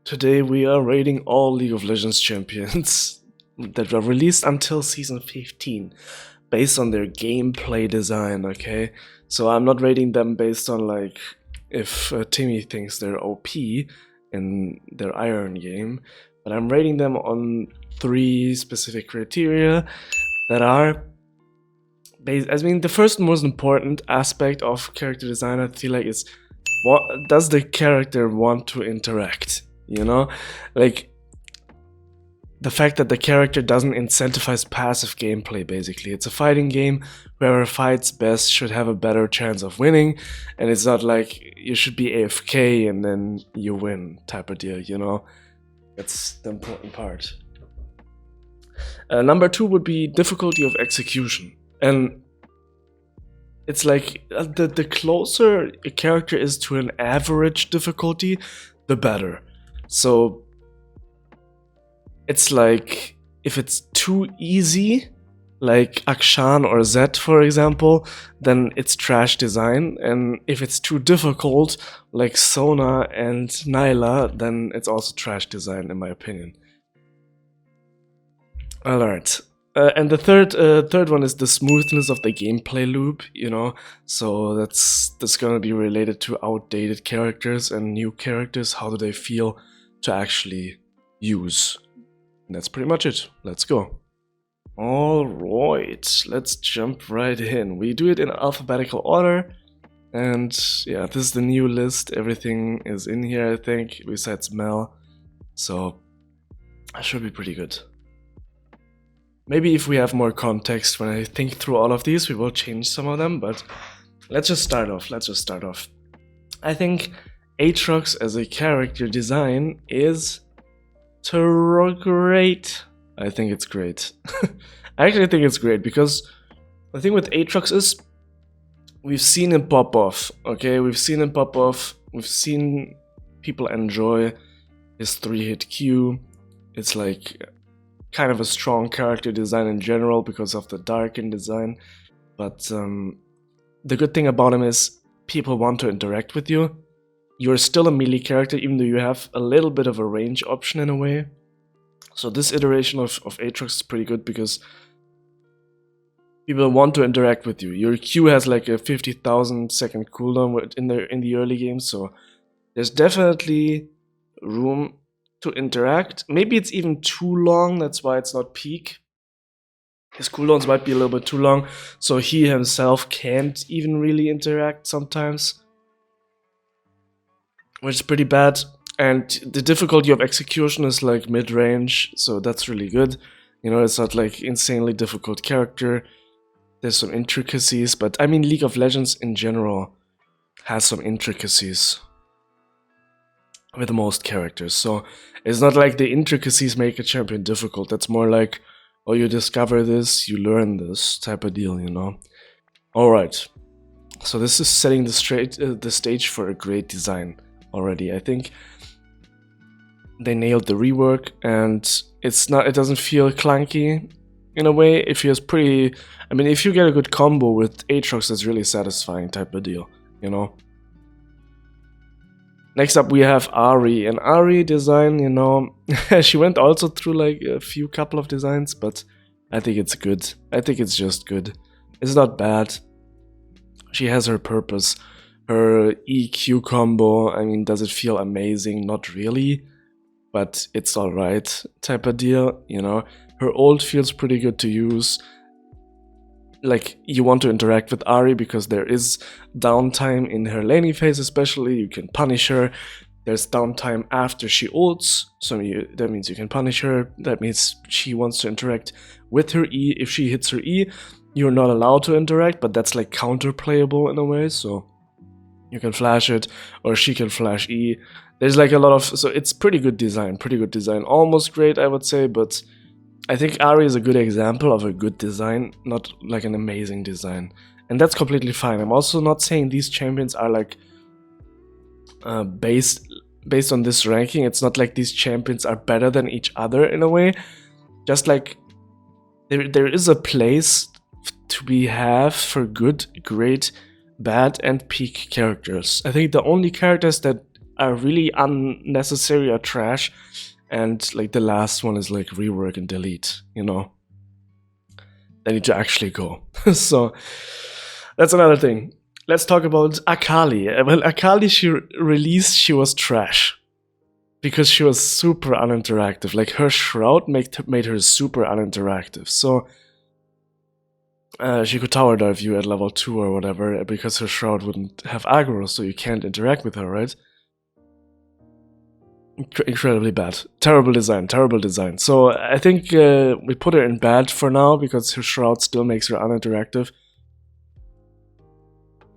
Today we are rating all League of Legends champions that were released until Season 15, based on their gameplay design, okay? So I'm not rating them based on, like, if Timmy thinks they're OP in their Iron game, but I'm rating them on 3 specific criteria that are the first most important aspect of character design, I feel like, is what does the character want to interact? You know, like the fact that the character doesn't incentivize passive gameplay. Basically, it's a fighting game. Whoever fights best should have a better chance of winning, and it's not like you should be AFK and then you win type of deal. You know, that's the important part. Number 2 would be difficulty of execution, and it's like the closer a character is to an average difficulty, the better. So it's like if it's too easy, like Akshan or Zed, for example, then it's trash design. And if it's too difficult, like Sona and Nyla, then it's also trash design, in my opinion. Alright. And the third one is the smoothness of the gameplay loop, you know. So that's gonna be related to outdated characters and new characters. How do they feel to actually use? And that's pretty much it. Let's go. Alright, let's jump right in. We do it in alphabetical order. And yeah, this is the new list. Everything is in here, I think, besides Mel. So that should be pretty good. Maybe if we have more context when I think through all of these, we will change some of them, but let's just start off. I think Aatrox as a character design is great. I think it's great. I actually think it's great because the thing with Aatrox is we've seen him pop off, okay? We've seen him pop off. We've seen people enjoy his 3-hit Q. It's like kind of a strong character design in general because of the darken design, but the good thing about him is people want to interact with you. You're still a melee character even though you have a little bit of a range option in a way. So this iteration of Aatrox is pretty good because people want to interact with you. Your Q has like a 50,000 second cooldown in the early game, so there's definitely room to interact. Maybe it's even too long, that's why it's not peak. His cooldowns might be a little bit too long, so he himself can't even really interact sometimes, which is pretty bad. And the difficulty of execution is like mid-range, so that's really good. You know, it's not like insanely difficult character. There's some intricacies, but I mean League of Legends in general has some intricacies with most characters, so it's not like the intricacies make a champion difficult. That's more like, oh, you discover this, you learn this type of deal, you know. Alright, so this is setting the stage for a great design already. I think they nailed the rework, and it doesn't feel clunky in a way. It feels pretty, I mean, if you get a good combo with Aatrox, that's really satisfying type of deal, you know. Next up we have Ari, and Ari design, you know, she went also through like a couple of designs, but I think it's good. I think it's just good. It's not bad. She has her purpose. Her EQ combo, I mean, does it feel amazing? Not really, but it's alright type of deal, you know. Her ult feels pretty good to use. Like, you want to interact with Ari because there is downtime in her laning phase, especially. You can punish her. There's downtime after she ults, so that means you can punish her. That means she wants to interact with her E. If she hits her E, you're not allowed to interact, but that's like counter-playable in a way, so you can flash it, or she can flash E. There's like a lot of, so it's pretty good design, almost great I would say, but I think Ari is a good example of a good design, not like an amazing design. And that's completely fine. I'm also not saying these champions are like based on this ranking. It's not like these champions are better than each other in a way. Just like there is a place to be have for good, great, bad, and peak characters. I think the only characters that are really unnecessary or trash, and like the last one is like rework and delete, you know. They need to actually go. So that's another thing. Let's talk about Akali. Well, Akali, she released, she was trash. Because she was super uninteractive. Like, her shroud made her super uninteractive. So, she could tower dive you at level 2 or whatever, because her shroud wouldn't have aggro, so you can't interact with her, right? Incredibly bad. Terrible design, terrible design. So, I think we put her in bad for now, because her shroud still makes her uninteractive.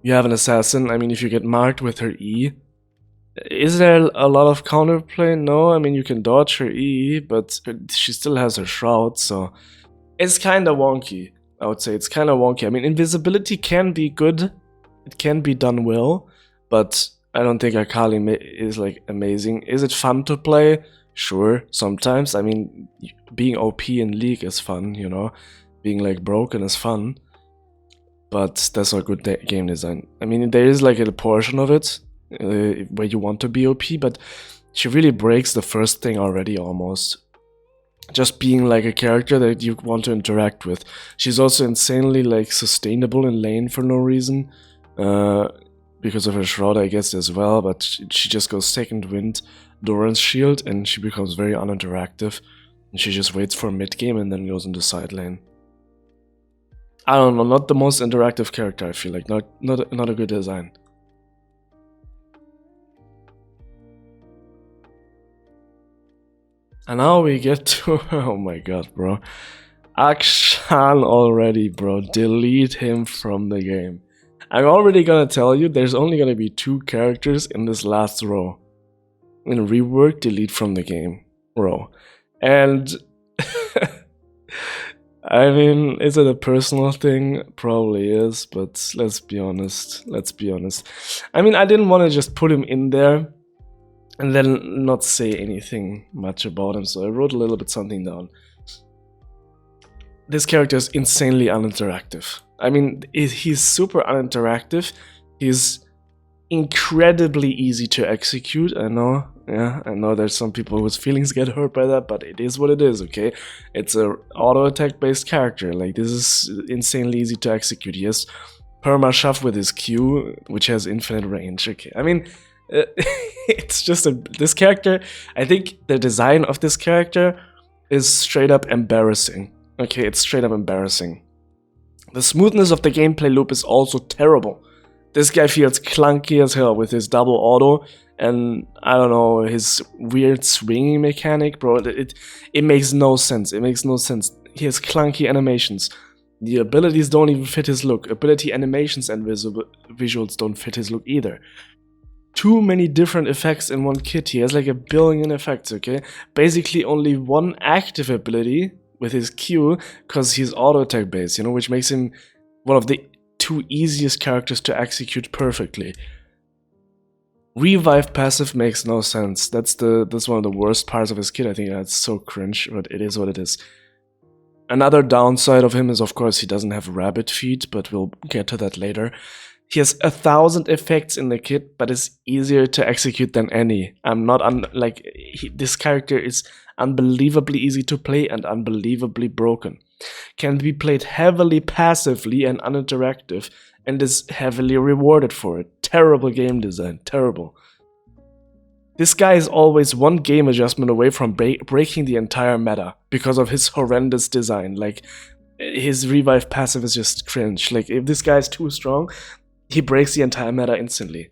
You have an assassin. I mean, if you get marked with her E, is there a lot of counterplay? No, I mean, you can dodge her E, but she still has her shroud, so it's kind of wonky. I would say it's kind of wonky. I mean, invisibility can be good, it can be done well, but I don't think Akali is like amazing. Is it fun to play? Sure, sometimes. I mean, being OP in League is fun, you know, being like broken is fun, but that's not good game design. I mean, there is like a portion of it where you want to be OP, but she really breaks the first thing already almost. Just being like a character that you want to interact with. She's also insanely like sustainable in lane for no reason, because of her shroud, I guess, as well, but she just goes second wind, Doran's shield, and she becomes very uninteractive, and she just waits for mid game and then goes into side lane. I don't know, not the most interactive character, I feel like, not a good design. And now we get to, oh my god, bro. Akshan already, bro. Delete him from the game. I'm already gonna tell you, there's only gonna be 2 characters in this last row. In rework, delete from the game row. And I mean, is it a personal thing? Probably is, but let's be honest. Let's be honest. I mean, I didn't want to just put him in there and then not say anything much about him, so I wrote a little bit something down. This character is insanely uninteractive. I mean, he's super uninteractive. He's incredibly easy to execute, I know. Yeah, I know there's some people whose feelings get hurt by that, but it is what it is, okay? It's a auto-attack based character. Like, this is insanely easy to execute. He has perma-shove with his Q, which has infinite range, okay? I mean, it's just this character, I think the design of this character is straight up embarrassing. Okay, it's straight up embarrassing. The smoothness of the gameplay loop is also terrible. This guy feels clunky as hell with his double auto, and I don't know, his weird swinging mechanic, bro. It makes no sense. It makes no sense. He has clunky animations. The abilities don't even fit his look. Ability animations and visuals don't fit his look either. Too many different effects in one kit. He has like 1 billion effects, okay? Basically only one active ability with his Q, because he's auto-attack based, you know, which makes him one of the 2 easiest characters to execute perfectly. Revive passive makes no sense. That's one of the worst parts of his kit. I think that's so cringe, but it is what it is. Another downside of him is, of course, he doesn't have rabbit feet, but we'll get to that later. He has 1,000 effects in the kit, but it's easier to execute than any. This character is unbelievably easy to play and unbelievably broken. Can be played heavily passively and uninteractive, and is heavily rewarded for it. Terrible game design, terrible. This guy is always 1 game adjustment away from breaking the entire meta because of his horrendous design. Like, his revive passive is just cringe. Like, if this guy is too strong, he breaks the entire meta instantly.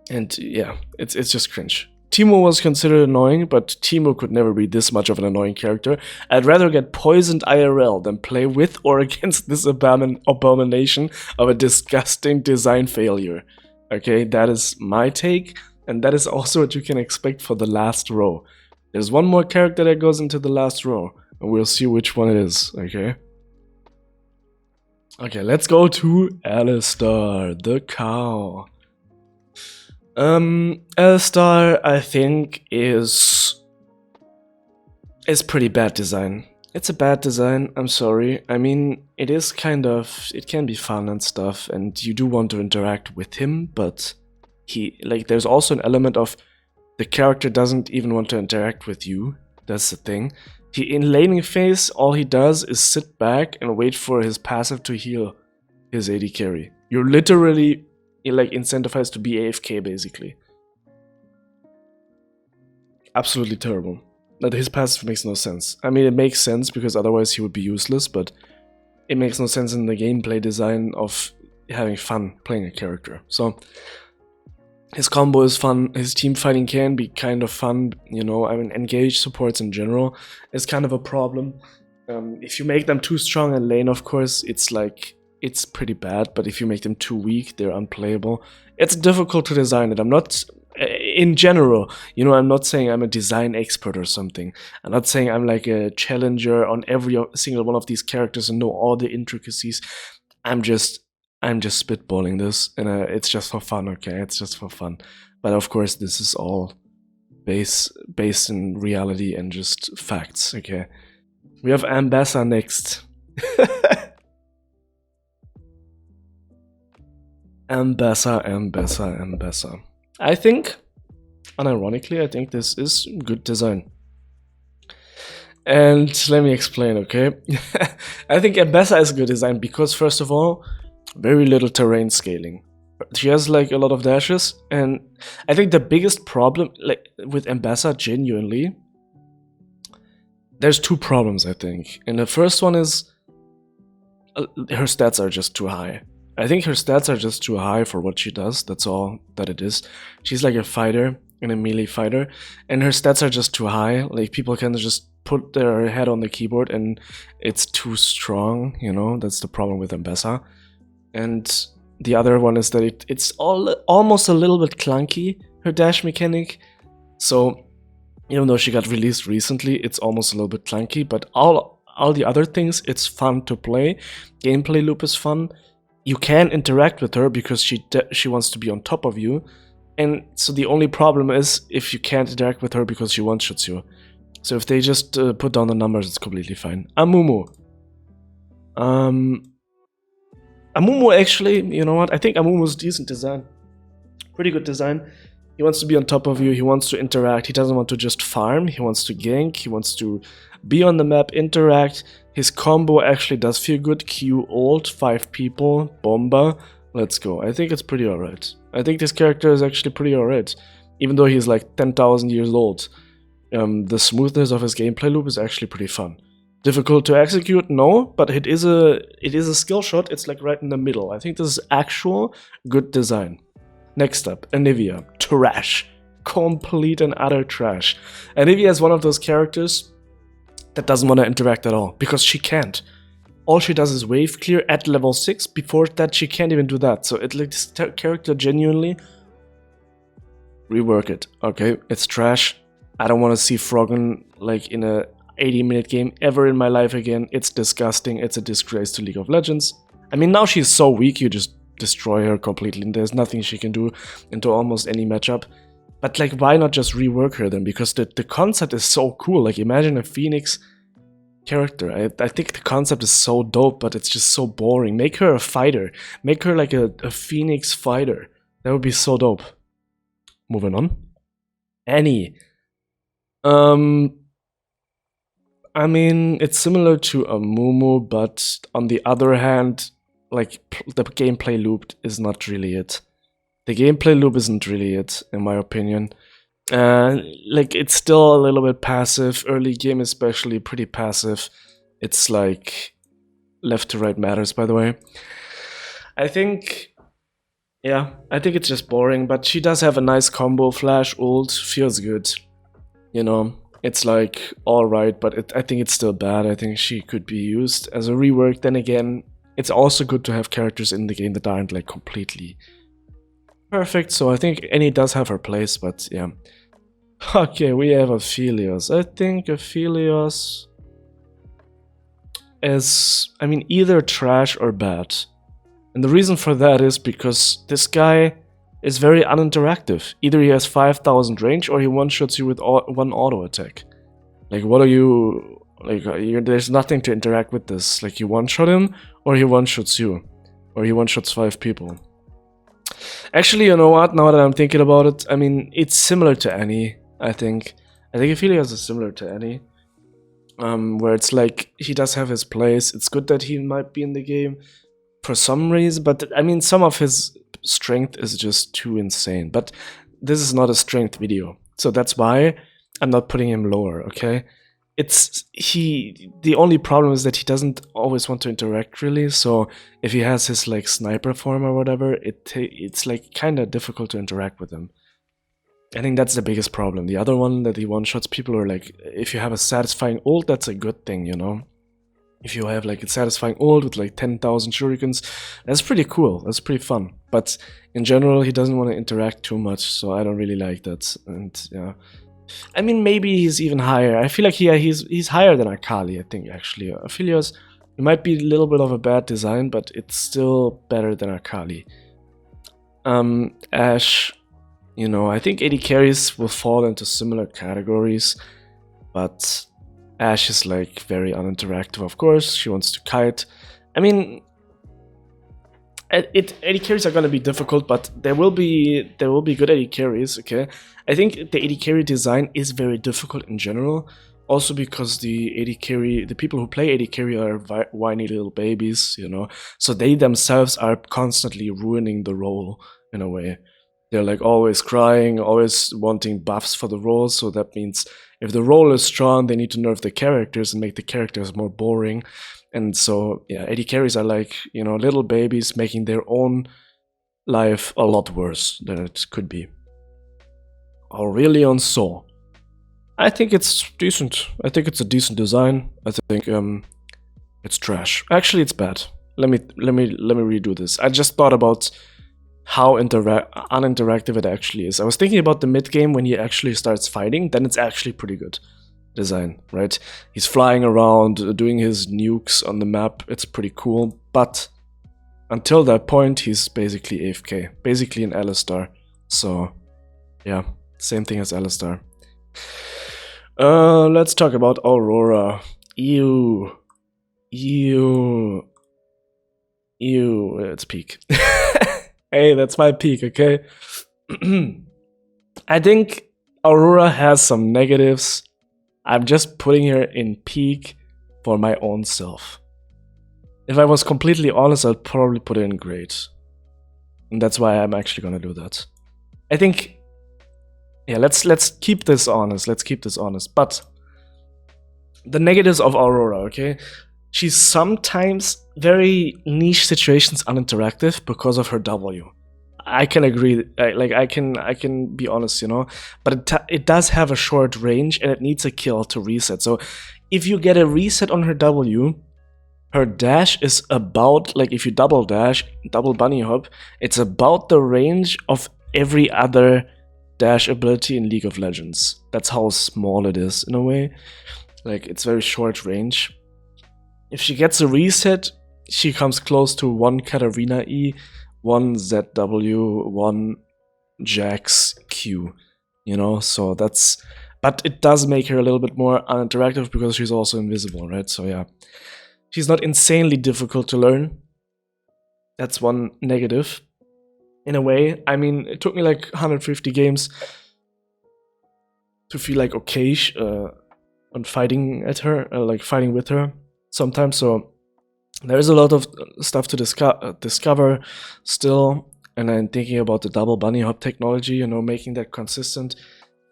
And yeah, it's just cringe. Teemo was considered annoying, but Teemo could never be this much of an annoying character. I'd rather get poisoned IRL than play with or against this abomination of a disgusting design failure. Okay, that is my take, and that is also what you can expect for the last row. There's 1 more character that goes into the last row, and we'll see which one it is, okay? Okay, let's go to Alistar, the cow. Alistar, I think, is pretty bad design. It's a bad design, I'm sorry. I mean, it can be fun and stuff, and you do want to interact with him, but there's also an element of the character doesn't even want to interact with you. That's the thing. In laning phase, all he does is sit back and wait for his passive to heal his AD carry. You're literally like incentivized to be AFK basically. Absolutely terrible. That his passive makes no sense. I mean, it makes sense because otherwise he would be useless, but it makes no sense in the gameplay design of having fun playing a character. So his combo is fun, his team fighting can be kind of fun, you know. I mean, engage supports in general is kind of a problem. If you make them too strong in lane, of course, it's pretty bad, but if you make them too weak, they're unplayable. It's difficult to design it. I'm not, in general, you know, I'm not saying I'm a design expert or something. I'm not saying I'm like a challenger on every single one of these characters and know all the intricacies. I'm just spitballing this, and it's just for fun, okay? It's just for fun. But of course, this is all based in reality and just facts, okay? We have Ambassa next. Ambassa. I think, unironically, I think this is good design. And let me explain, okay? I think Ambassa is good design because, first of all, very little terrain scaling. She has like a lot of dashes, and I think the biggest problem like with Ambassa, genuinely, there's two problems, I think. And the first one is her stats are just too high. I think her stats are just too high for what she does. That's all that it is. She's like a fighter and a melee fighter, and her stats are just too high. Like, people can just put their head on the keyboard and it's too strong, you know. That's the problem with Ambassa. And the other one is that it's almost a little bit clunky, her dash mechanic. So even though she got released recently, it's almost a little bit clunky, but all the other things, it's fun to play. Gameplay loop is fun. You can interact with her because she wants to be on top of you. And so the only problem is if you can't interact with her because she one-shots you. So if they just put down the numbers, it's completely fine. Amumu. Amumu, actually, you know what? I think Amumu's decent design. Pretty good design. He wants to be on top of you. He wants to interact. He doesn't want to just farm. He wants to gank. He wants to be on the map, interact. His combo actually does feel good. Q ult, 5 people, bomba. Let's go. I think it's pretty alright. I think this character is actually pretty alright. Even though he's like 10,000 years old. The smoothness of his gameplay loop is actually pretty fun. Difficult to execute? No, but it is a skill shot. It's like right in the middle. I think this is actual good design. Next up, Anivia. Trash. Complete and utter trash. Anivia is one of those characters that doesn't want to interact at all, because she can't. All she does is wave clear at level 6. Before that, she can't even do that. So it like this character genuinely, rework it. Okay, it's trash. I don't want to see Froggen like in a 80-minute game ever in my life again. It's disgusting. It's a disgrace to League of Legends. I mean, now she's so weak, you just destroy her completely, and there's nothing she can do into almost any matchup. But like, why not just rework her then? Because the concept is so cool. Like, imagine a Phoenix character. I think the concept is so dope, but it's just so boring. Make her a fighter. Make her like a Phoenix fighter. That would be so dope. Moving on. Annie. I mean, it's similar to Amumu, but on the other hand, like, the gameplay loop is not really it. The gameplay loop isn't really it, in my opinion. Like, it's still a little bit passive. Early game especially, pretty passive. It's like left to right matters, by the way. I think it's just boring, but she does have a nice combo. Flash, ult, feels good. You know, it's like alright, but I think it's still bad. I think she could be used as a rework. Then again, it's also good to have characters in the game that aren't like completely perfect, so I think Annie does have her place, but yeah. Okay, we have Aphelios. I think Aphelios is, I mean, either trash or bad. And the reason for that is because this guy is very uninteractive. Either he has 5,000 range or he one-shots you with one auto attack. Like, what are you... Like, there's nothing to interact with this. Like, you one-shot him, or he one-shots you. Or he one-shots 5 people. Actually, you know what? Now that I'm thinking about it, I mean, it's similar to Annie, I think. I think Aphelios is similar to Annie. Where it's like, he does have his place. It's good that he might be in the game for some reason, but I mean, some of his strength is just too insane. But this is not a strength video, so that's why I'm not putting him lower, okay? The only problem is that he doesn't always want to interact really, so if he has his like sniper form or whatever, it's like kind of difficult to interact with him. I think that's the biggest problem. The other one, that he one-shots people, or like, if you have a satisfying ult, that's a good thing, you know? If you have like a satisfying ult with like 10,000 shurikens, that's pretty cool, that's pretty fun. But in general, he doesn't want to interact too much, so I don't really like that, and yeah. I mean, maybe he's even higher. I feel like he's higher than Akali, I think, actually. Aphelios, it might be a little bit of a bad design, but it's still better than Akali. Ashe, you know, I think AD carries will fall into similar categories, but Ashe is like very uninteractive, of course. She wants to kite. I mean, AD carries are gonna be difficult, but there will be good AD carries, okay? I think the AD carry design is very difficult in general, also because the people who play AD carry are whiny little babies, you know? So they themselves are constantly ruining the role, in a way. They're like always crying, always wanting buffs for the role, so that means if the role is strong, they need to nerf the characters and make the characters more boring. And so, yeah, AD carries are like, you know, little babies making their own life a lot worse than it could be. Aurelion Soul. I think it's decent. I think it's a decent design. I think it's trash. Actually, it's bad. Let me redo this. I just thought about how uninteractive it actually is. I was thinking about the mid game when he actually starts fighting. Then it's actually pretty good design, right? He's flying around, doing his nukes on the map. It's pretty cool. But until that point, he's basically AFK, basically an Alistar. So yeah, same thing as Alistar. Let's talk about Aurora. Ew, it's peak. Hey, that's my peak, okay? I think Aurora has some negatives. I'm just putting her in peak for my own self. If I was completely honest, I'd probably put her in great. And that's why I'm actually gonna do that. I think, yeah, let's keep this honest. Let's keep this honest. But the negatives of Aurora, okay? She's sometimes very niche situations uninteractive because of her W. I can agree. I can be honest, you know. But it does have a short range and it needs a kill to reset. So if you get a reset on her W, her dash is about, like, if you double dash, double bunny hop, it's about the range of every other dash ability in League of Legends. That's how small it is in a way. Like, it's very short range. If she gets a reset, she comes close to 1 Katarina E, 1 ZW, 1 Jax Q, you know, so that's, but it does make her a little bit more uninteractive because she's also invisible, right? So yeah, she's not insanely difficult to learn. That's one negative, in a way. I mean, it took me like 150 games to feel like okay on fighting at her, like fighting with her sometimes, so there's a lot of stuff to discover still, and I'm thinking about the double bunny hop technology, you know, making that consistent.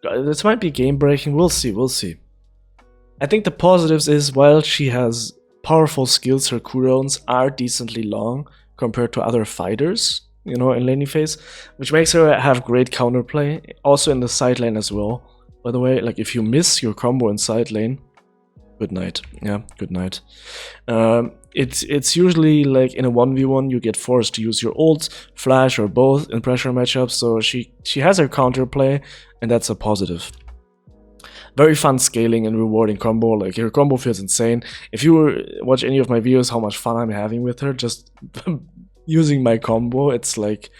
This might be game breaking, we'll see. I think the positives is, while she has powerful skills, her cooldowns are decently long compared to other fighters, you know, in laning phase, which makes her have great counterplay, also in the side lane as well. By the way, like, if you miss your combo in side lane, good night. Yeah, good night. It's usually like in a 1v1 you get forced to use your ult, flash, or both in pressure matchups, so she has her counterplay, and that's a positive. Very fun scaling and rewarding combo, like her combo feels insane. If you watch any of my videos, how much fun I'm having with her, just using my combo, it's like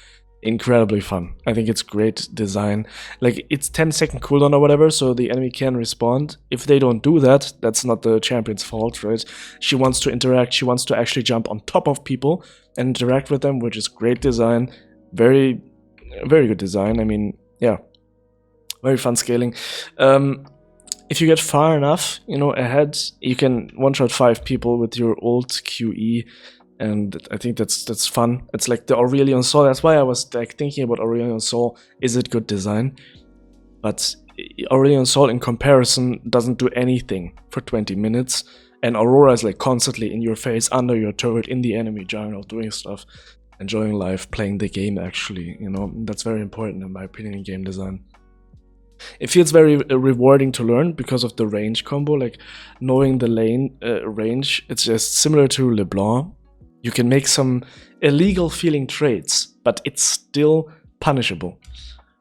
incredibly fun. I think it's great design. Like, it's 10-second cooldown or whatever, so the enemy can respond. If they don't do that, that's not the champion's fault, right? She wants to interact, she wants to actually jump on top of people and interact with them, which is great design. very, very good design. I mean, yeah, very fun scaling. If you get far enough, you know, ahead, you can one-shot 5 people with your old QE, and I think that's fun. It's like the Aurelion Sol. That's why I was like thinking about Aurelion Sol. Is it good design? But Aurelion Sol in comparison doesn't do anything for 20 minutes, and Aurora is like constantly in your face, under your turret, in the enemy jungle, doing stuff, enjoying life, playing the game actually, you know. That's very important in my opinion in game design. It feels very rewarding to learn because of the range combo, like knowing the lane range. It's just similar to LeBlanc. You can make some illegal feeling trades, but it's still punishable.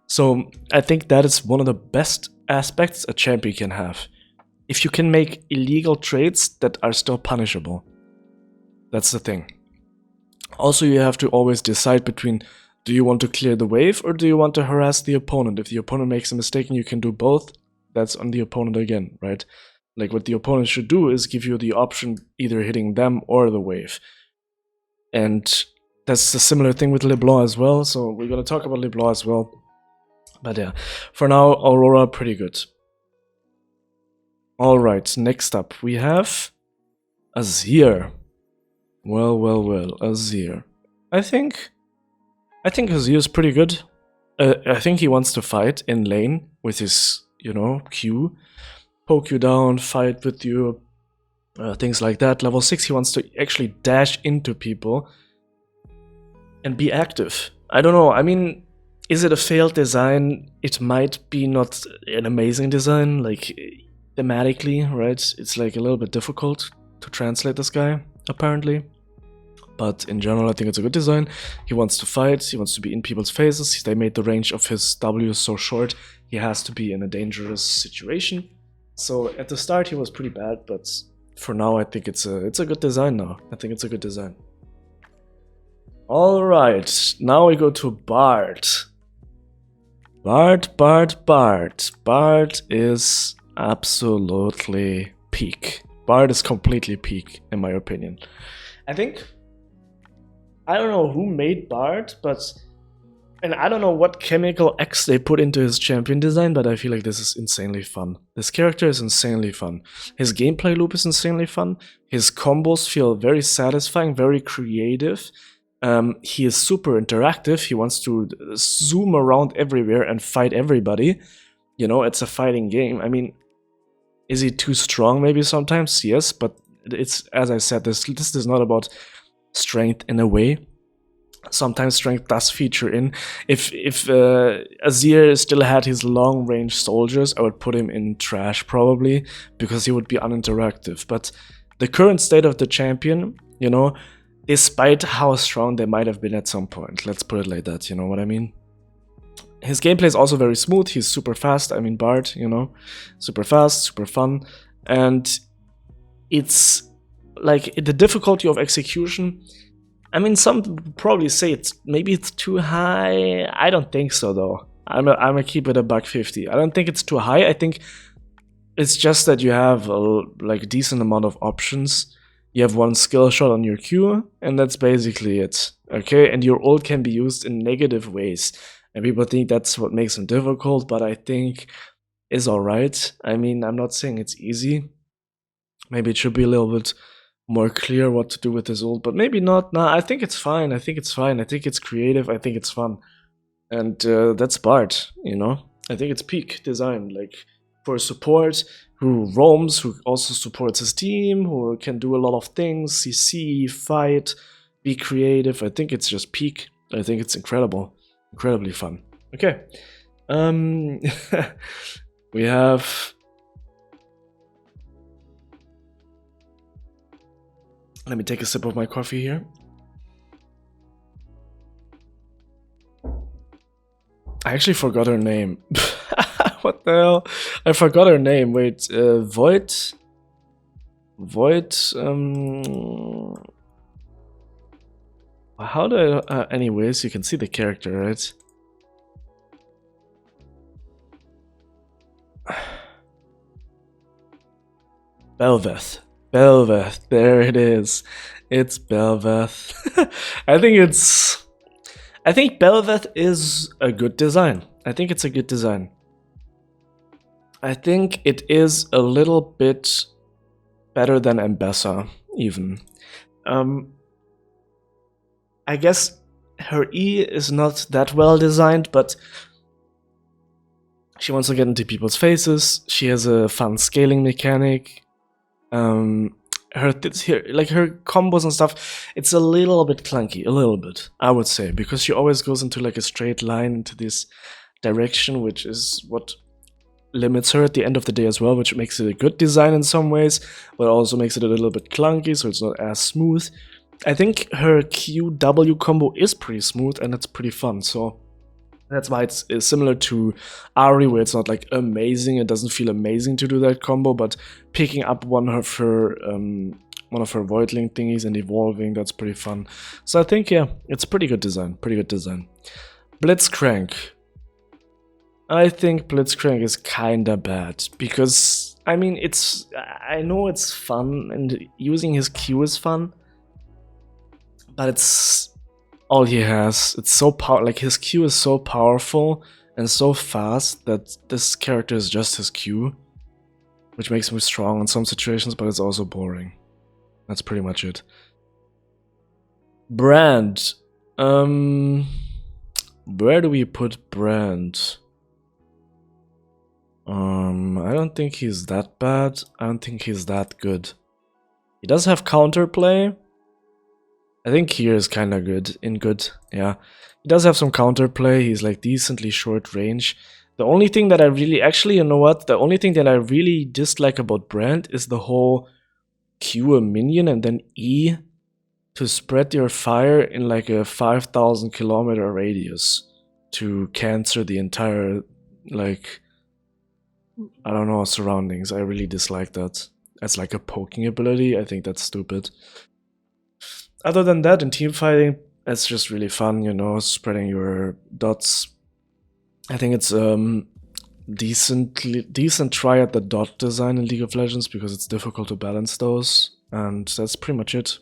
So I think that is one of the best aspects a champion can have. If you can make illegal trades that are still punishable. That's the thing. Also, you have to always decide between, do you want to clear the wave or do you want to harass the opponent? If the opponent makes a mistake and you can do both, that's on the opponent again, right? Like what the opponent should do is give you the option either hitting them or the wave. And that's a similar thing with LeBlanc as well, so we're gonna talk about LeBlanc as well. But yeah, for now, Aurora, pretty good. Alright, next up we have Azir. Well, Azir. I think Azir is pretty good. I think he wants to fight in lane with his, you know, Q. Poke you down, fight with you, things like that. Level 6, he wants to actually dash into people and be active. I don't know, I mean, is it a failed design? It might be not an amazing design, like thematically, right? It's like a little bit difficult to translate this guy, apparently. But in general, I think it's a good design. He wants to fight, he wants to be in people's faces. They made the range of his W so short, he has to be in a dangerous situation. So at the start he was pretty bad, but for now I think it's a good design now. I think it's a good design. Alright, now we go to Bard. Bard is absolutely peak. Bard is completely peak, in my opinion. I don't know who made Bard, and I don't know what chemical X they put into his champion design, but I feel like this is insanely fun. This character is insanely fun. His gameplay loop is insanely fun. His combos feel very satisfying, very creative. He is super interactive. He wants to zoom around everywhere and fight everybody. You know, it's a fighting game. I mean, is he too strong maybe sometimes? Yes, but it's, as I said, this is not about strength in a way. Sometimes strength does feature in. If Azir still had his long range soldiers, I would put him in trash probably, because he would be uninteractive. But the current state of the champion, you know, despite how strong they might have been at some point, let's put it like that, you know what I mean? His gameplay is also very smooth. He's super fast. I mean, Bard, you know, super fast, super fun, and it's like the difficulty of execution. I mean, some probably say maybe it's too high. I don't think so though. I'm gonna keep it a $150. I don't think it's too high. I think it's just that you have like a decent amount of options. You have one skill shot on your Q, and that's basically it. Okay, and your ult can be used in negative ways. And people think that's what makes him difficult, but I think it's alright. I mean, I'm not saying it's easy. Maybe it should be a little bit more clear what to do with his ult, but maybe not. Nah, I think it's fine. I think it's fine. I think it's creative. I think it's fun. And that's Bard, you know? I think it's peak design, like for support who roams, who also supports his team, who can do a lot of things, CC, fight, be creative. I think it's just peak. I think it's incredible. Incredibly fun. Okay. We have... Let me take a sip of my coffee here. I actually forgot her name. What the hell? I forgot her name. Wait, Void? Void, how do I, anyways, you can see the character, right? Belveth. Belveth, there it is. It's Belveth. I think it's... I think Belveth is a good design. I think it's a good design. I think it is a little bit better than Ambessa, even. I guess her E is not that well designed, but she wants to get into people's faces. She has a fun scaling mechanic. Her combos and stuff, it's a little bit clunky, a little bit, I would say, because she always goes into like a straight line into this direction, which is what limits her at the end of the day as well, which makes it a good design in some ways, but also makes it a little bit clunky, so it's not as smooth. I think her QW combo is pretty smooth and it's pretty fun, so that's why it's similar to Ari, where it's not like amazing. It doesn't feel amazing to do that combo, but picking up one of her Voidling thingies and evolving, that's pretty fun. So I think, yeah, it's pretty good design. Pretty good design. Blitzcrank. I think Blitzcrank is kinda bad because I mean I know it's fun and using his Q is fun, but it's all he has. It's so like his Q is so powerful and so fast that this character is just his Q, which makes him strong in some situations, but it's also boring. That's pretty much it. Brand. Where do we put Brand? I don't think he's that bad. I don't think he's that good. He does have counterplay. I think here is kind of good. Yeah. He does have some counterplay. He's like decently short range. The only thing that I really, actually, you know what? The only thing that I really dislike about Brand is the whole Q a minion and then E to spread your fire in like a 5,000 kilometer radius to cancel the entire, like, I don't know, surroundings. I really dislike that. As like a poking ability, I think that's stupid. Other than that, in team fighting, it's just really fun, you know, spreading your dots. I think it's decent try at the dot design in League of Legends because it's difficult to balance those, and that's pretty much it.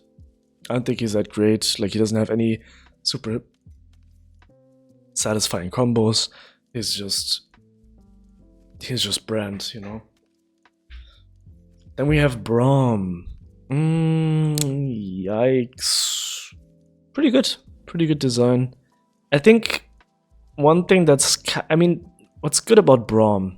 I don't think he's that great. Like, he doesn't have any super satisfying combos. He's just Brand, you know. Then we have Braum. Yikes. Pretty good design. I think one thing that's, I mean, what's good about Braum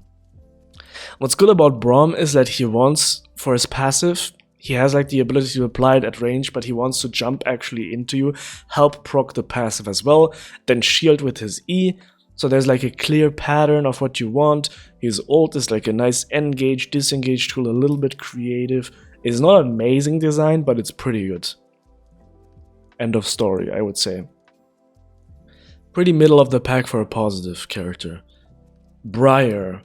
is that he wants, for his passive, he has like the ability to apply it at range, but he wants to jump actually into you, help proc the passive as well, then shield with his E. So there's like a clear pattern of what you want. His ult is like a nice engage, disengage tool, a little bit creative. It's not an amazing design, but it's pretty good. End of story, I would say. Pretty middle of the pack for a positive character. Briar.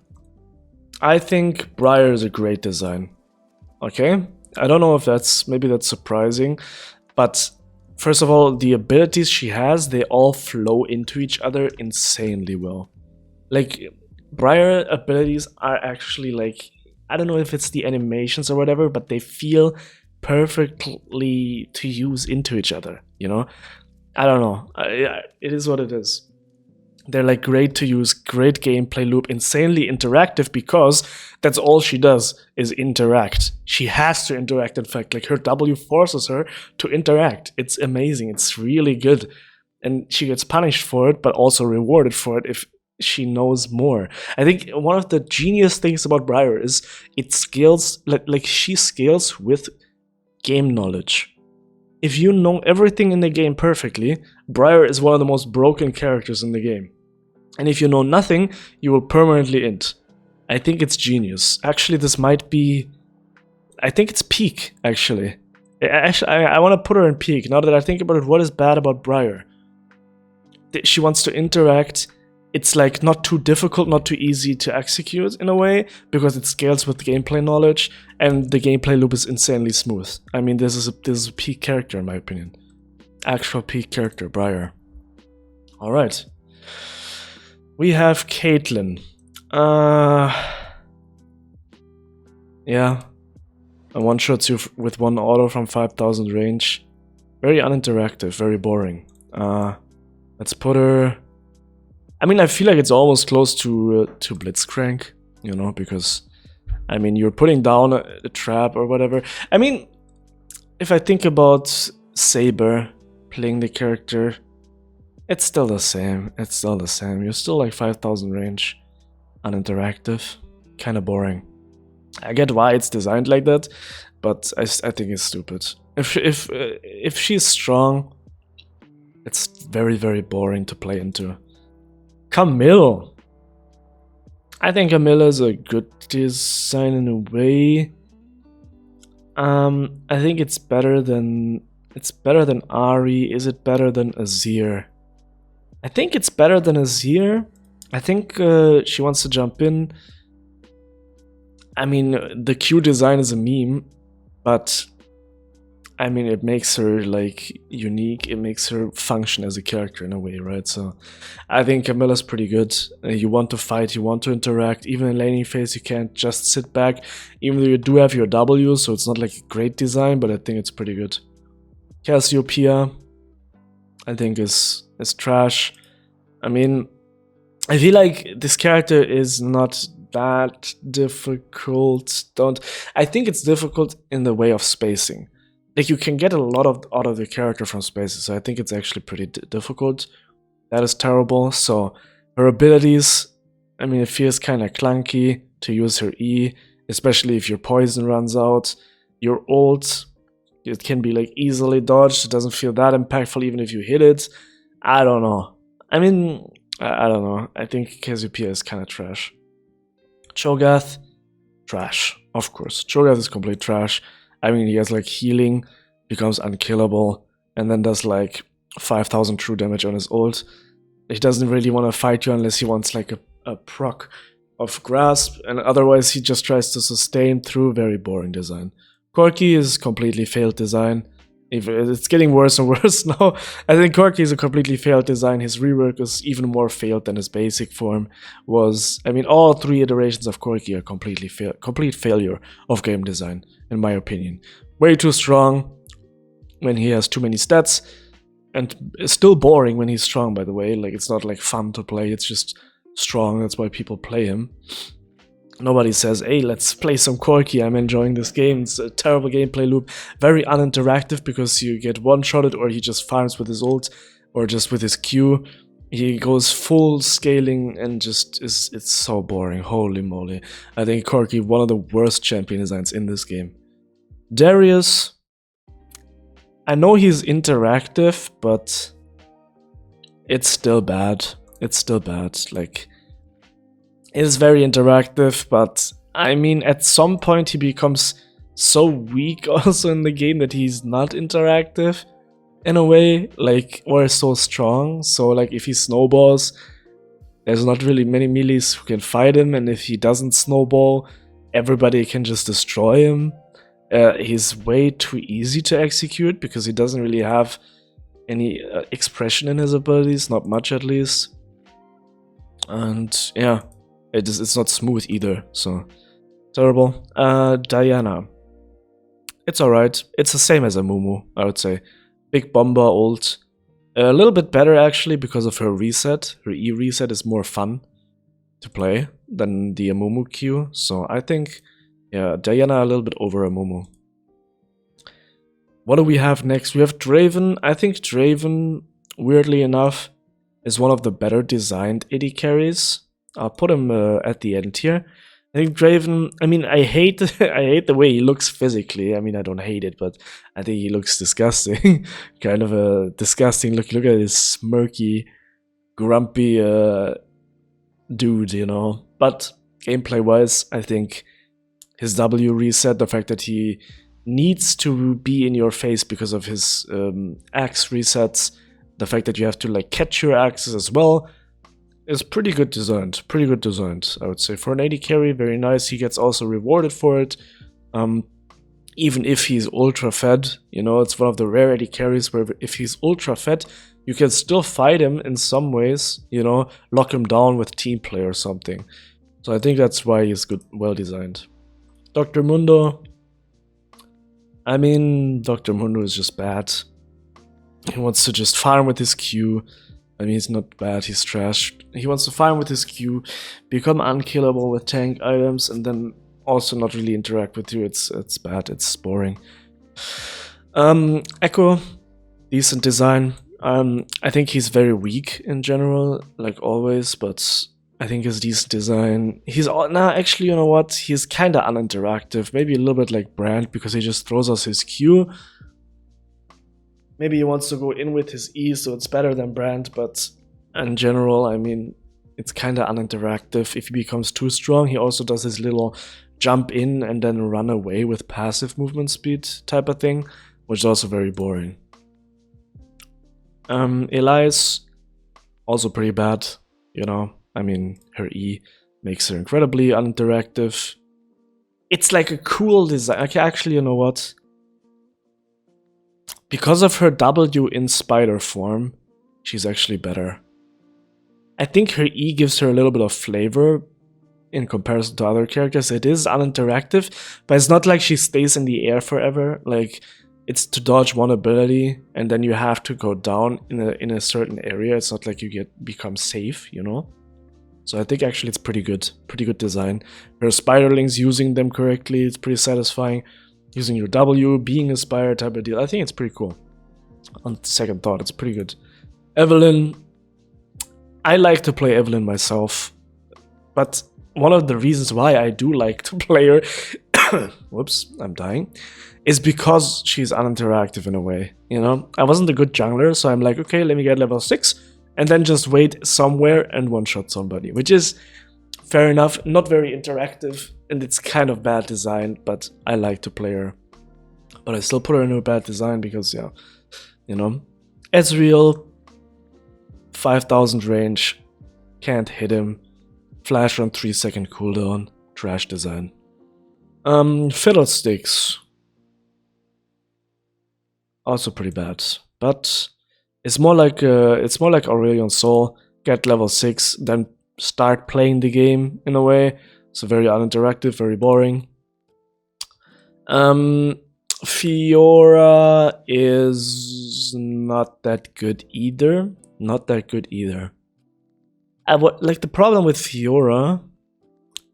I think Briar is a great design. Okay? I don't know if maybe that's surprising, but first of all, the abilities she has, they all flow into each other insanely well. Like, Briar abilities are actually like, I don't know if it's the animations or whatever, but they feel perfectly to use into each other, you know? I don't know. It is what it is. They're like great to use, great gameplay loop, insanely interactive because that's all she does is interact. She has to interact, in fact. Like, her W forces her to interact. It's amazing. It's really good. And she gets punished for it, but also rewarded for it if she knows more. I think one of the genius things about Briar is it scales, like she scales with game knowledge. If you know everything in the game perfectly, Briar is one of the most broken characters in the game. And if you know nothing, you will permanently int. I think it's genius. Actually, this might be, I think it's peak, actually. I want to put her in peak. Now that I think about it, what is bad about Briar? She wants to interact. It's like not too difficult, not too easy to execute in a way, because it scales with gameplay knowledge, and the gameplay loop is insanely smooth. I mean, this is a peak character in my opinion. Actual peak character, Briar. Alright. We have Caitlyn. Yeah. And one-shots you with one auto from 5,000 range. Very uninteractive, very boring. Let's put her... I mean, I feel like it's almost close to Blitzcrank, you know, because, I mean, you're putting down a trap or whatever. I mean, if I think about Saber playing the character, it's still the same. It's still the same. You're still like 5,000 range, uninteractive, kind of boring. I get why it's designed like that, but I think it's stupid. If she's strong, it's very, very boring to play into. Camille. I think Camille is a good design in a way. I think it's better than Ari. Is it better than Azir? I think it's better than Azir. I think she wants to jump in. I mean, the Q design is a meme, but I mean, it makes her like unique. It makes her function as a character in a way, right? So I think Camilla's pretty good. You want to fight, you want to interact. Even in laning phase, you can't just sit back. Even though you do have your W, so it's not like a great design, but I think it's pretty good. Cassiopeia, I think is trash. I mean, I feel like this character is not that difficult. I think it's difficult in the way of spacing. Like, you can get a lot out of the character from spaces, so I think it's actually pretty difficult. That is terrible. So her abilities, I mean, it feels kind of clunky to use her E, especially if your poison runs out. Your ult, it can be like easily dodged. It doesn't feel that impactful even if you hit it. I don't know. I mean, I don't know. I think Cassiopeia is kind of trash. Cho'Gath, trash. Of course. Cho'Gath is complete trash. I mean, he has like healing, becomes unkillable, and then does like 5,000 true damage on his ult. He doesn't really want to fight you unless he wants like a proc of grasp, and otherwise he just tries to sustain through. Very boring design. Corki is completely failed design. It's getting worse and worse now. I think Corki is a completely failed design. His rework is even more failed than his basic form was. I mean, all 3 iterations of Corki are complete failure of game design, in my opinion. Way too strong when he has too many stats, and it's still boring when he's strong, by the way. Like, it's not like fun to play, it's just strong. That's why people play him. Nobody says, hey, let's play some Corki, I'm enjoying this game. It's a terrible gameplay loop. Very uninteractive because you get one-shotted, or he just farms with his ult, or just with his Q. He goes full scaling and just it's so boring. Holy moly. I think Corki, one of the worst champion designs in this game. Darius, I know he's interactive, but it's still bad. It's still bad. Like, it's very interactive, but I mean, at some point he becomes so weak also in the game that he's not interactive in a way, like, or so strong. So like, if he snowballs, there's not really many melees who can fight him, and if he doesn't snowball, everybody can just destroy him. He's way too easy to execute because he doesn't really have any expression in his abilities, not much at least. And yeah, it's not smooth either, so terrible. Diana, it's alright. It's the same as a Mumu, I would say. Big bomba ult. A little bit better actually because of her reset. Her E reset is more fun to play than the Amumu Q. So I think, yeah, Diana a little bit over Amumu. What do we have next? We have Draven. I think Draven, weirdly enough, is one of the better designed AD carries. I'll put him at the end here. I think Draven, I mean, I hate the way he looks physically. I mean, I don't hate it, but I think he looks disgusting. Kind of a disgusting look. Look at this smirky, grumpy dude, you know. But gameplay-wise, I think his W reset, the fact that he needs to be in your face because of his axe resets, the fact that you have to like catch your axes as well, is pretty good designed. Pretty good designed, I would say. For an AD carry, very nice. He gets also rewarded for it. Even if he's ultra fed, you know, it's one of the rare AD carries where if he's ultra fed, you can still fight him in some ways, you know, lock him down with team play or something. So I think that's why he's good, well designed. Dr. Mundo, I mean, Dr. Mundo is just bad. He wants to just farm with his Q. I mean, he's not bad, he's trash. He wants to farm with his Q, become unkillable with tank items, and then also not really interact with you. It's bad, it's boring. Echo, decent design. I think he's very weak in general, like always, but I think his decent design. Actually, you know what? He's kind of uninteractive. Maybe a little bit like Brand, because he just throws us his Q. Maybe he wants to go in with his E, so it's better than Brand, but in general, I mean, it's kind of uninteractive. If he becomes too strong, he also does his little jump in and then run away with passive movement speed type of thing, which is also very boring. Elias, also pretty bad, you know. I mean, her E makes her incredibly uninteractive. It's like a cool design. Okay, actually, you know what? Because of her W in spider form, she's actually better. I think her E gives her a little bit of flavor in comparison to other characters. It is uninteractive, but it's not like she stays in the air forever. Like, it's to dodge one ability, and then you have to go down in a certain area. It's not like you become safe, you know? So I think actually it's pretty good design. Her spiderlings, using them correctly, it's pretty satisfying. Using your W, being a spider type of deal. I think it's pretty cool. On second thought, it's pretty good. Evelyn, I like to play Evelyn myself, but one of the reasons why I do like to play her, whoops, I'm dying, is because she's uninteractive in a way, you know? I wasn't a good jungler, so I'm like, okay, let me get level 6, and then just wait somewhere and one-shot somebody, which is fair enough, not very interactive, and it's kind of bad design, but I like to play her. But I still put her in a bad design because, yeah, you know. Ezreal, 5000 range, can't hit him. Flash on 3-second cooldown, trash design. Fiddlesticks, also pretty bad, but it's more like Aurelion Sol. Get level 6, then start playing the game in a way. So very uninteractive, very boring. Fiora is not that good either. Like, the problem with Fiora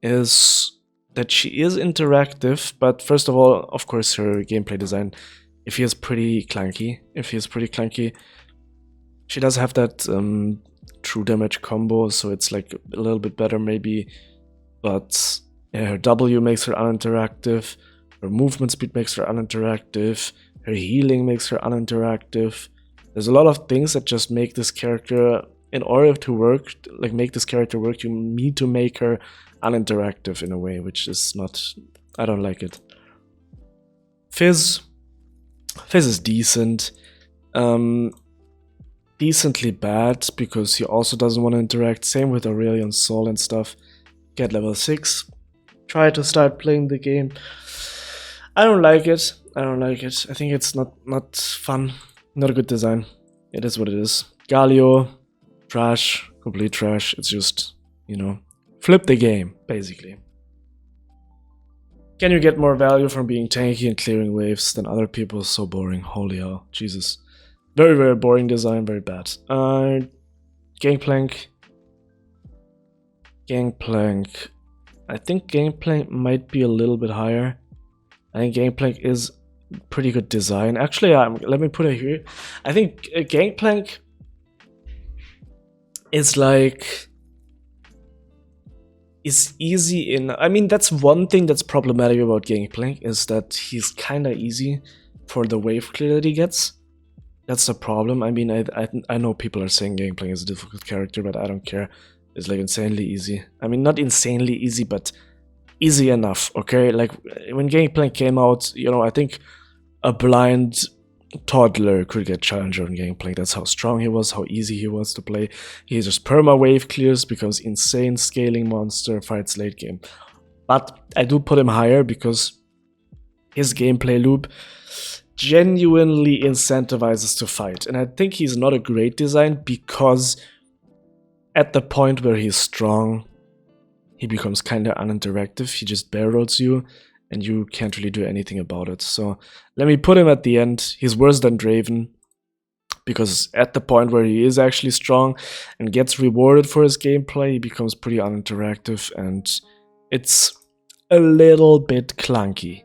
is that she is interactive, but first of all, of course, her gameplay design, if he is pretty clunky. She does have that true damage combo, so it's like a little bit better maybe, but yeah, her W makes her uninteractive, her movement speed makes her uninteractive, her healing makes her uninteractive. There's a lot of things that just make this character, in order to work, like make this character work, you need to make her uninteractive in a way, which is not, I don't like it. Fizz is decent. Decently bad, because he also doesn't want to interact. Same with Aurelion Sol and stuff. Get level 6. Try to start playing the game. I don't like it. I think it's not fun. Not a good design. It is what it is. Galio, trash. Complete trash. It's just, you know, flip the game, basically. Can you get more value from being tanky and clearing waves than other people? So boring. Holy hell. Jesus. Very, very boring design, very bad. Gangplank. I think Gangplank might be a little bit higher. I think Gangplank is pretty good design. Actually, let me put it here. I think Gangplank is like... is easy in... I mean, that's one thing that's problematic about Gangplank, is that he's kinda easy for the wave clear that he gets. That's the problem. I mean, I know people are saying Gangplank is a difficult character, but I don't care. It's like insanely easy. I mean, not insanely easy, but easy enough, okay? Like, when Gangplank came out, you know, I think a blind toddler could get Challenger in Gangplank. That's how strong he was, how easy he was to play. He just perma wave clears, becomes insane scaling monster, fights late game. But I do put him higher because his gameplay loop genuinely incentivizes to fight. And I think he's not a great design because at the point where he's strong, he becomes kind of uninteractive. He just barrels you and you can't really do anything about it. So let me put him at the end. He's worse than Draven, because at the point where he is actually strong and gets rewarded for his gameplay, he becomes pretty uninteractive, and it's a little bit clunky.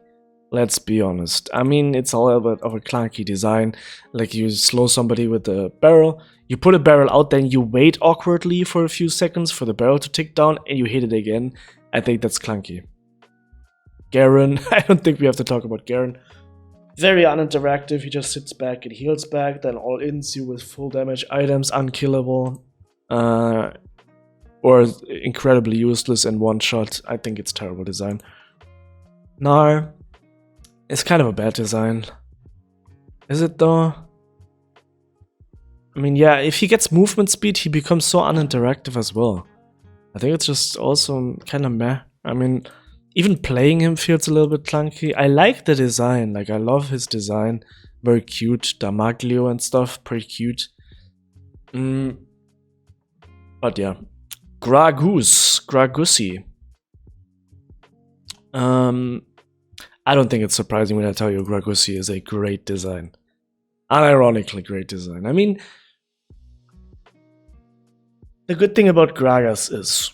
Let's be honest. I mean, it's all a bit of a clunky design. Like, you slow somebody with a barrel, you put a barrel out, then you wait awkwardly for a few seconds for the barrel to tick down, and you hit it again. I think that's clunky. Garen, I don't think we have to talk about Garen. Very uninteractive, he just sits back and heals back, then all-ins you with full damage items, unkillable, or incredibly useless in one shot. I think it's terrible design. Gnar, it's kind of a bad design. Is it though? I mean, yeah, if he gets movement speed, he becomes so uninteractive as well. I think it's just also kind of meh. I mean, even playing him feels a little bit clunky. I like the design, like I love his design. Very cute, Damaglio and stuff, pretty cute. But yeah. Gragusi. I don't think it's surprising when I tell you Gragusi is a great design. Unironically great design. I mean, the good thing about Gragas is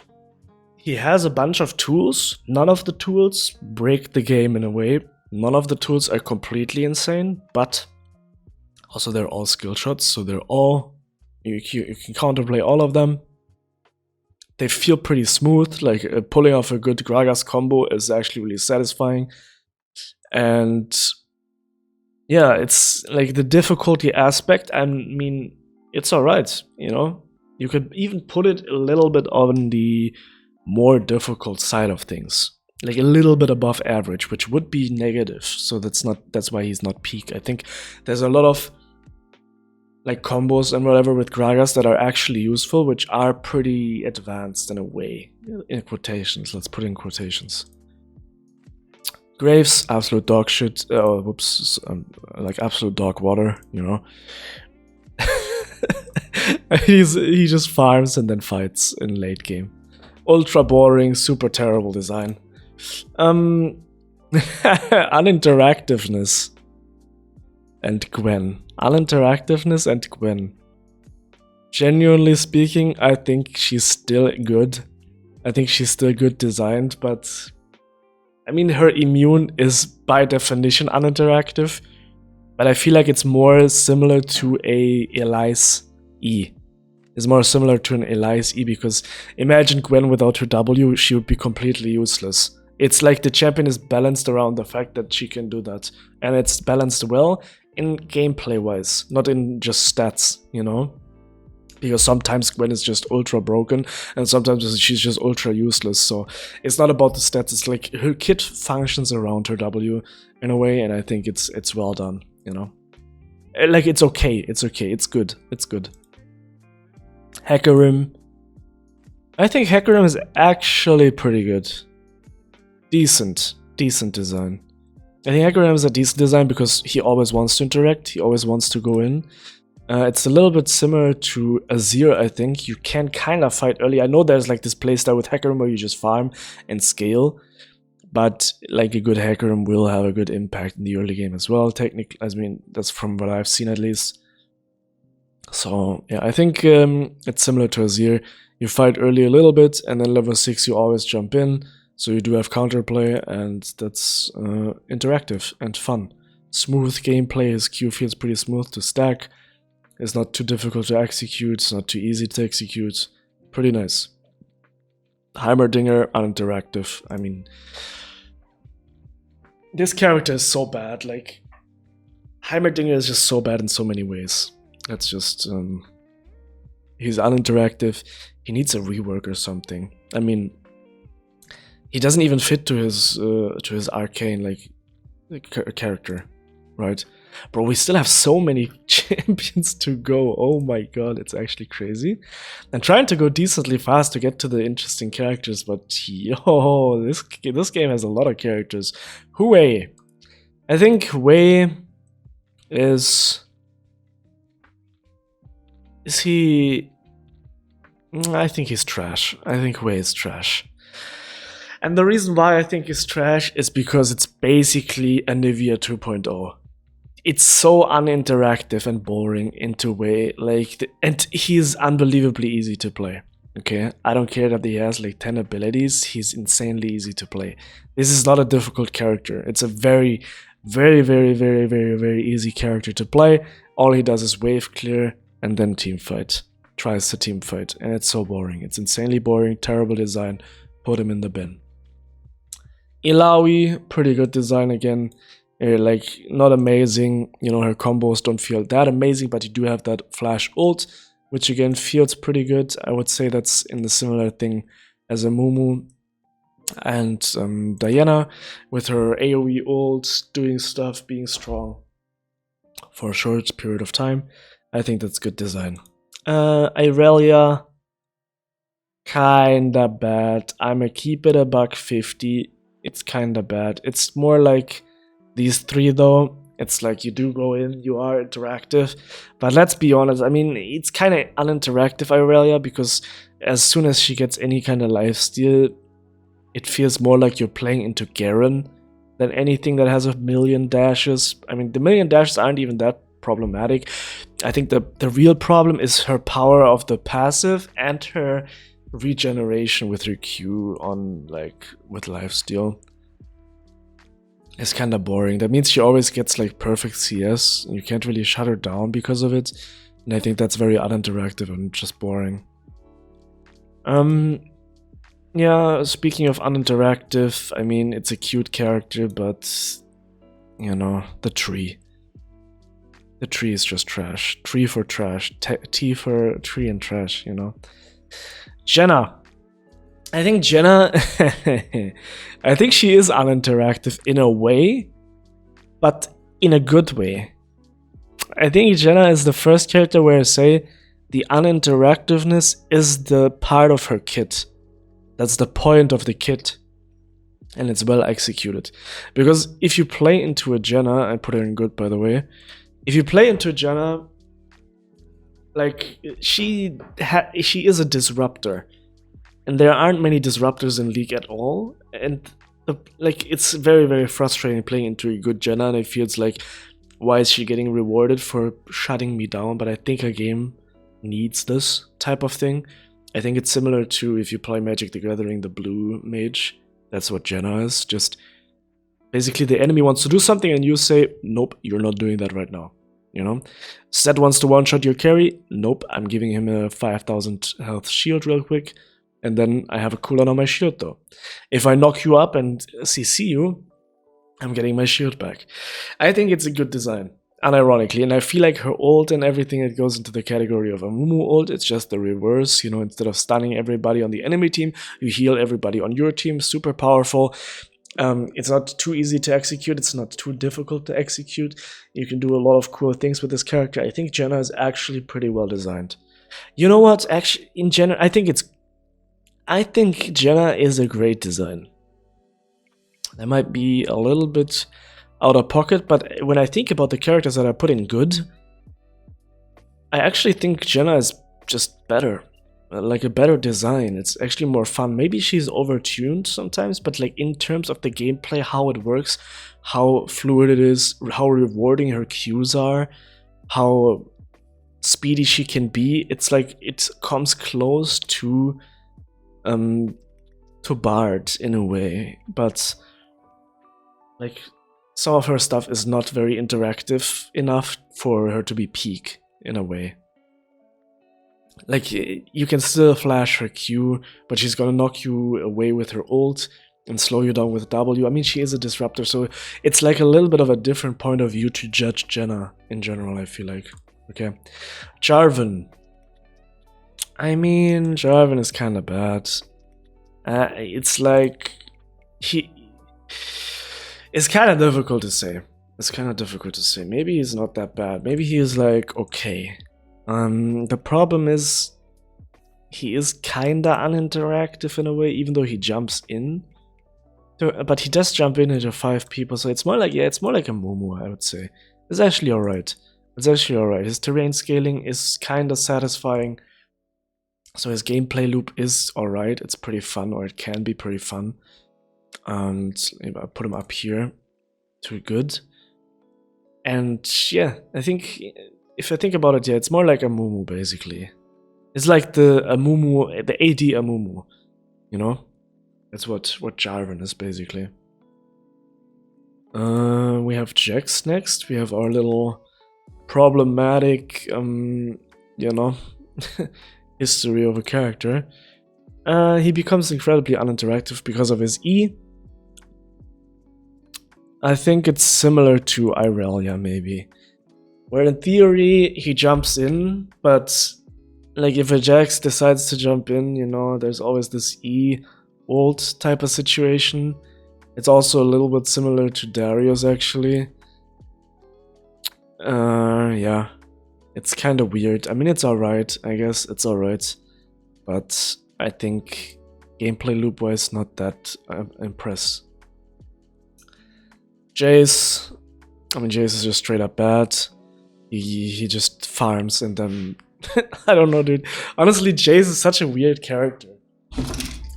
he has a bunch of tools. None of the tools break the game in a way. None of the tools are completely insane, but also they're all skill shots, so they're all, you can counterplay all of them. They feel pretty smooth, like pulling off a good Gragas combo is actually really satisfying. And yeah, it's like the difficulty aspect, I mean, it's alright, you know? You could even put it a little bit on the more difficult side of things. Like a little bit above average, which would be negative. So that's why he's not peak. I think there's a lot of like combos and whatever with Gragas that are actually useful, which are pretty advanced in a way. In quotations, let's put in quotations. Graves, absolute dog shit. Oh, whoops, like absolute dog water, you know. He just farms and then fights in late game. Ultra boring, super terrible design. Uninteractiveness and Gwen. Uninteractiveness and Gwen. Genuinely speaking, I think she's still good. I think she's still good designed, but I mean, her immune is by definition uninteractive, but I feel like it's more similar to a Elise E. It's more similar to an Elise E, because imagine Gwen without her W, she would be completely useless. It's like the champion is balanced around the fact that she can do that, and it's balanced well in gameplay wise, not in just stats, you know? Because sometimes Gwen is just ultra broken, and sometimes she's just ultra useless, so it's not about the stats, it's like her kit functions around her W in a way, and I think it's well done, you know? Like, it's okay, it's good, it's good. Hecarim. I think Hecarim is actually pretty good. Decent design. I think Hecarim is a decent design because he always wants to interact, he always wants to go in. It's a little bit similar to Azir, I think. You can kind of fight early. I know there's like this playstyle with Hecarim where you just farm and scale, but like a good Hecarim will have a good impact in the early game as well. Technically, I mean, that's from what I've seen at least. So yeah, I think it's similar to Azir. You fight early a little bit, and then level 6 you always jump in. So you do have counterplay, and that's interactive and fun. Smooth gameplay, his Q feels pretty smooth to stack. It's not too difficult to execute, it's not too easy to execute. Pretty nice. Heimerdinger, uninteractive. I mean, this character is so bad. Like, Heimerdinger is just so bad in so many ways. That's just, he's uninteractive. He needs a rework or something. I mean, he doesn't even fit to his arcane character, right? Bro, we still have so many champions to go. Oh my god, it's actually crazy. I'm trying to go decently fast to get to the interesting characters, but yo, this game has a lot of characters. Hue. I think Hue is he... I think he's trash. I think Hue is trash. And the reason why I think he's trash is because it's basically a Nivea 2.0. it's so uninteractive and boring into a way, like, and he's unbelievably easy to play. Okay, I don't care that he has like 10 abilities, he's insanely easy to play. This is not a difficult character. It's a very, very, very, very, very, very easy character to play. All he does is wave clear and then team fight. Tries to team fight, and it's so boring. It's insanely boring, terrible design. Put him in the bin. Ilaoi, pretty good design again. Like, not amazing. You know, her combos don't feel that amazing, but you do have that flash ult, which again feels pretty good. I would say that's in the similar thing as a Mumu and Diana, with her AoE ult, doing stuff, being strong for a short period of time. I think that's good design. Irelia, kinda bad. I'ma keep it a $1.50. It's kinda bad. It's more like these three though. It's like you do go in, you are interactive, but let's be honest, I mean, it's kind of uninteractive, Irelia, because as soon as she gets any kind of lifesteal, it feels more like you're playing into Garen than anything that has a million dashes. I mean, the million dashes aren't even that problematic. I think the real problem is her power of the passive and her regeneration with her Q on, like, with lifesteal. It's kind of boring. That means she always gets like perfect CS. You can't really shut her down because of it. And I think that's very uninteractive and just boring. Yeah, speaking of uninteractive, I mean, it's a cute character, but, you know, the tree. The tree is just trash. Tree for trash. T for tree and trash, you know. Jenna. I think Jenna, I think she is uninteractive in a way, but in a good way. I think Jenna is the first character where I say the uninteractiveness is the part of her kit. That's the point of the kit. And it's well executed. Because if you play into a Jenna, I put her in good by the way, if you play into Jenna, like, she is a disruptor. And there aren't many disruptors in League at all, and like, it's very, very frustrating playing into a good Jenna, and it feels like, why is she getting rewarded for shutting me down? But I think a game needs this type of thing. I think it's similar to if you play Magic the Gathering, the blue mage. That's what Jenna is. Just basically the enemy wants to do something and you say, nope, you're not doing that right now. You know, Set wants to one-shot your carry. Nope, I'm giving him a 5,000 health shield real quick. And then I have a cooldown on my shield though. If I knock you up and CC you, I'm getting my shield back. I think it's a good design, unironically. And I feel like her ult and everything, it goes into the category of a Mumu ult. It's just the reverse. You know, instead of stunning everybody on the enemy team, you heal everybody on your team. Super powerful. It's not too easy to execute. It's not too difficult to execute. You can do a lot of cool things with this character. I think Jenna is actually pretty well designed. You know what? Actually, in general, I think Jenna is a great design. That might be a little bit out of pocket, but when I think about the characters that I put in good, I actually think Jenna is just better. Like a better design. It's actually more fun. Maybe she's overtuned sometimes, but like in terms of the gameplay, how it works, how fluid it is, how rewarding her Qs are, how speedy she can be, it's like it comes close to Bard in a way, but like some of her stuff is not very interactive enough for her to be peak in a way. Like, you can still flash her Q, but she's gonna knock you away with her ult and slow you down with W. I mean, she is a disruptor, so it's like a little bit of a different point of view to judge Jenna in general, I feel like. Okay. Jarvan. I mean, Jarvan is kind of bad. It's like it's kind of difficult to say. Maybe he's not that bad. Maybe he is like okay. The problem is he is kinda uninteractive in a way, even though he jumps in. But he does jump in into 5 people, so it's more like, yeah, it's more like a Momo, I would say. It's actually alright. His terrain scaling is kinda satisfying. So his gameplay loop is alright. It's pretty fun, or it can be pretty fun. And maybe I'll put him up here to good. And yeah, I think if I think about it, yeah, it's more like a Mumu basically. It's like the Amumu, the AD Amumu, you know? That's what Jarvan is basically. We have Jax next. We have our little problematic, you know, history of a character. He becomes incredibly uninteractive because of his E. I think it's similar to Irelia, maybe. Where in theory, he jumps in, but like if a Jax decides to jump in, you know, there's always this E ult type of situation. It's also a little bit similar to Darius, actually. Yeah. It's kind of weird. I mean, it's alright, I guess. It's alright. But I think gameplay loop-wise, not that impressed. Jace. I mean, Jace is just straight up bad. He just farms and then... I don't know, dude. Honestly, Jace is such a weird character.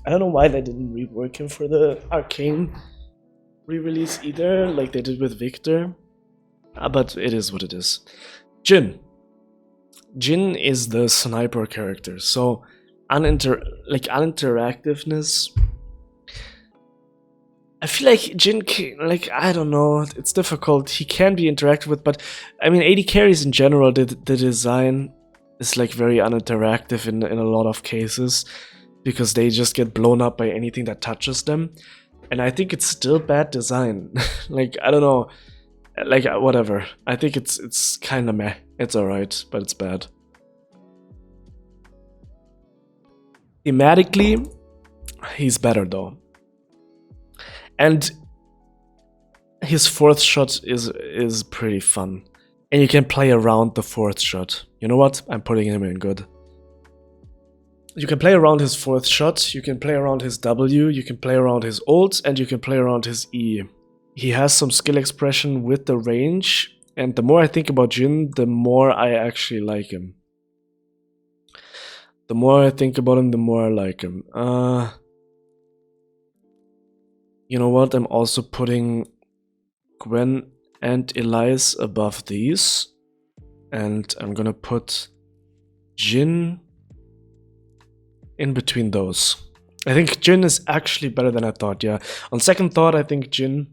I don't know why they didn't rework him for the Arcane re-release either, like they did with Victor. But it is what it is. Jhin. Jhin is the sniper character, so uninteractiveness. I feel like Jhin, I don't know, it's difficult. He can be interacted with, but I mean, AD carries in general, the design is like very uninteractive in a lot of cases because they just get blown up by anything that touches them. And I think it's still bad design. Like, I don't know. Like, whatever. I think it's kind of meh. It's alright, but it's bad. Thematically, he's better though. And his fourth shot is pretty fun. And you can play around the fourth shot. You know what? I'm putting him in good. You can play around his fourth shot, you can play around his W, you can play around his ult, and you can play around his E. He has some skill expression with the range, and the more I think about Jhin, the more I actually like him. The more I think about him, the more I like him. You know what? I'm also putting Gwen and Elias above these. And I'm gonna put Jhin in between those. I think Jhin is actually better than I thought, yeah. On second thought, I think Jhin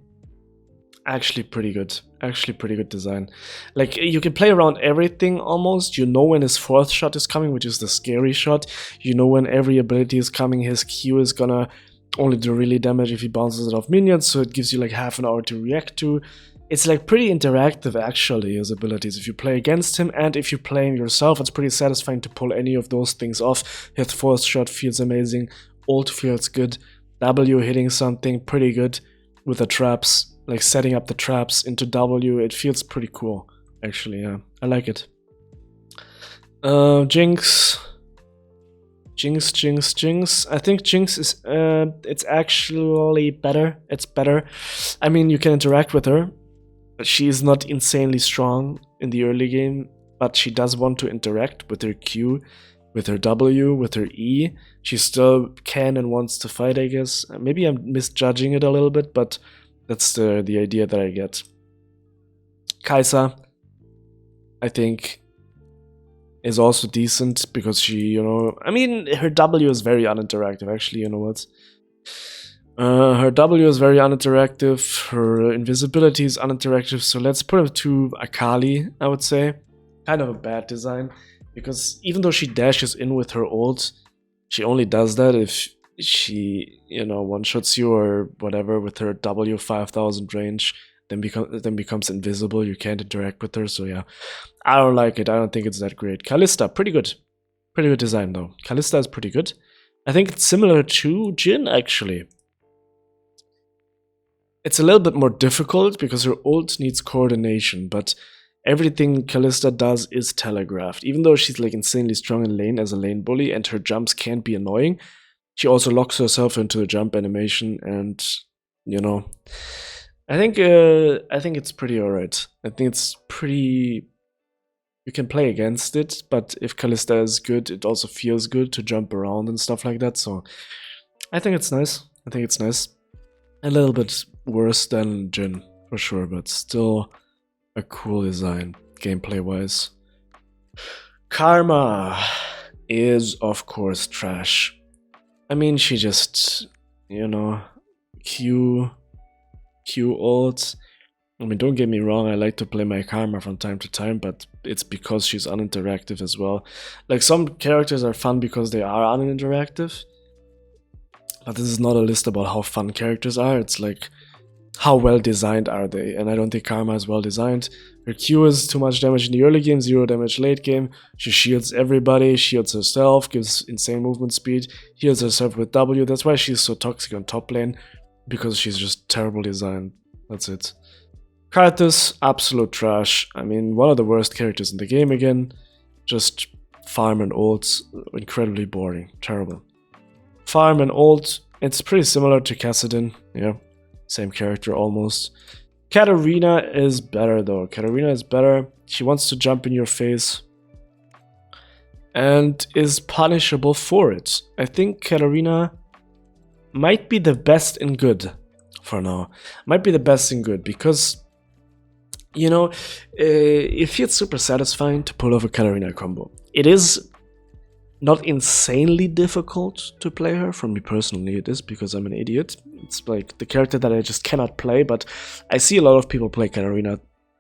actually pretty good. Actually pretty good design. Like, you can play around everything almost. You know when his fourth shot is coming, which is the scary shot. You know when every ability is coming, his Q is gonna only do really damage if he bounces it off minions, so it gives you like half an hour to react to. It's like pretty interactive actually, his abilities. If you play against him and if you play him yourself, it's pretty satisfying to pull any of those things off. His fourth shot feels amazing, ult feels good, W hitting something pretty good with the traps, like setting up the traps into W, it feels pretty cool actually, yeah. I like it. Jinx. I think Jinx is, it's actually better. It's better. I mean, you can interact with her. She is not insanely strong in the early game, but she does want to interact with her Q, with her W, with her E. She still can and wants to fight, I guess. Maybe I'm misjudging it a little bit, but that's the idea that I get. Kai'Sa, I think, is also decent because she, you know, I mean, her W is very uninteractive, actually, you know what? Her W is very uninteractive, her invisibility is uninteractive, so let's put her to Akali, I would say. Kind of a bad design, because even though she dashes in with her ult, she only does that if she, you know, one-shots you or whatever with her W 5000 range, then becomes invisible, you can't interact with her, so yeah. I don't like it, I don't think it's that great. Kalista, pretty good. Pretty good design though. Kalista is pretty good. I think it's similar to Jhin, actually. It's a little bit more difficult because her ult needs coordination, but everything Kalista does is telegraphed. Even though she's like insanely strong in lane as a lane bully and her jumps can be annoying, she also locks herself into a jump animation and, you know, I think it's pretty alright. I think it's pretty... You can play against it, but if Kalista is good, it also feels good to jump around and stuff like that, so I think it's nice. I think it's nice. A little bit worse than Jhin, for sure, but still a cool design, gameplay-wise. Karma is, of course, trash. I mean, she just, you know, Q ult. I mean, don't get me wrong, I like to play my Karma from time to time, but it's because she's uninteractive as well. Like, some characters are fun because they are uninteractive, but this is not a list about how fun characters are, it's like, how well designed are they? And I don't think Karma is well designed. Her Q is too much damage in the early game, 0 damage late game. She shields everybody, shields herself, gives insane movement speed, heals herself with W. That's why she's so toxic on top lane, because she's just terrible designed. That's it. Kratos, absolute trash. I mean, one of the worst characters in the game again. Just farm and ult, incredibly boring, terrible. Farm and ult, it's pretty similar to Kassadin, yeah. Same character almost. Katarina is better though. Katarina is better. She wants to jump in your face and is punishable for it. I think Katarina might be the best in good for now. Might be the best in good because, you know, it feels super satisfying to pull off a Katarina combo. It is not insanely difficult to play her. For me personally it is, because I'm an idiot. It's like the character that I just cannot play, but I see a lot of people play Katarina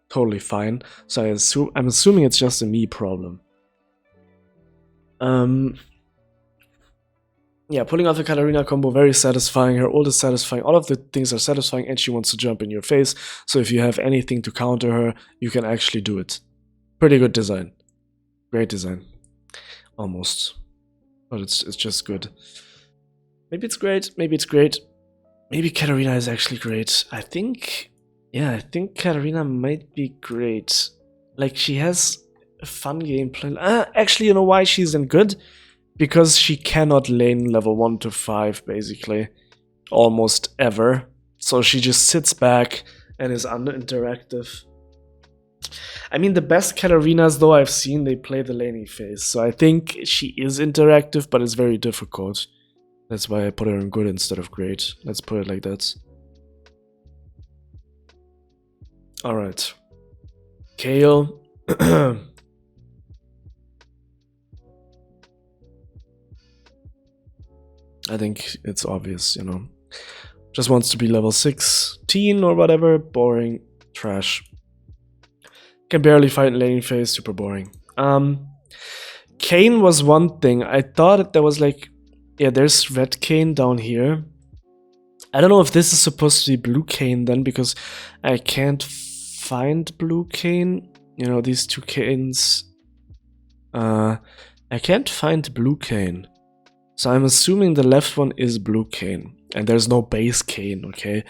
totally fine, so I'm assuming it's just a me problem. Yeah, pulling off the Katarina combo, very satisfying. Her ult is satisfying. All of the things are satisfying, and she wants to jump in your face, so if you have anything to counter her, you can actually do it. Pretty good design. Great design. Almost. But it's just good. Maybe it's great, maybe it's great. Maybe Katarina is actually great. I think Katarina might be great. Like, she has a fun gameplay. Actually, you know why she isn't good? Because she cannot lane level 1 to 5, basically. Almost ever. So she just sits back and is uninteractive. I mean, the best Katarinas, though, I've seen, they play the laning phase. So I think she is interactive, but it's very difficult. That's why I put her in good instead of great. Let's put it like that. Alright. Kale. I think it's obvious, you know. Just wants to be level 16 or whatever. Boring. Trash. Can barely fight in laning phase. Super boring. Kayn was one thing. I thought there was like... Yeah, there's red Kayn down here. I don't know if this is supposed to be blue Kayn then, because I can't find blue Kayn. You know, these two Kayns. I can't find blue Kayn. So I'm assuming the left one is blue Kayn. And there's no base Kayn, okay?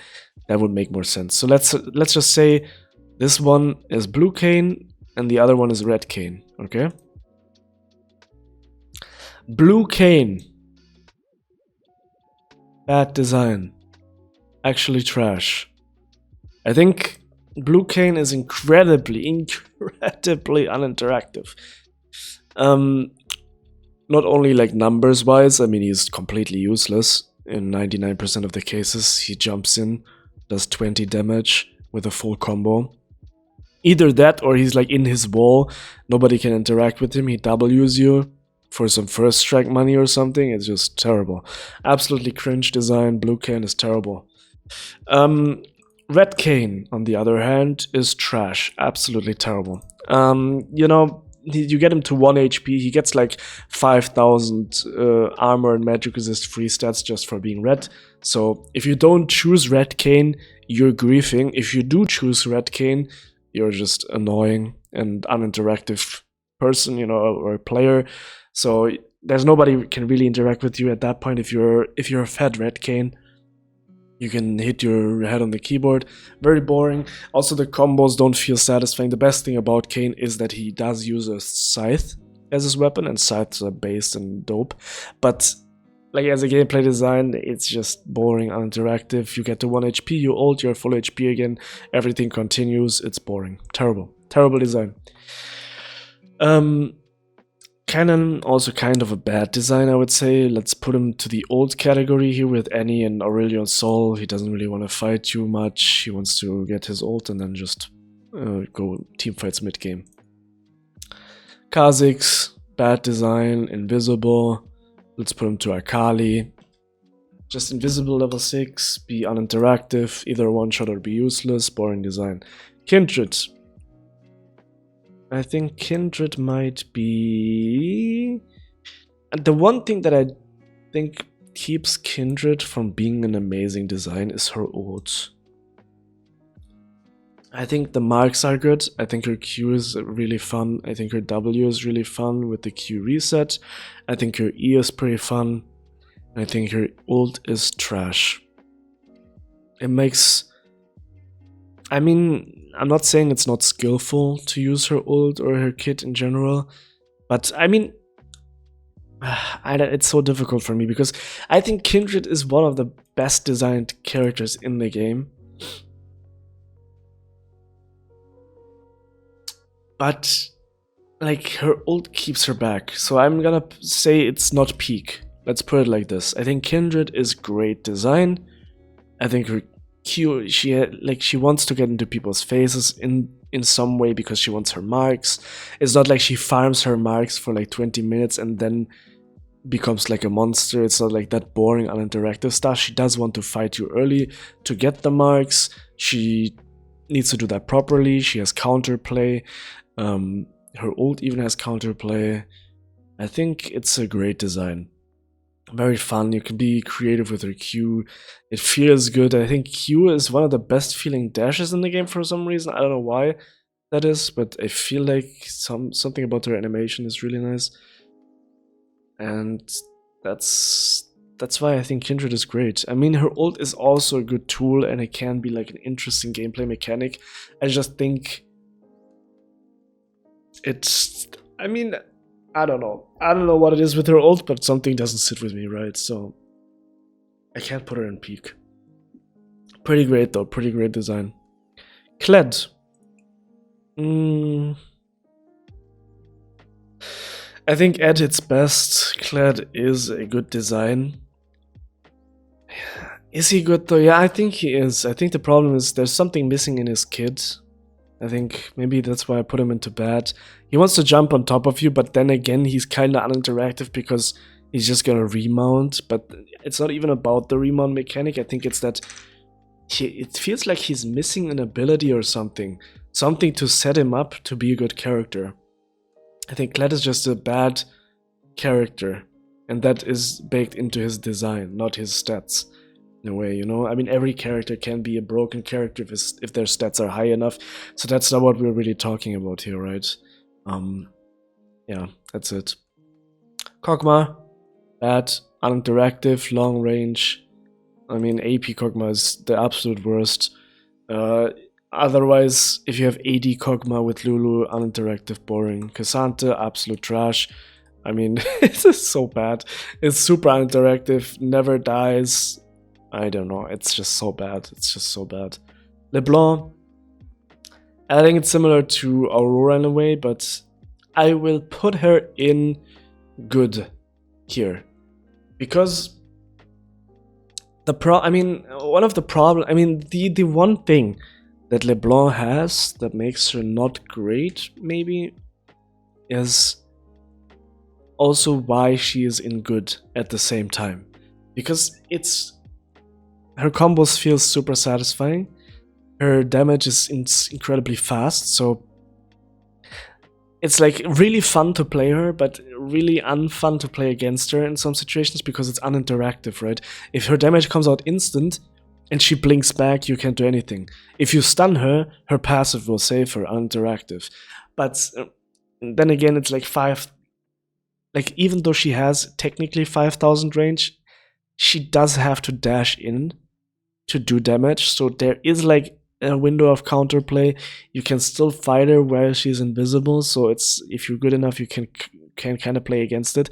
That would make more sense. So let's just say this one is blue Kayn and the other one is red Kayn, okay? Blue Kayn. Bad design. Actually trash. I think blue Kayn is incredibly uninteractive. Not only like numbers wise, I mean, he's completely useless. In 99% of the cases, he jumps in, does 20 damage with a full combo. Either that or he's like in his wall, nobody can interact with him, he W's you for some first strike money or something. It's just terrible. Absolutely cringe design. Blue Kayn is terrible. Red Kayn, on the other hand, is trash. Absolutely terrible. You know, you get him to 1 HP, he gets like 5,000 armor and magic resist free stats just for being red. So if you don't choose Red Kayn, you're griefing. If you do choose Red Kayn, you're just annoying and uninteractive person, you know, or a player. So there's nobody who can really interact with you at that point. If you're a fat red Kayn, you can hit your head on the keyboard. Very boring. Also, the combos don't feel satisfying. The best thing about Kayn is that he does use a scythe as his weapon, and scythes are based and dope. But like as a gameplay design, it's just boring, uninteractive. You get to 1 HP, you ult, you're full HP again. Everything continues. It's boring. Terrible. Terrible design. Cannon, also kind of a bad design, I would say. Let's put him to the old category here with Annie and Aurelion Sol. He doesn't really want to fight too much. He wants to get his ult and then just go teamfights mid game. Kha'Zix, bad design, invisible. Let's put him to Akali. Just invisible level 6, be uninteractive, either one shot or be useless, boring design. Kindred. I think Kindred might be... And the one thing that I think keeps Kindred from being an amazing design is her ult. I think the marks are good. I think her Q is really fun. I think her W is really fun with the Q reset. I think her E is pretty fun. I think her ult is trash. It makes... I mean, I'm not saying it's not skillful to use her ult or her kit in general, but I mean, it's so difficult for me because I think Kindred is one of the best designed characters in the game. But, like, her ult keeps her back, so I'm gonna say it's not peak. Let's put it like this. I think Kindred is great design. I think her Q, she wants to get into people's faces in some way because she wants her marks. It's not like she farms her marks for like 20 minutes and then becomes like a monster. It's not like that boring uninteractive stuff. She does want to fight you early to get the marks. She needs to do that properly. She has counterplay. Her ult even has counterplay. I think it's a great design. Very fun. You can be creative with her Q. It feels good. I think Q is one of the best feeling dashes in the game for some reason. I don't know why that is, but I feel like something about her animation is really nice. And that's why I think Kindred is great. I mean, her ult is also a good tool and it can be like an interesting gameplay mechanic. I just think it's... I mean, I don't know. I don't know what it is with her ult, but something doesn't sit with me, right? So I can't put her in peak. Pretty great though, pretty great design. Kled. I think at its best, Kled is a good design. Is he good though? Yeah, I think he is. I think the problem is there's something missing in his kit. I think maybe that's why I put him into bad. He wants to jump on top of you, but then again, he's kind of uninteractive because he's just gonna remount. But it's not even about the remount mechanic. I think it's that it feels like he's missing an ability or something. Something to set him up to be a good character. I think Kled is just a bad character. And that is baked into his design, not his stats. In a way, you know? I mean, every character can be a broken character if their stats are high enough. So that's not what we're really talking about here, right? Yeah, that's it. Kog'Maw, bad, uninteractive, long range. I mean, AP Kog'Maw is the absolute worst. Otherwise, if you have AD Kog'Maw with Lulu, uninteractive, boring. Cassandra, absolute trash. I mean, it's just so bad. It's super uninteractive, never dies. I don't know, it's just so bad. It's just so bad. LeBlanc, I think it's similar to Aurora in a way, but I will put her in good here. Because the one thing that LeBlanc has that makes her not great, maybe, is also why she is in good at the same time. Because her combos feel super satisfying. Her damage is incredibly fast, so it's like really fun to play her, but really unfun to play against her in some situations because it's uninteractive, right? If her damage comes out instant and she blinks back, you can't do anything. If you stun her, her passive will save her, uninteractive. But then again, it's like even though she has technically 5,000 range, she does have to dash in to do damage, so there is like a window of counterplay. You can still fight her while she's invisible, so it's, if you're good enough, you can kind of play against it.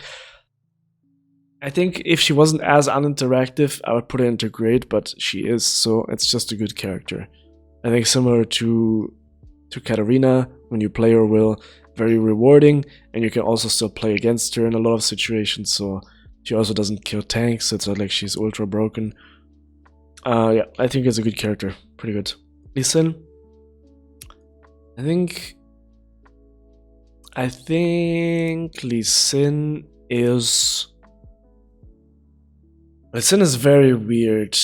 I think if she wasn't as uninteractive, I would put her into great, but she is, so it's just a good character. I think similar to Katarina, when you play her well, very rewarding, and you can also still play against her in a lot of situations, so she also doesn't kill tanks, so it's not like she's ultra broken. Yeah, I think it's a good character. Pretty good. Lee Sin. I think Lee Sin is very weird.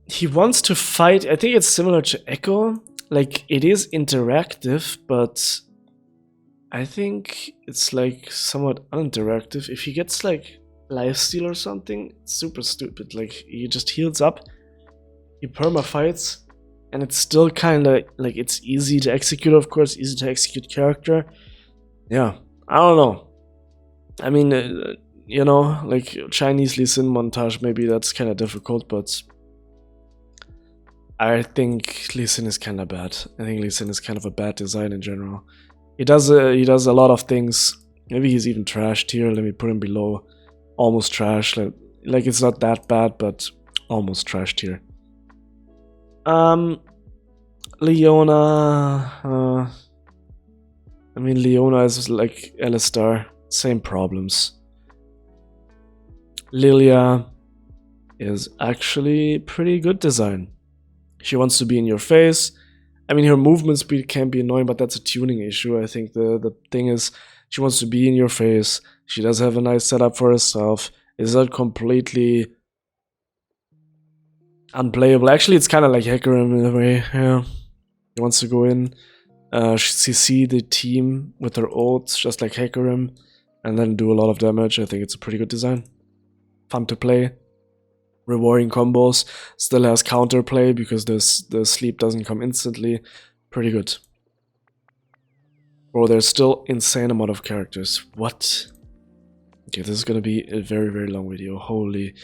He wants to fight. I think it's similar to Echo. Like, it is interactive, but I think it's like somewhat uninteractive. If he gets like lifesteal or something, it's super stupid. Like, he just heals up, he perma fights, and it's still kind of like it's easy to execute, of course, easy to execute character. Yeah, I don't know. I mean, you know, like Chinese Lee Sin montage, maybe that's kind of difficult, but I think Lee Sin is kind of bad. I think Lee Sin is kind of a bad design in general. He does a lot of things. Maybe he's even trashed here. Let me put him below. Almost trash. Like it's not that bad, but almost trashed here. Leona. I mean, Leona is like Alistar. Same problems. Lilia is actually pretty good design. She wants to be in your face. I mean, her movement speed can be annoying, but that's a tuning issue. I think the thing is, she wants to be in your face. She does have a nice setup for herself. It's not completely unplayable. Actually, it's kind of like Hecarim in a way. Yeah, he wants to go in, CC the team with her ults, just like Hecarim, and then do a lot of damage. I think it's a pretty good design. Fun to play. Rewarding combos. Still has counterplay because the sleep doesn't come instantly. Pretty good. Bro, there's still insane amount of characters. What? Okay, this is gonna be a very, very long video. Holy.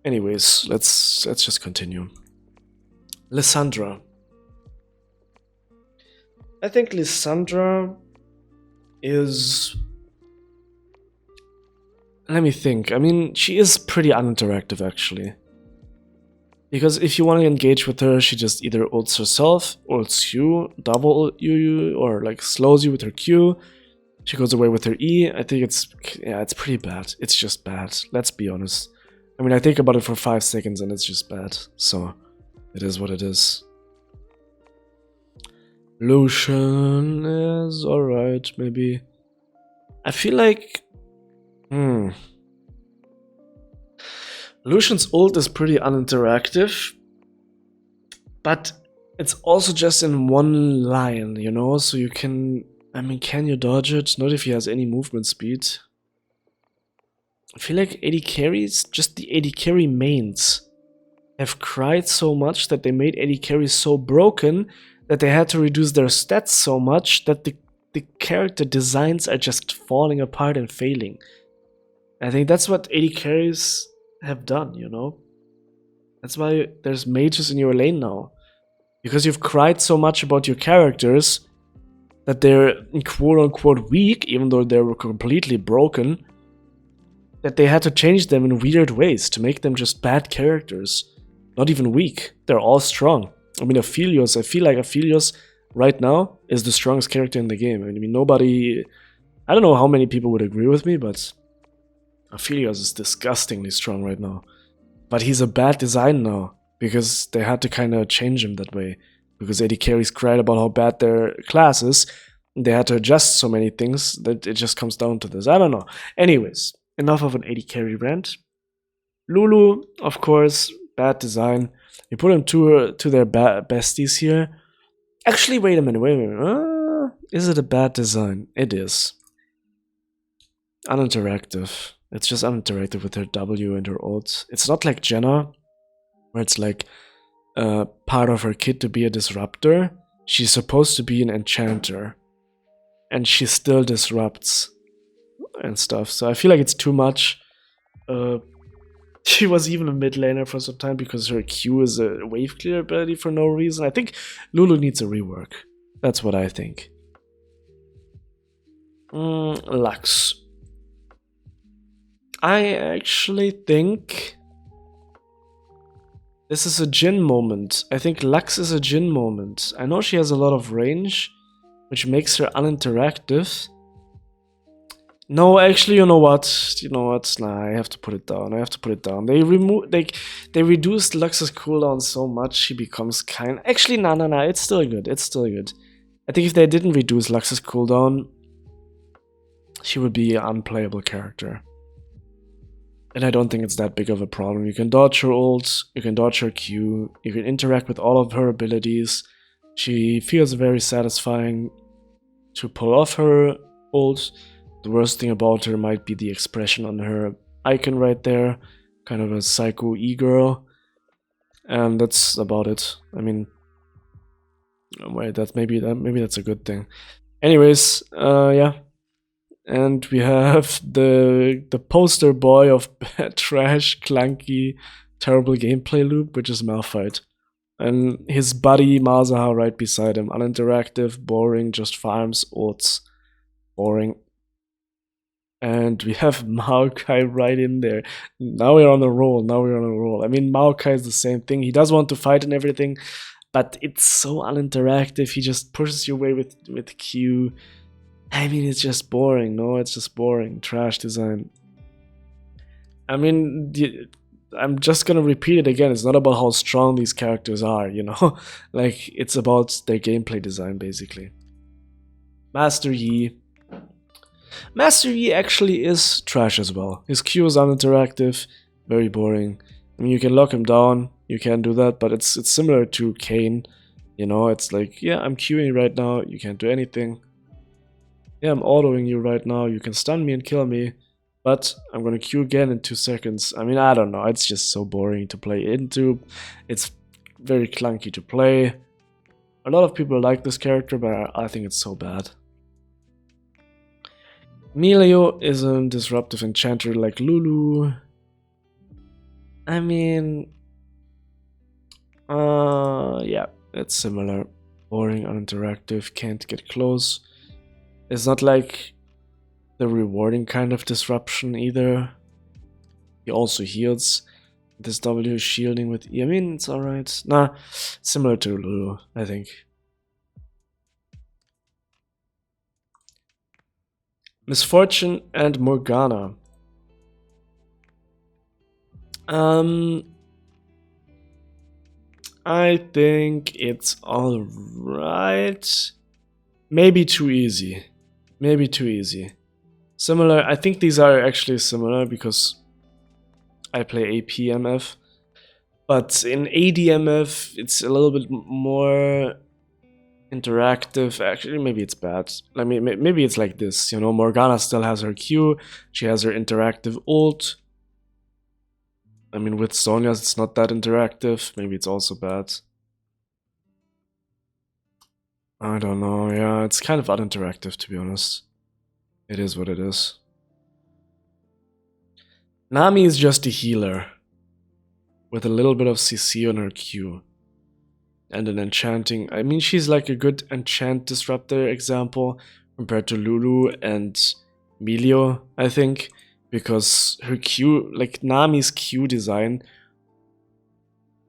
Anyways, let's just continue. Lissandra. I think Lissandra is... Let me think. I mean, she is pretty uninteractive, actually. Because if you want to engage with her, she just either ults herself, ults you, double you, or like slows you with her Q. She goes away with her E. I think it's pretty bad. It's just bad. Let's be honest. I mean, I think about it for 5 seconds and it's just bad. So, it is what it is. Lucian is alright, maybe. I feel like... Lucian's ult is pretty uninteractive, but it's also just in one line, you know, so you can... I mean, can you dodge it? Not if he has any movement speed. I feel like AD carries, just the AD carry mains, have cried so much that they made AD carries so broken that they had to reduce their stats so much that the character designs are just falling apart and failing. I think that's what AD carries have done, you know? That's why there's mages in your lane now. Because you've cried so much about your characters that they're quote-unquote weak, even though they were completely broken, that they had to change them in weird ways to make them just bad characters. Not even weak. They're all strong. I mean, Aphelios, I feel like Aphelios right now is the strongest character in the game. I mean, nobody... I don't know how many people would agree with me, but... Aphelios is disgustingly strong right now. But he's a bad design now, because they had to kind of change him that way. Because AD carries cried about how bad their class is, and they had to adjust so many things that it just comes down to this. I don't know. Anyways, enough of an AD carry rant. Lulu, of course, bad design. You put them to their besties here. Actually, wait a minute. Is it a bad design? It is. Uninteractive. It's just uninteractive with her W and her ults. It's not like Jenna, where it's like part of her kit to be a disruptor. She's supposed to be an enchanter, and she still disrupts and stuff. So I feel like it's too much. She was even a mid laner for some time because her Q is a wave clear ability for no reason. I think Lulu needs a rework. That's what I think. Lux. I actually think this is a Jhin moment. I think Lux is a Jhin moment. I know she has a lot of range, which makes her uninteractive. No, actually, you know what? You know what? Nah, I have to put it down. I have to put it down. They reduced Lux's cooldown so much he becomes kind. Actually, no. It's still good. It's still good. I think if they didn't reduce Lux's cooldown, she would be an unplayable character. And I don't think it's that big of a problem. You can dodge her ult, you can dodge her Q, you can interact with all of her abilities. She feels very satisfying to pull off her ult. The worst thing about her might be the expression on her icon right there. Kind of a psycho e-girl. And that's about it. I mean, wait, maybe that's a good thing. Anyways, yeah. And we have the poster boy of trash, clunky, terrible gameplay loop, which is Malphite. And his buddy Mazaha right beside him. Uninteractive, boring, just farms, ults. Boring. And we have Maokai right in there. Now we're on a roll. I mean, Maokai is the same thing. He does want to fight and everything, but it's so uninteractive. He just pushes you away with Q. I mean, it's just boring. No, it's just boring. Trash design. I mean, I'm just gonna repeat it again. It's not about how strong these characters are, you know? Like, it's about their gameplay design, basically. Master Yi. Master Yi actually is trash as well. His Q is uninteractive, very boring. I mean, you can lock him down, you can do that, but it's similar to Kayn. You know, it's like, yeah, I'm Qing right now, you can't do anything. Yeah, I'm autoing you right now, you can stun me and kill me, but I'm gonna Q again in 2 seconds. I mean, I don't know, it's just so boring to play into. It's very clunky to play. A lot of people like this character, but I think it's so bad. Melio is a disruptive enchanter like Lulu. I mean, yeah, it's similar. Boring, uninteractive, can't get close. It's not like the rewarding kind of disruption either. He also heals. This W is shielding with E. I mean, it's alright. Nah, similar to Lulu, I think. Misfortune and Morgana. I think it's alright. Maybe too easy. Maybe too easy. Similar, I think these are actually similar because I play APMF. But in ADMF, it's a little bit more interactive. Actually, maybe it's bad. I mean, maybe it's like this, you know, Morgana still has her Q, she has her interactive ult. I mean, with Sonya's it's not that interactive, maybe it's also bad. I don't know, yeah, it's kind of uninteractive to be honest. It is what it is. Nami is just a healer, with a little bit of CC on her Q. And an enchanting, I mean, she's like a good enchant disruptor example compared to Lulu and Melio, I think, because her Q, like Nami's Q design,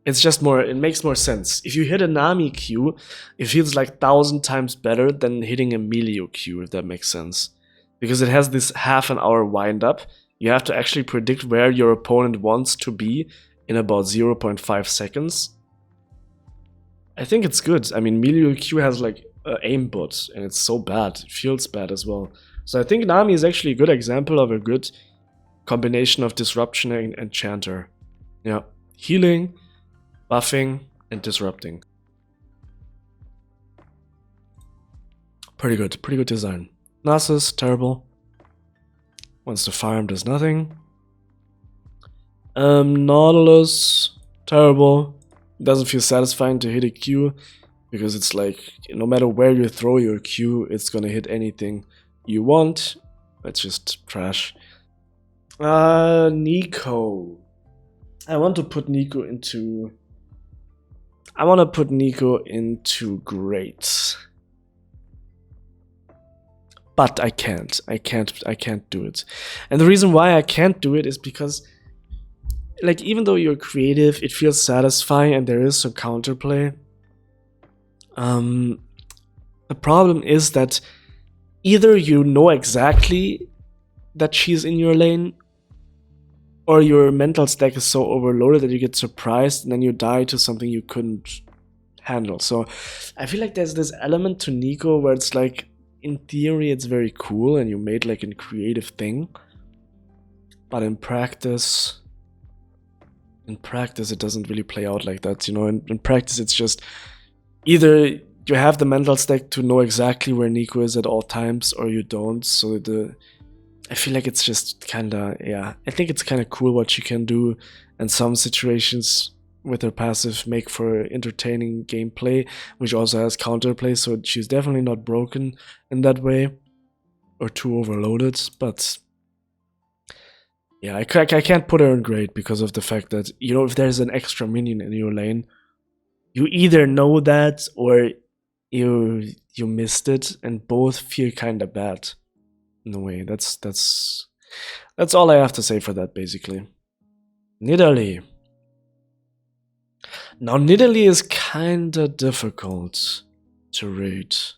it's just more, it makes more sense. If you hit a Nami Q, it feels like 1,000 times better than hitting a Melio Q, if that makes sense. Because it has this half an hour wind up, you have to actually predict where your opponent wants to be in about 0.5 seconds. I think it's good. I mean, Melio Q has like aimbot, and it's so bad. It feels bad as well. So I think Nami is actually a good example of a good combination of disruption and enchanter. Yeah, healing, buffing, and disrupting. Pretty good design. Nasus, terrible. Wants to farm, does nothing. Nautilus, terrible. Doesn't feel satisfying to hit a Q because it's like no matter where you throw your Q, it's gonna hit anything you want. That's just trash. Nico. I want to put Nico into great. But I can't do it. And the reason why I can't do it is because, like, even though you're creative, it feels satisfying and there is some counterplay. The problem is that either you know exactly that she's in your lane, or your mental stack is so overloaded that you get surprised and then you die to something you couldn't handle. So I feel like there's this element to Neeko where it's like, in theory it's very cool and you made like a creative thing, but in practice it doesn't really play out like that, you know. In practice it's just either you have the mental stack to know exactly where Neeko is at all times, or you don't. So I feel like it's just kinda, yeah, I think it's kinda cool what she can do, and some situations with her passive make for entertaining gameplay, which also has counterplay, so she's definitely not broken in that way, or too overloaded, but yeah, I can't put her in great because of the fact that, you know, if there's an extra minion in your lane, you either know that or you missed it, and both feel kinda bad. In a way, that's all I have to say for that, basically. Nidalee. Now, Nidalee is kinda difficult to rate.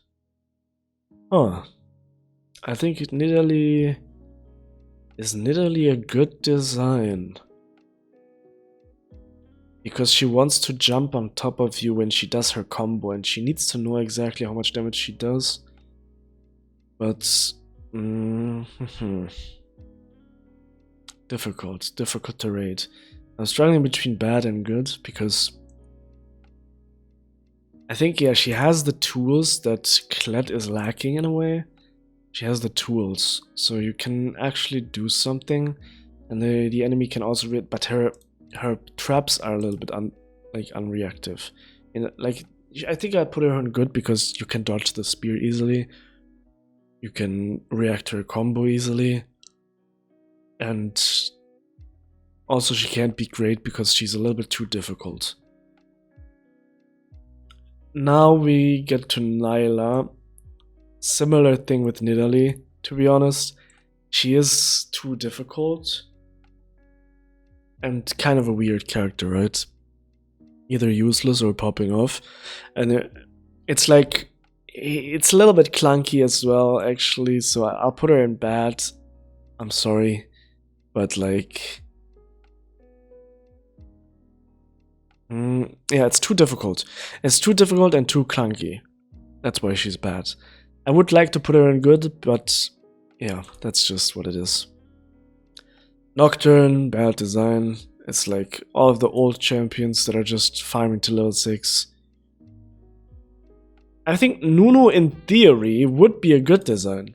Huh. I think Nidalee... Is Nidalee a good design? Because she wants to jump on top of you when she does her combo, and she needs to know exactly how much damage she does. But... difficult to rate. I'm struggling between bad and good because I think, yeah, she has the tools that Kled is lacking in a way. She has the tools, so you can actually do something, and the enemy can also read, but her traps are a little bit unreactive. I think I put her on good because you can dodge the spear easily. You can react to her combo easily, and also she can't be great because she's a little bit too difficult. Now we get to Nyla. Similar thing with Nidalee, to be honest. She is too difficult and kind of a weird character, right? Either useless or popping off, and it's like, it's a little bit clunky as well, actually, so I'll put her in bad. I'm sorry, but like... yeah, it's too difficult. It's too difficult and too clunky. That's why she's bad. I would like to put her in good, but yeah, that's just what it is. Nocturne, bad design. It's like all of the old champions that are just farming to level 6. I think Nunu, in theory, would be a good design.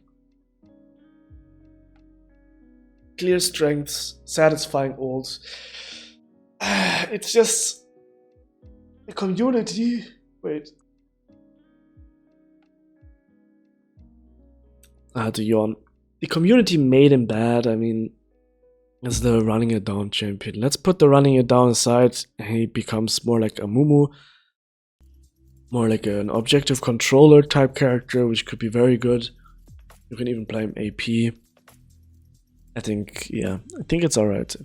Clear strengths, satisfying ults. It's just... the community... Wait. I had to yawn. The community made him bad. I mean, as the running it down champion. Let's put the running it down aside. He becomes more like a Mumu. More like an objective controller type character, which could be very good. You can even play him AP. I think, yeah, I think it's alright.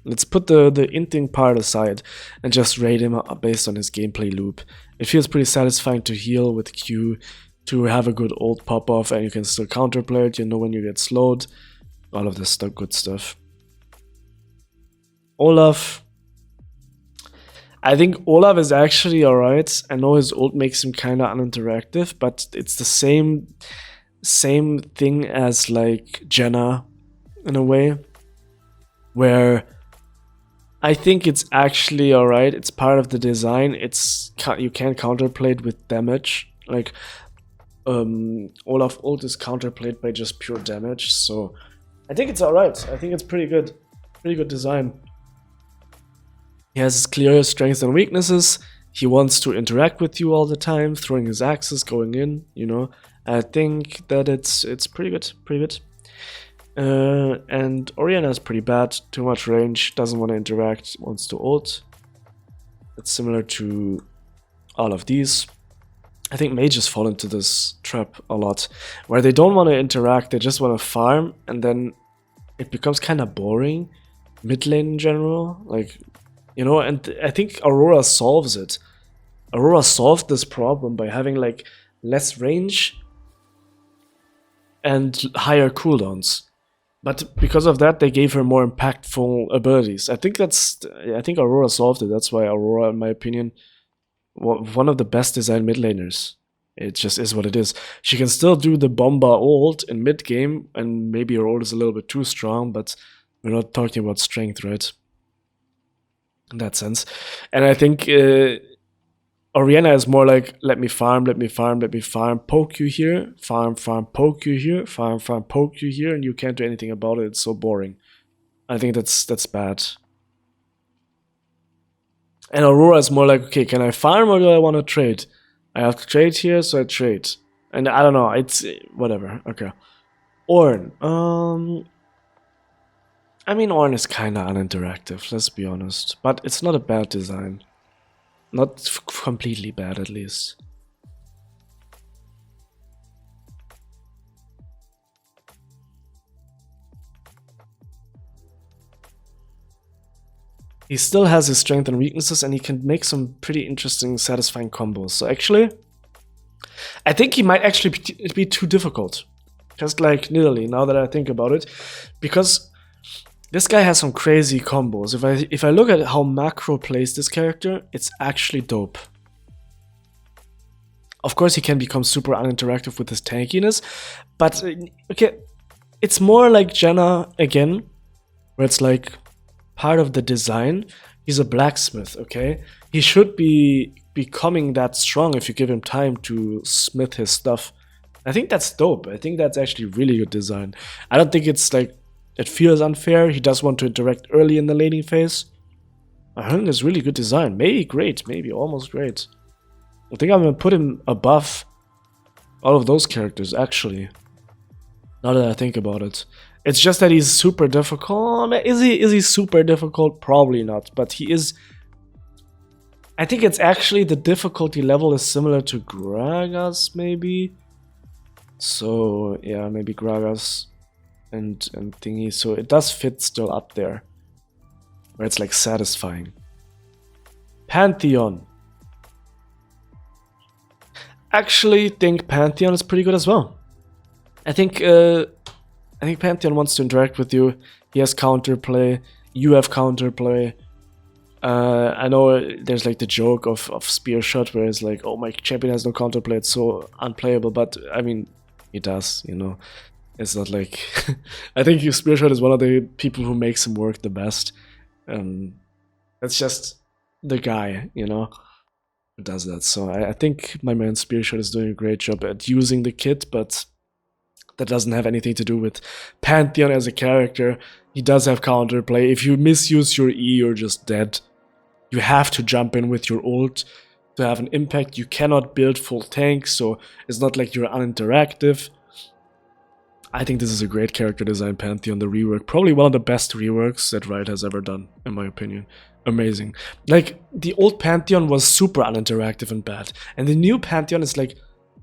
Let's put the inting part aside and just rate him based on his gameplay loop. It feels pretty satisfying to heal with Q, to have a good ult pop off, and you can still counterplay it, you know when you get slowed. All of this stuff, good stuff. Olaf. I think Olaf is actually alright. I know his ult makes him kinda uninteractive, but it's the same thing as like Jenna in a way, where I think it's actually alright. It's part of the design. You can counterplay it with damage. Like Olaf ult is counterplayed by just pure damage, so I think it's alright. I think it's pretty good design. He has clear strengths and weaknesses. He wants to interact with you all the time, throwing his axes, going in, you know. I think that it's pretty good. And Orianna is pretty bad, too much range, doesn't want to interact, wants to ult. It's similar to all of these. I think mages fall into this trap a lot, where they don't want to interact, they just want to farm, and then it becomes kind of boring, mid lane in general, like, you know. And I think Aurora solves it. Aurora solved this problem by having like less range and higher cooldowns. But because of that, they gave her more impactful abilities. I think Aurora solved it. That's why Aurora, in my opinion, one of the best designed mid laners. It just is what it is. She can still do the bomba ult in mid game, and maybe her ult is a little bit too strong, but we're not talking about strength, right? In that sense. And I think Orianna is more like, let me farm, poke you here, farm, poke you here, farm, poke you here, and you can't do anything about it. It's so boring. I think that's bad. And Aurora is more like, okay, can I farm or do I want to trade? I have to trade here, so I trade. And I don't know, it's whatever. Okay. Ornn. I mean, Ornn is kinda uninteractive, let's be honest. But it's not a bad design. Not completely bad, at least. He still has his strength and weaknesses, and he can make some pretty interesting, satisfying combos. So actually, I think he might actually be too difficult. Just like, literally, now that I think about it. Because this guy has some crazy combos. If I look at how Macro plays this character, it's actually dope. Of course, he can become super uninteractive with his tankiness, but okay, it's more like Janna again, where it's like part of the design. He's a blacksmith, okay? He should be becoming that strong if you give him time to smith his stuff. I think that's dope. I think that's actually really good design. I don't think it's like, it feels unfair. He does want to interact early in the laning phase. I think it's really good design. Maybe great, maybe almost great. I think I'm gonna put him above all of those characters, actually. Now that I think about it. It's just that he's super difficult. Is he super difficult? Probably not, but he is. I think it's actually the difficulty level is similar to Gragas, maybe. So yeah, maybe Gragas and thingy. So it does fit still up there, where it's like satisfying. Pantheon. Actually think Pantheon is pretty good as well. I think Pantheon wants to interact with you. He has counterplay. You have counterplay. I know there's like the joke of Spear Shot where it's like, oh, my champion has no counterplay, it's so unplayable, but I mean, he does, you know. It's not like... I think Spear Shot is one of the people who makes him work the best. That's just the guy, you know, who does that. So I think my man Spear Shot is doing a great job at using the kit, but that doesn't have anything to do with Pantheon as a character. He does have counterplay. If you misuse your E, you're just dead. You have to jump in with your ult to have an impact. You cannot build full tanks, so it's not like you're uninteractive. I think this is a great character design, Pantheon, the rework. Probably one of the best reworks that Riot has ever done, in my opinion. Amazing. Like, the old Pantheon was super uninteractive and bad. And the new Pantheon is like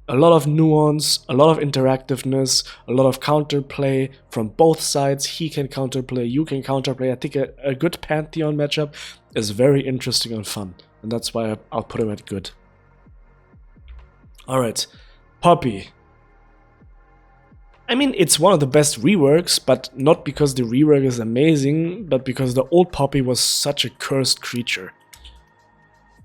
a lot of nuance, a lot of interactiveness, a lot of counterplay from both sides. He can counterplay, you can counterplay. I think a good Pantheon matchup is very interesting and fun. And that's why I'll put him at good. Alright, Poppy. I mean, it's one of the best reworks, but not because the rework is amazing, but because the old Poppy was such a cursed creature.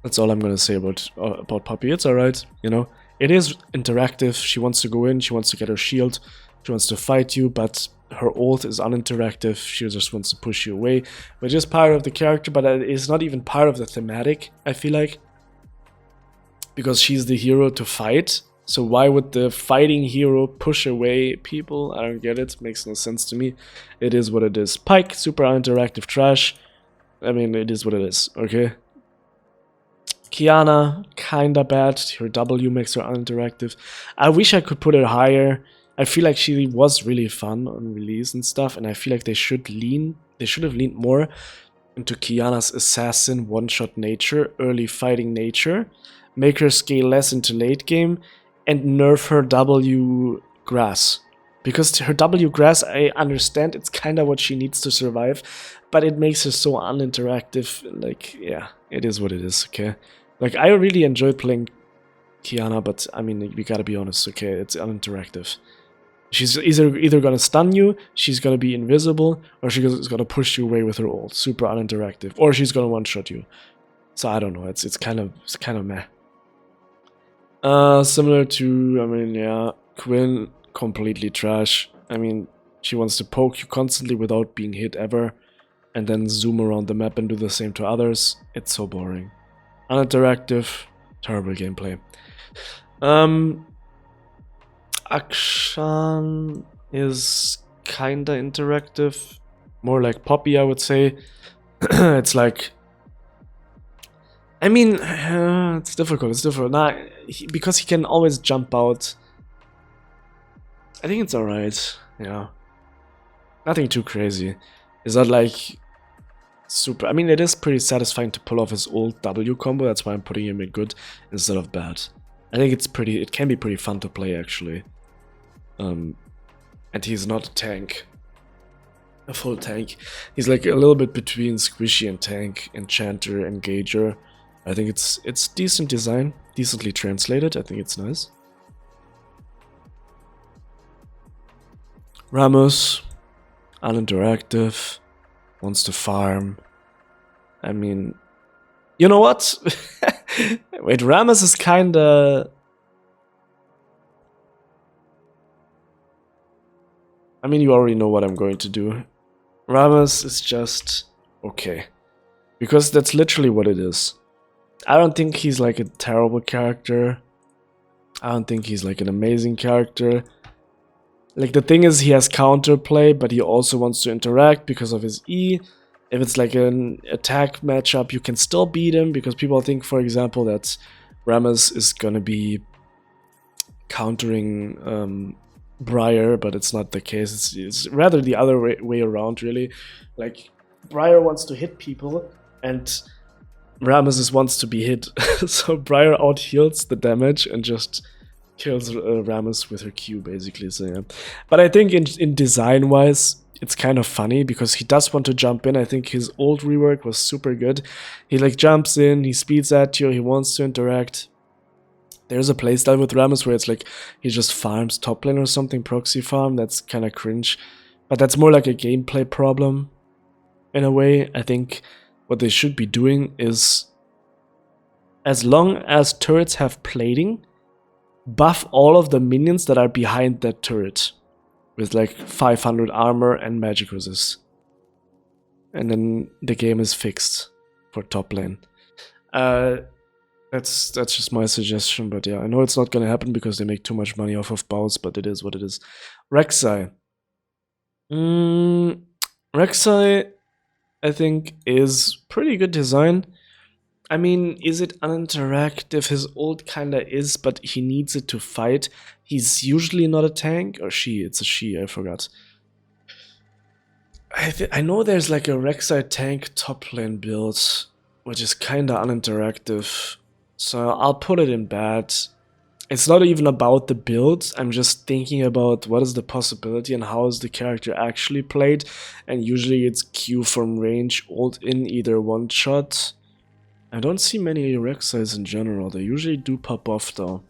That's all I'm gonna say about Poppy. It's alright, you know. It is interactive. She wants to go in, she wants to get her shield, she wants to fight you, but her ult is uninteractive. She just wants to push you away, which is part of the character, but it's not even part of the thematic, I feel like. Because she's the hero to fight. So why would the fighting hero push away people? I don't get it. Makes no sense to me. It is what it is. Pyke, super uninteractive trash. I mean, it is what it is, okay? Qiyana, kinda bad. Her W makes her uninteractive. I wish I could put her higher. I feel like she was really fun on release and stuff, and I feel like they should have leaned more into Qiyana's assassin one-shot nature, early fighting nature, make her scale less into late game, and nerf her W grass. Because her W grass, I understand it's kinda what she needs to survive, but it makes her so uninteractive. Like, yeah, it is what it is, okay? Like, I really enjoyed playing Qiyana, but I mean, we gotta be honest, okay? It's uninteractive. She's either gonna stun you, she's gonna be invisible, or she's gonna push you away with her ult, super uninteractive, or she's gonna one-shot you. So I don't know. It's kind of meh. Similar to, I mean, yeah, Quinn, completely trash. I mean, she wants to poke you constantly without being hit ever, and then zoom around the map and do the same to others. It's so boring. Uninteractive, terrible gameplay. Akshan is kinda interactive, more like Poppy, I would say. It's like, I mean, it's difficult. Nah, because he can always jump out. I think it's alright. Yeah, nothing too crazy. It's not like super. I mean, it is pretty satisfying to pull off his old W combo. That's why I'm putting him in good instead of bad. I think it can be pretty fun to play actually. And he's not a tank, a full tank. He's like a little bit between squishy and tank, enchanter, engager. I think it's decent design, decently translated. I think it's nice. Ramos, uninteractive, wants to farm. I mean, you know what? Wait, Ramos is kinda... I mean, you already know what I'm going to do. Ramos is just okay. Because that's literally what it is. I don't think he's like a terrible character. I don't think he's like an amazing character. Like, the thing is, he has counterplay, but he also wants to interact because of his E. If it's like an attack matchup, you can still beat him, because people think, for example, that Ramos is gonna be countering Briar, but it's not the case. It's rather the other way around, really. Like, Briar wants to hit people, and Ramos wants to be hit. So Briar out-heals the damage and just kills Ramos with her Q, basically. So yeah. But I think in design-wise, it's kind of funny, because he does want to jump in. I think his old rework was super good. He like jumps in, he speeds at you, he wants to interact. There's a playstyle with Ramos where it's like he just farms top lane or something, proxy farm. That's kind of cringe. But that's more like a gameplay problem in a way. I think what they should be doing is, as long as turrets have plating, buff all of the minions that are behind that turret with like 500 armor and magic resist. And then the game is fixed for top lane. That's just my suggestion, but yeah, I know it's not gonna happen because they make too much money off of bows, but it is what it is. Rek'Sai. Rek'Sai, I think, is pretty good design. I mean, is it uninteractive? His ult kinda is, but he needs it to fight. He's usually not a tank, or she, it's a she, I forgot. I know there's like a Rek'Sai tank top lane build, which is kinda uninteractive. So I'll put it in bad. It's not even about the build. I'm just thinking about what is the possibility and how is the character actually played. And usually it's Q from range, ult in, either one shot. I don't see many Rek'Sais in general. They usually do pop off though.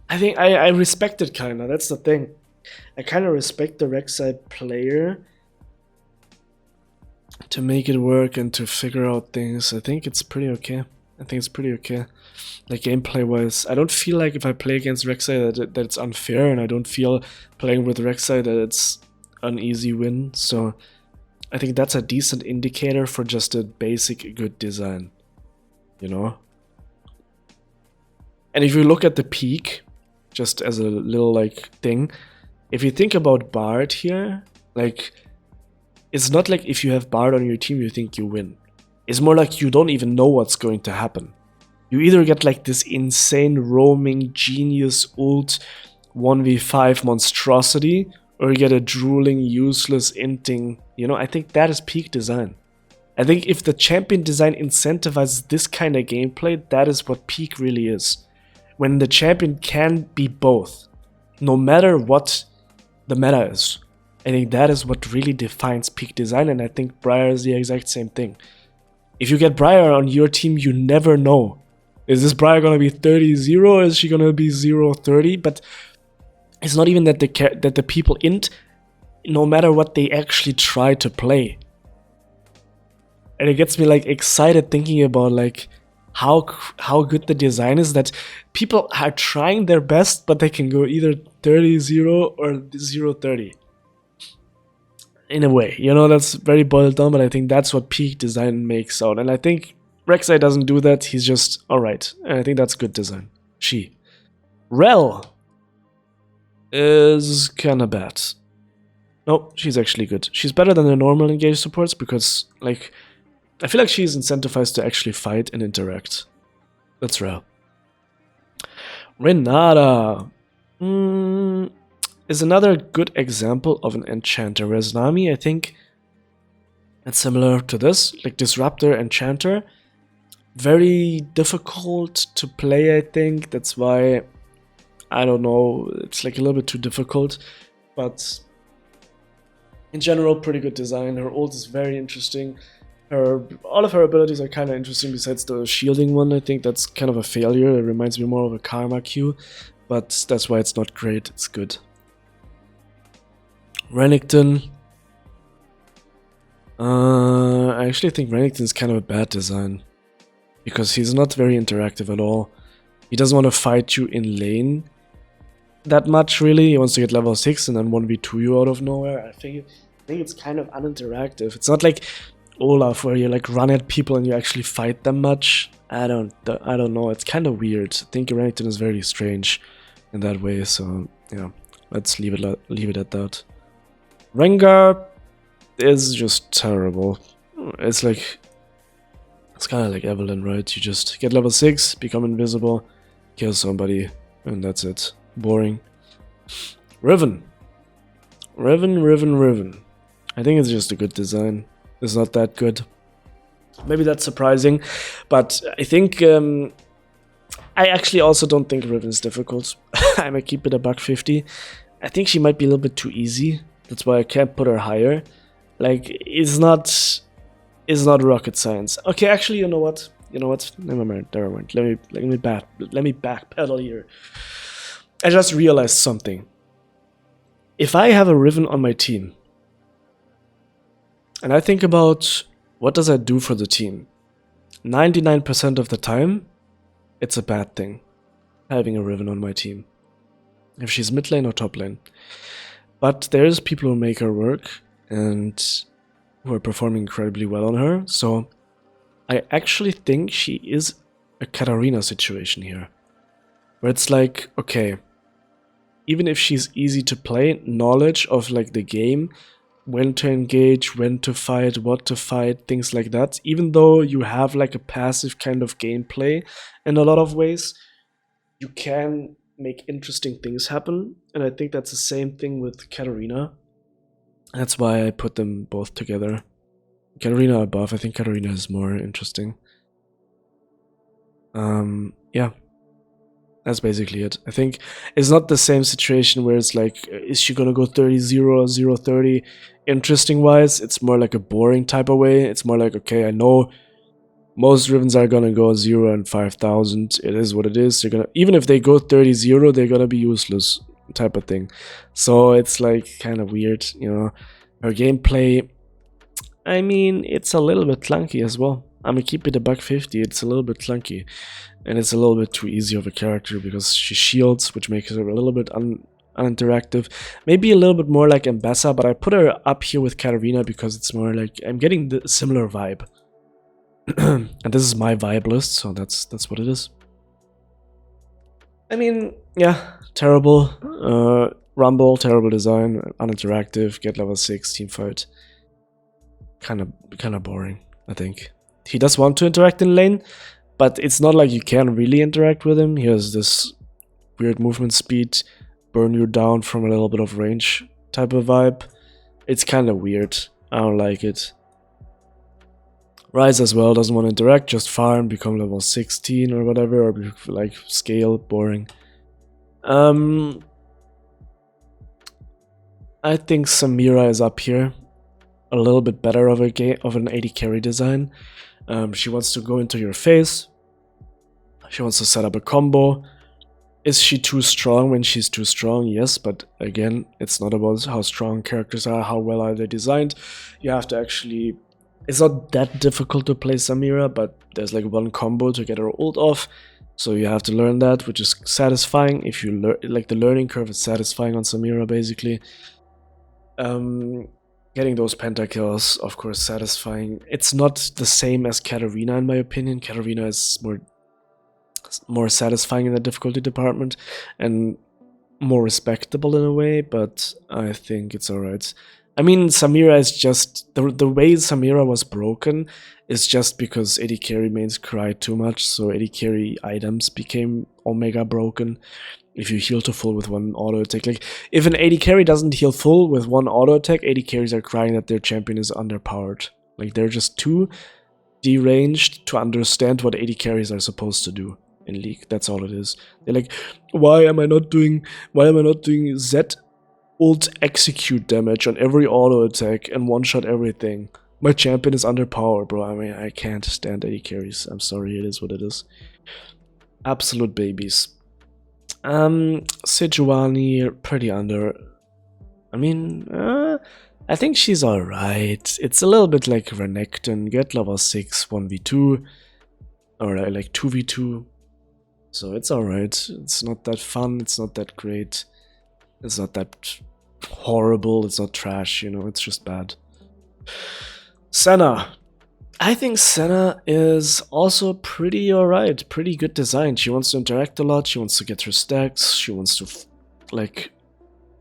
I think I respect it kinda. That's the thing. I kinda respect the Rek'Sai player to make it work and to figure out things. I think it's pretty okay. Like gameplay wise, I don't feel like if I play against Rek'Sai that it's unfair, and I don't feel playing with Rek'Sai that it's an easy win. So I think that's a decent indicator for just a basic good design, you know? And if you look at the peak, just as a little like thing, if you think about Bard here, like, it's not like if you have Bard on your team you think you win. It's more like you don't even know what's going to happen. You either get like this insane roaming genius ult 1v5 monstrosity, or you get a drooling useless inting. You know, I think that is peak design. I think if the champion design incentivizes this kind of gameplay, that is what peak really is. When the champion can be both, no matter what the meta is. I think that is what really defines peak design, and I think Briar is the exact same thing. If you get Briar on your team, you never know. Is this Briar gonna be 30-0 or is she gonna be 0-30? But It's not even that the people int, no matter what they actually try to play. And it gets me like excited thinking about like how good the design is, that people are trying their best, but they can go either 30-0 or 0-30. In a way, you know, that's very boiled down, but I think that's what peak design makes out. And I think Rek'Sai doesn't do that. He's just alright. And I think that's good design. Rel is kinda bad. No, she's actually good. She's better than the normal engaged supports because, like, I feel like she's incentivized to actually fight and interact. That's Rel. Renata is another good example of an enchanter, whereas Nami, I think, it's similar to this, like Disruptor, Enchanter. Very difficult to play, I think. That's why, I don't know, it's like a little bit too difficult. But in general, pretty good design. Her ult is very interesting. All of her abilities are kind of interesting besides the shielding one. I think that's kind of a failure. It reminds me more of a Karma Q, but that's why it's not great. It's good. Renekton. I actually think Renekton is kind of a bad design because he's not very interactive at all. He doesn't want to fight you in lane that much, really. He wants to get level 6 and then 1v2 you out of nowhere. I think it's kind of uninteractive. It's not like Olaf where you like run at people and you actually fight them much. I don't know. It's kind of weird. I think Renekton is very strange in that way. So yeah, let's leave it at that. Rengar is just terrible. It's kind of like Evelyn, right? You just get level 6, become invisible, kill somebody, and that's it. Boring. Riven. I think it's just a good design. It's not that good. Maybe that's surprising, but I think I actually also don't think Riven is difficult. I might keep it a $150. I think she might be a little bit too easy. That's why I can't put her higher. Like, it's not rocket science. Okay, actually, you know what? Never mind. Let me backpedal here. I just realized something. If I have a Riven on my team, and I think about what does that do for the team, 99% of the time, it's a bad thing having a Riven on my team. If she's mid lane or top lane. But there's people who make her work and who are performing incredibly well on her. So I actually think she is a Katarina situation here. Where it's like, okay, even if she's easy to play, knowledge of like the game, when to engage, when to fight, what to fight, things like that. Even though you have like a passive kind of gameplay in a lot of ways, you can make interesting things happen. And I think that's the same thing with Katarina. That's why I put them both together. Katarina above. I think Katarina is more interesting. Yeah. That's basically it. I think it's not the same situation where it's like, is she gonna go 30-0 or 0-30? Interesting wise, it's more like a boring type of way. It's more like, okay, I know most Rivens are gonna go 0 and 5,000. It is what it is. They're gonna, even if they go 30-0, they're gonna be useless type of thing. So it's like kind of weird, you know. Her gameplay, I mean, it's a little bit clunky as well. I'm gonna keep it a $150. It's a little bit clunky. And it's a little bit too easy of a character because she shields, which makes her a little bit uninteractive. Maybe a little bit more like Mbessa, but I put her up here with Katarina because it's more like I'm getting the similar vibe. And this is my vibe list, so that's what it is. I mean, yeah, terrible. Rumble, terrible design, uninteractive, get level 6, teamfight. Kind of boring, I think. He does want to interact in lane, but it's not like you can really interact with him. He has this weird movement speed, burn you down from a little bit of range type of vibe. It's kind of weird. I don't like it. Rise as well doesn't want to interact, just farm, become level 16 or whatever, or like scale, boring. I think Samira is up here. A little bit better of an AD carry design. She wants to go into your face. She wants to set up a combo. Is she too strong when she's too strong? Yes, but again, it's not about how strong characters are, how well are they designed. You have to actually... It's not that difficult to play Samira, but there's like one combo to get her ult off. So you have to learn that, which is satisfying. If you learn, like, the learning curve is satisfying on Samira, basically. Getting those pentakills, of course, satisfying. It's not the same as Katarina, in my opinion. Katarina is more satisfying in the difficulty department and more respectable in a way, but I think it's alright. I mean, Samira is just... The way Samira was broken is just because AD carry mains cried too much, so AD carry items became Omega broken. If you heal to full with one auto attack, like, if an AD carry doesn't heal full with one auto attack, AD carries are crying that their champion is underpowered. Like, they're just too deranged to understand what AD carries are supposed to do in League. That's all it is. They're like, why am I not doing Z ult execute damage on every auto attack and one shot everything? My champion is underpowered, bro. I mean, I can't stand AD carries. I'm sorry, it is what it is. Absolute babies. Sejuani, pretty under. I mean, I think she's alright. It's a little bit like Renekton. Get level 6, 1v2. Or like 2v2. So it's alright. It's not that fun. It's not that great. It's not that horrible. It's not trash, you know. It's just bad. Senna. I think Senna is also pretty alright, pretty good design. She wants to interact a lot, she wants to get her stacks, she wants to like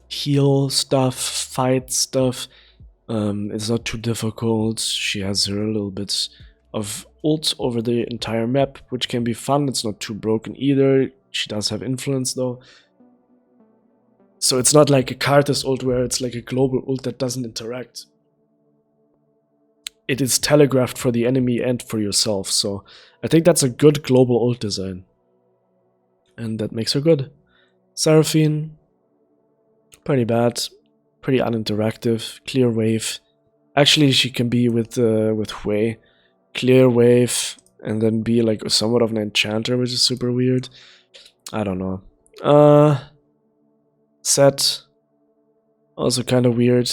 heal stuff, fight stuff. It's not too difficult. She has her little bit of ult over the entire map, which can be fun. It's not too broken either. She does have influence though. So it's not like a Karthus ult where it's like a global ult that doesn't interact. It is telegraphed for the enemy and for yourself, so I think that's a good global ult design. And that makes her good. Seraphine, pretty bad, pretty uninteractive, clear wave. Actually, she can be with Hui. Clear wave, and then be like somewhat of an enchanter, which is super weird. I don't know. Set, also kind of weird.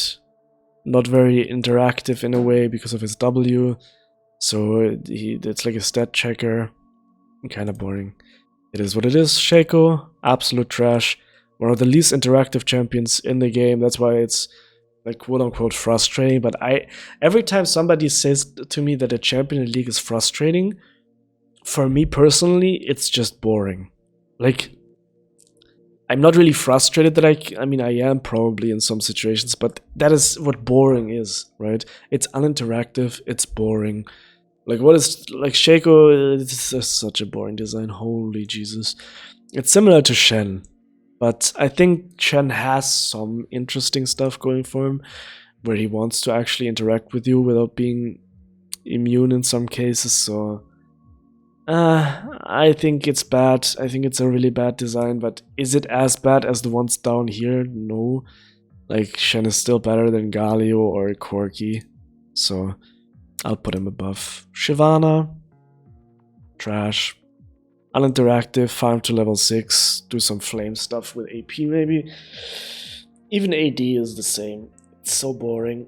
Not very interactive in a way because of his W, so it's like a stat checker. Kind of boring. It is what it is. Shaco, absolute trash. One of the least interactive champions in the game. That's why it's like quote unquote frustrating. But every time somebody says to me that a champion in League is frustrating, for me personally, it's just boring. Like, I'm not really frustrated that I mean, I am probably in some situations, but that is what boring is, right? It's uninteractive, it's boring. Like, what is, like, Shaco, it's just such a boring design, holy Jesus. It's similar to Shen, but I think Shen has some interesting stuff going for him, where he wants to actually interact with you without being immune in some cases, so... I think it's bad. I think it's a really bad design, but is it as bad as the ones down here? No. Like, Shen is still better than Galio or Corki, so I'll put him above. Shyvana, trash. Uninteractive, farm to level 6, do some flame stuff with AP maybe. Even AD is the same. It's so boring.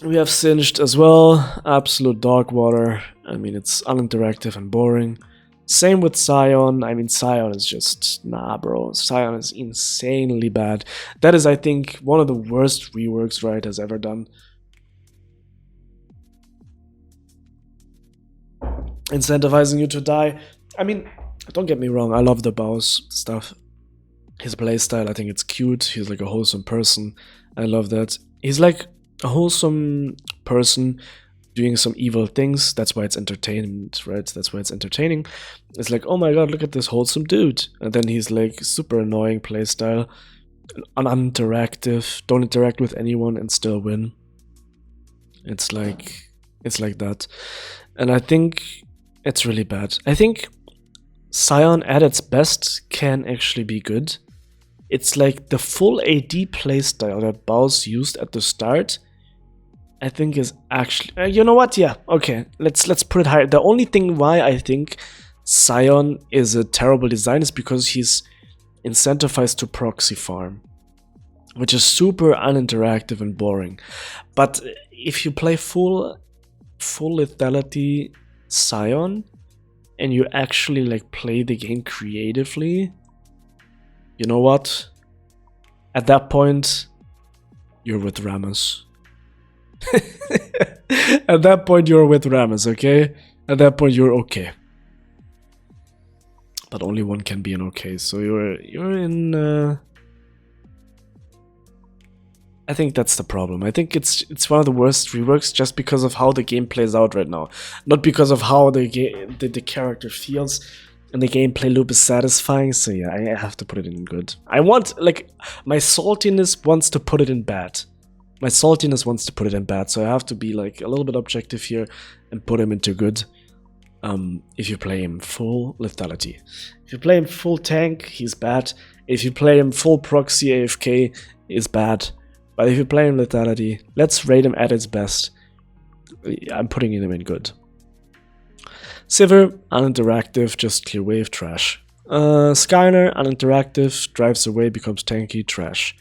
We have Singed as well, absolute dog water. I mean, it's uninteractive and boring. Same with Sion. I mean, Sion is just, nah bro, Sion is insanely bad. That is, I think, one of the worst reworks Riot has ever done. Incentivizing you to die. I mean, don't get me wrong, I love the Baus stuff. His playstyle, I think it's cute. He's like a wholesome person. I love that. He's like a wholesome person doing some evil things. That's why it's entertainment, right? That's why it's entertaining. It's like, oh my god, look at this wholesome dude. And then he's like super annoying playstyle, uninteractive, don't interact with anyone and still win. It's like that. And I think it's really bad. I think Sion at its best can actually be good. It's like the full AD playstyle that Baus used at the start, I think is actually... you know what? Yeah, okay. Let's put it higher. The only thing why I think Scion is a terrible design is because he's incentivized to proxy farm, which is super uninteractive and boring. But if you play full lethality Scion and you actually like play the game creatively, you know what? At that point, you're with Rammus. At that point, you're with Rammus, okay? At that point, you're okay. But only one can be an okay, so you're in. I think that's the problem. I think it's one of the worst reworks just because of how the game plays out right now, not because of how the character feels. And the gameplay loop is satisfying, so yeah, I have to put it in good. I want, like, my saltiness wants to put it in bad. My saltiness wants to put it in bad, so I have to be, like, a little bit objective here and put him into good. If you play him full lethality. If you play him full tank, he's bad. If you play him full proxy AFK, he's bad. But if you play him lethality, let's rate him at its best. I'm putting him in good. Sivir, uninteractive, just clear wave, trash. Skyner, uninteractive, drives away, becomes tanky, trash.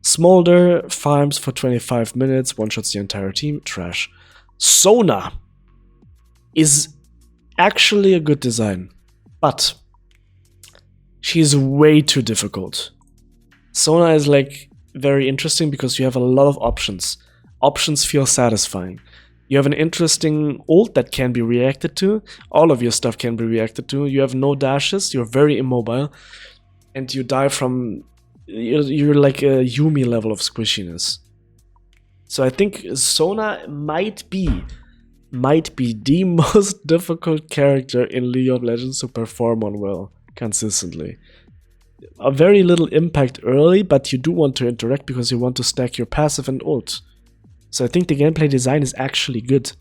Smolder, farms for 25 minutes, one-shots the entire team, trash. Sona is actually a good design, but she's way too difficult. Sona is like very interesting because you have a lot of options. Options feel satisfying. You have an interesting ult that can be reacted to. All of your stuff can be reacted to. You have no dashes. You're very immobile. And you die from... You're like a Yumi level of squishiness. So I think Sona might be the most difficult character in League of Legends to perform on well, consistently. A very little impact early, but you do want to interact because you want to stack your passive and ult. So I think the gameplay design is actually good.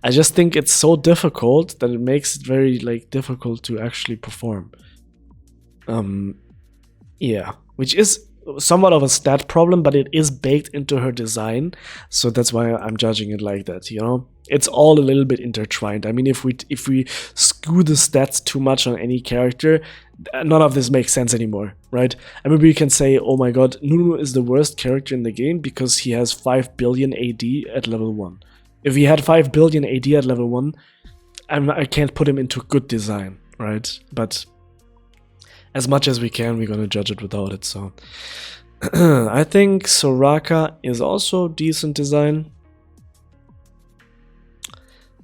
I just think it's so difficult that it makes it very like difficult to actually perform. Yeah, which is somewat of a stat problem, but it is baked into her design, so that's why I'm judging it like that, you know? It's all a little bit intertwined. I mean, if we skew the stats too much on any character, none of this makes sense anymore, right? I mean, we can say, oh my god, Nunu is the worst character in the game because he has 5 billion AD at level 1. If he had 5 billion AD at level 1, I can't put him into good design, right? But as much as we can, we're gonna judge it without it, so... I think Soraka is also decent design.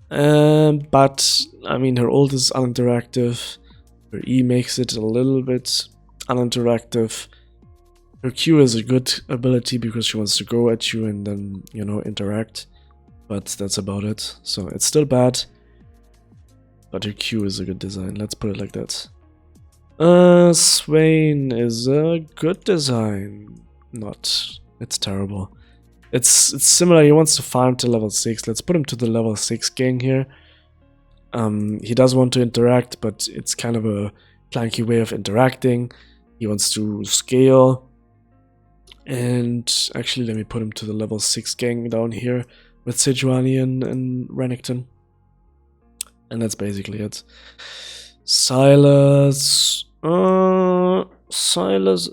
But, I mean, her ult is uninteractive. Her E makes it a little bit uninteractive. Her Q is a good ability because she wants to go at you and then, you know, interact. But that's about it. So it's still bad. But her Q is a good design. Let's put it like that. Swain is a good design. It's terrible. It's similar. He wants to farm to level 6. Let's put him to the level 6 gang here. He does want to interact, but it's kind of a clunky way of interacting. He wants to scale. And actually, let me put him to the level 6 gang down here with Sejuani and Renekton. And that's basically it. Silas. Silas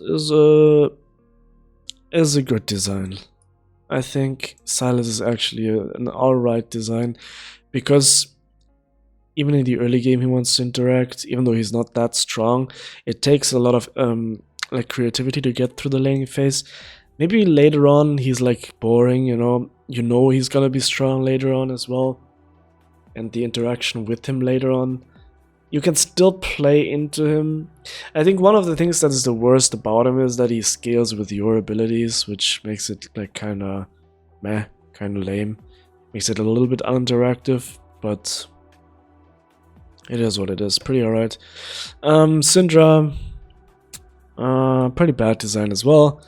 is a good design. I think Silas is actually an alright design because even in the early game he wants to interact, even though he's not that strong. It takes a lot of like creativity to get through the laning phase. Maybe later on he's like boring, you know he's gonna be strong later on as well. And the interaction with him later on, you can still play into him. I think one of the things that is the worst about him is that he scales with your abilities, which makes it like kinda meh, kinda lame. Makes it a little bit uninteractive, but it is what it is. Pretty alright. Syndra, pretty bad design as well.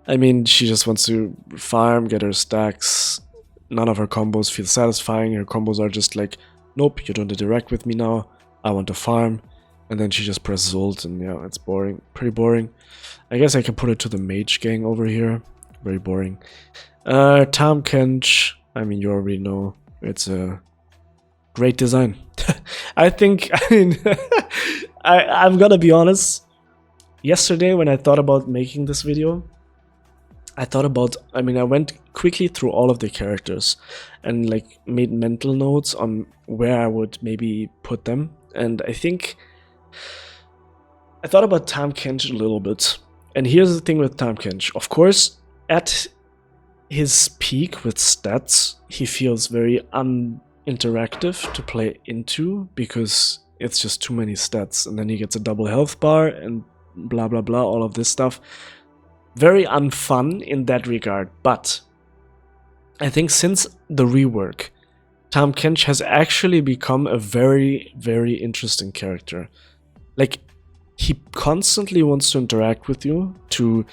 I mean, she just wants to farm, get her stacks. None of her combos feel satisfying. Her combos are just like, nope, you don't interact with me now. I want to farm. And then she just presses ult, and yeah, it's boring. Pretty boring. I guess I can put it to the mage gang over here. Very boring. Tahm Kench, I mean, you already know. It's a Great design. I think, I mean, I'm gonna be honest. Yesterday, when I thought about making this video, I went quickly through all of the characters and like made mental notes on where I would maybe put them. And I think I thought about Tahm Kench a little bit. And here's the thing with Tahm Kench. Of course, at his peak with stats, he feels very uninteractive to play into because it's just too many stats. And then he gets a double health bar and blah blah blah, all of this stuff. Very unfun in that regard, but I think since the rework, Tahm Kench has actually become a very, very interesting character. Like, he constantly wants to interact with you to,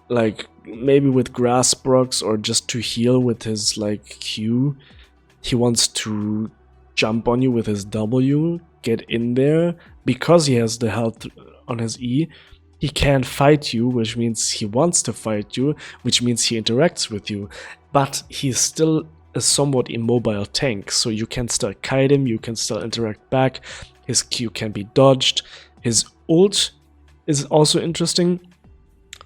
like, maybe with grass brocks or just to heal with his, like, Q. He wants to jump on you with his W, get in there, because he has the health on his E. He can fight you, which means he wants to fight you, which means he interacts with you. But he's still a somewhat immobile tank, so you can still kite him, you can still interact back, his Q can be dodged. His ult is also interesting,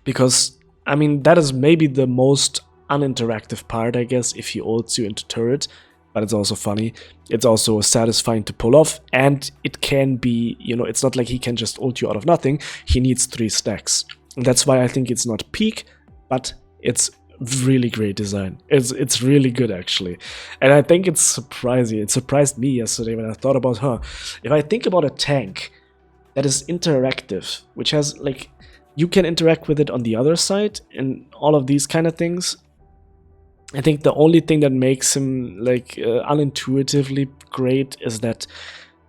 because, I mean, that is maybe the most uninteractive part, I guess, if he ults you into turret. But it's also funny. It's also satisfying to pull off, and it can be, you know, it's not like he can just ult you out of nothing. He needs 3 stacks. And that's why I think it's not peak, but it's really great design. It's really good, actually. And I think it's surprising. It surprised me yesterday when I thought about, if I think about a tank that is interactive, which has, like, you can interact with it on the other side and all of these kind of things, I think the only thing that makes him, like, unintuitively great is that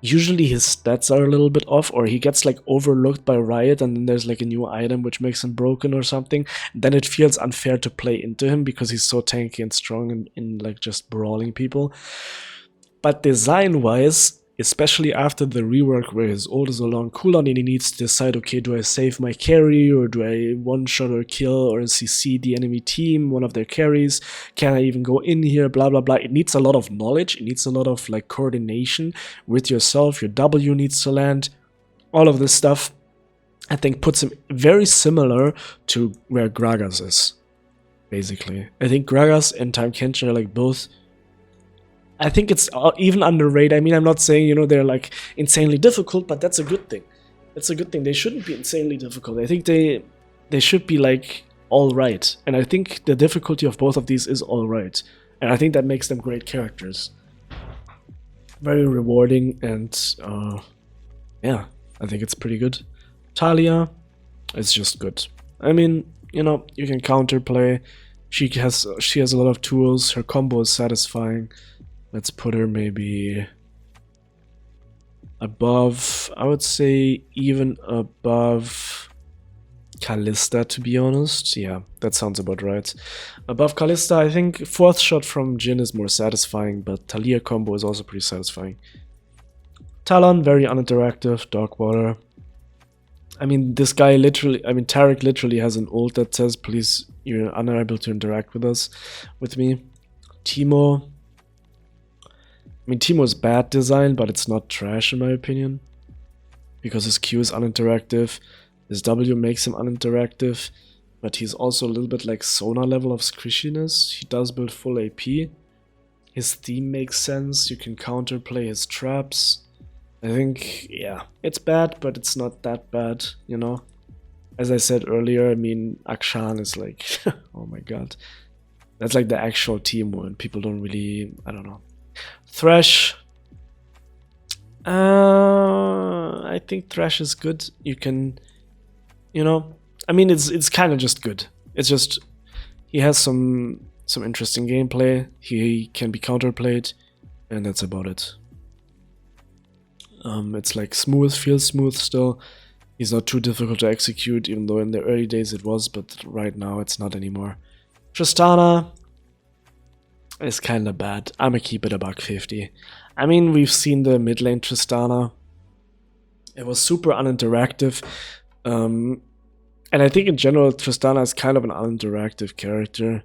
usually his stats are a little bit off, or he gets, like, overlooked by Riot, and then there's, like, a new item which makes him broken or something. Then it feels unfair to play into him because he's so tanky and strong in like, just brawling people. But design-wise, especially after the rework where his ult is a long cooldown and he needs to decide, okay, do I save my carry, or do I one-shot or kill or CC the enemy team, one of their carries? Can I even go in here, blah blah blah. It needs a lot of knowledge, it needs a lot of, like, coordination with yourself. Your W needs to land, all of this stuff, I think, puts him very similar to where Gragas is, basically. I think Gragas and Tahm Kench are, like, both, I think it's even underrated. I mean, I'm not saying, you know, they're, like, insanely difficult, but that's a good thing. It's a good thing. They shouldn't be insanely difficult. I think they should be, like, all right. And I think the difficulty of both of these is all right. And I think that makes them great characters. Very rewarding, and yeah, I think it's pretty good. Talia is just good. I mean, you know, you can counterplay. She has a lot of tools. Her combo is satisfying. Let's put her maybe above, I would say even above Kalista, to be honest. Yeah, that sounds about right. Above Kalista, I think 4th shot from Jhin is more satisfying, but Talia combo is also pretty satisfying. Talon, very uninteractive, Dogwater. I mean, this guy literally, I mean, Taric literally has an ult that says, please, you're unable to interact with me. Teemo. I mean, Teemo's bad design, but it's not trash in my opinion. Because his Q is uninteractive, his W makes him uninteractive, but he's also a little bit like Sona level of squishiness. He does build full AP. His theme makes sense, you can counterplay his traps. I think, yeah, it's bad, but it's not that bad, you know? As I said earlier, I mean, Akshan is like, oh my god. That's like the actual team one. People don't really, I don't know. Thresh. I think Thresh is good. You can, you know, I mean, it's kind of just good. It's just, he has some interesting gameplay. He can be counterplayed, and that's about it. It's like smooth, feels smooth still. He's not too difficult to execute, even though in the early days it was, but right now it's not anymore. Tristana is kinda bad. I'ma keep it a $150. I mean, we've seen the mid lane Tristana. It was super uninteractive. And I think in general Tristana is kind of an uninteractive character.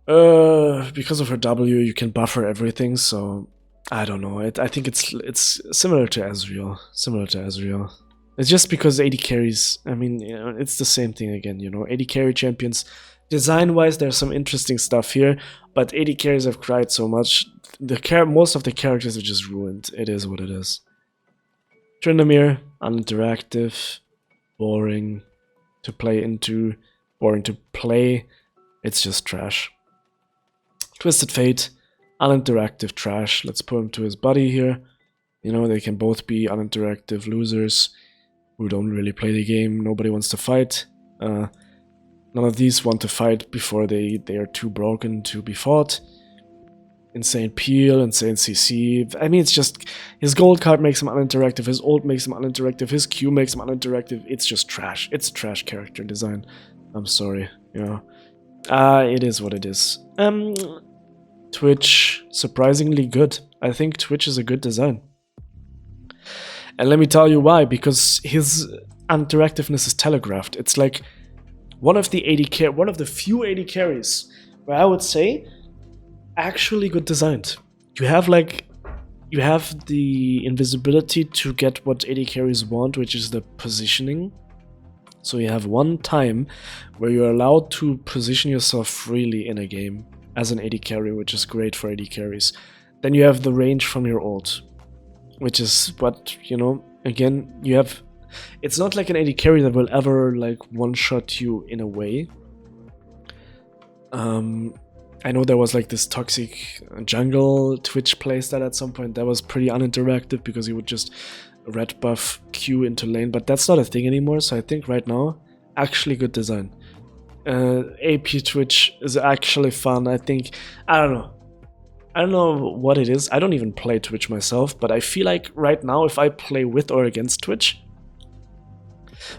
Because of her W, you can buffer everything, so I don't know. I think it's similar to Ezreal. Similar to Ezreal. It's just because AD carries. I mean, you know, it's the same thing again. You know, AD carry champions. Design-wise, there's some interesting stuff here, but AD carries have cried so much. Most of the characters are just ruined. It is what it is. Tryndamere, uninteractive, boring to play into, boring to play. It's just trash. Twisted Fate, uninteractive trash. Let's put him to his buddy here. You know, they can both be uninteractive losers who don't really play the game. Nobody wants to fight. None of these want to fight before they are too broken to be fought. Insane Peel, Insane CC. I mean, it's just his gold card makes him uninteractive, his ult makes him uninteractive, his Q makes him uninteractive. It's just trash. It's trash character design. I'm sorry, you know. It is what it is. Twitch, surprisingly good. I think Twitch is a good design. And let me tell you why, because his uninteractiveness is telegraphed. It's like one of the few AD carries where I would say actually good designed. You have the invisibility to get what AD carries want, which is the positioning. So you have one time where you're allowed to position yourself freely in a game as an AD carry, which is great for AD carries. Then you have the range from your ult, which is what, you know, again, you have. It's not like an AD carry that will ever like one-shot you in a way. I know there was like this toxic jungle Twitch playstyle at some point that was pretty uninteractive because he would just red buff Q into lane, but that's not a thing anymore. So I think right now, actually good design. AP Twitch is actually fun. I think, I don't know what it is. I don't even play Twitch myself, but I feel like right now if I play with or against Twitch,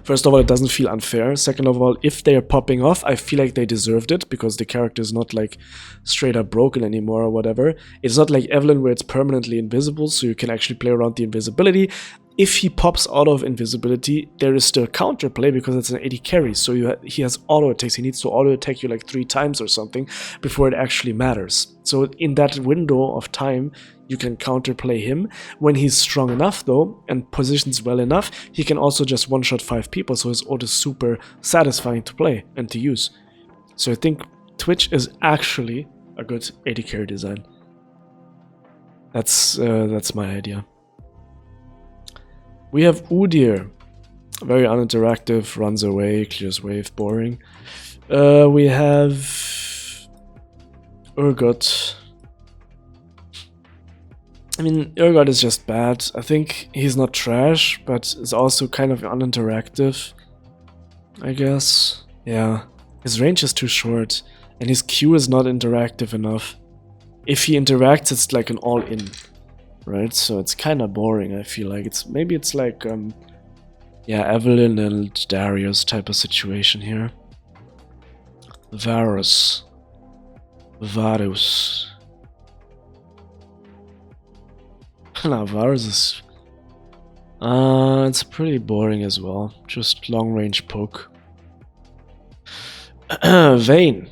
first of all, it doesn't feel unfair. Second of all, if they are popping off, I feel like they deserved it because the character is not like straight up broken anymore or whatever. It's not like Evelyn where it's permanently invisible, so you can actually play around the invisibility. If he pops out of invisibility, there is still counterplay because it's an AD carry, so he has auto attacks. He needs to auto attack you like 3 times or something before it actually matters. So in that window of time, you can counterplay him. When he's strong enough though, and positions well enough, he can also just one-shot 5 people, so his ult is super satisfying to play and to use. So I think Twitch is actually a good AD carry design. That's my idea. We have Udyr, very uninteractive, runs away, clears wave, boring. We have Urgot. I mean, Urgot is just bad. I think he's not trash, but is also kind of uninteractive, I guess. Yeah, his range is too short, and his Q is not interactive enough. If he interacts, it's like an all-in, right? So it's kind of boring, I feel like. Maybe it's like, yeah, Evelyn and Darius type of situation here. Varus. No, Varus is... it's pretty boring as well. Just long-range poke. Vayne.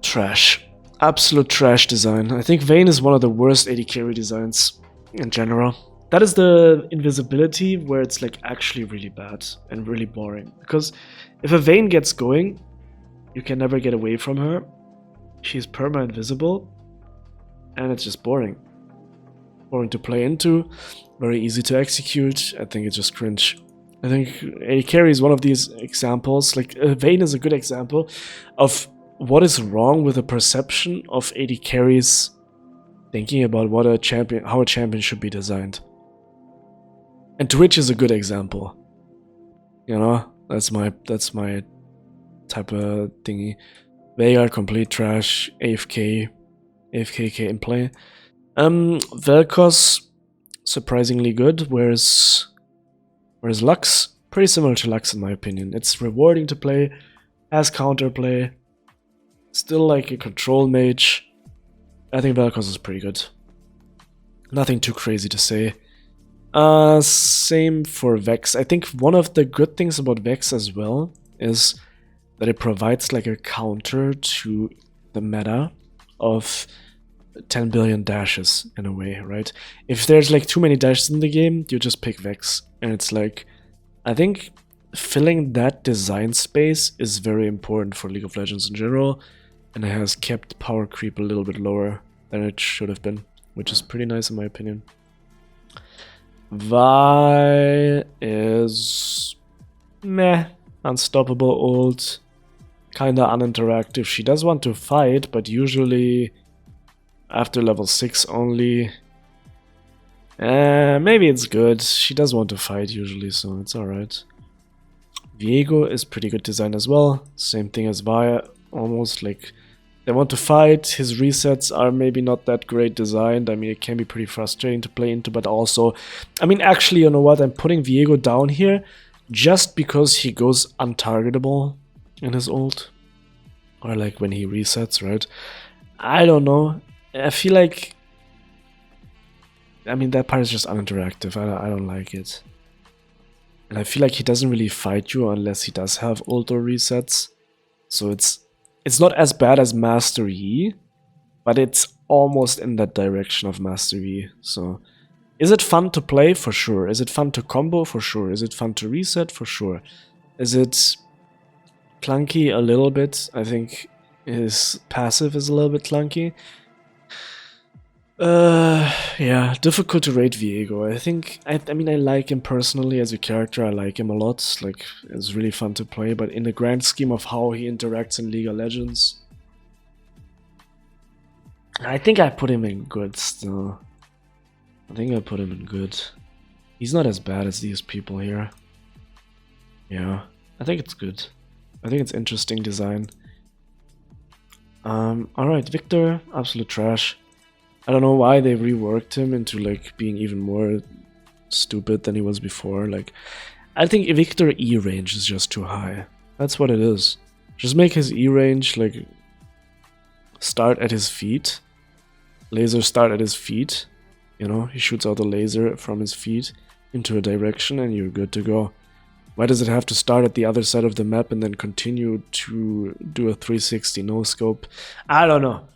Trash. Absolute trash design. I think Vayne is one of the worst AD carry designs in general. That is the invisibility where it's like actually really bad and really boring. Because if a Vayne gets going, you can never get away from her. She's perma-invisible. And it's just boring. Boring to play into, very easy to execute. I think it's just cringe. I think AD carry is one of these examples. Like Vayne is a good example of what is wrong with the perception of AD carries thinking about what how a champion should be designed. And Twitch is a good example. You know, that's my type of thingy. Veigar complete trash, AFK gameplay. Vel'Koz, surprisingly good, whereas Lux, pretty similar to Lux in my opinion. It's rewarding to play, has counterplay, still like a control mage. I think Vel'Koz is pretty good. Nothing too crazy to say. Same for Vex. I think one of the good things about Vex as well is that it provides like a counter to the meta of 10 billion dashes in a way, right? If there's like too many dashes in the game, you just pick Vex. And it's like, I think filling that design space is very important for League of Legends in general, and it has kept power creep a little bit lower than it should have been, which is pretty nice in my opinion. Vi is meh, unstoppable ult, kinda uninteractive. She does want to fight, but usually after level 6 only. Maybe it's good. She does want to fight usually, so it's alright. Viego is pretty good design as well. Same thing as Vi, almost like they want to fight. His resets are maybe not that great designed. I mean, it can be pretty frustrating to play into, but also, I mean, actually, you know what? I'm putting Viego down here just because he goes untargetable in his ult. Or like when he resets, right? I don't know. I feel like, I mean, that part is just uninteractive. I don't like it. And I feel like he doesn't really fight you unless he does have ult or resets. So it's not as bad as Master Yi, but it's almost in that direction of Master Yi. So is it fun to play? For sure. Is it fun to combo? For sure. Is it fun to reset? For sure. Is it clunky? A little bit. I think his passive is a little bit clunky. Yeah, difficult to rate Viego. I think, I mean, I like him personally as a character. I like him a lot. Like, it's really fun to play. But in the grand scheme of how he interacts in League of Legends, I think I put him in good still. I think I put him in good. He's not as bad as these people here. Yeah, I think it's good. I think it's interesting design. Alright, Victor, absolute trash. I don't know why they reworked him into like being even more stupid than he was before. Like, I think Victor E range is just too high. That's what it is. Just make his E range like start at his feet. Laser start at his feet. You know, he shoots out a laser from his feet into a direction and you're good to go. Why does it have to start at the other side of the map and then continue to do a 360 no scope? I don't know.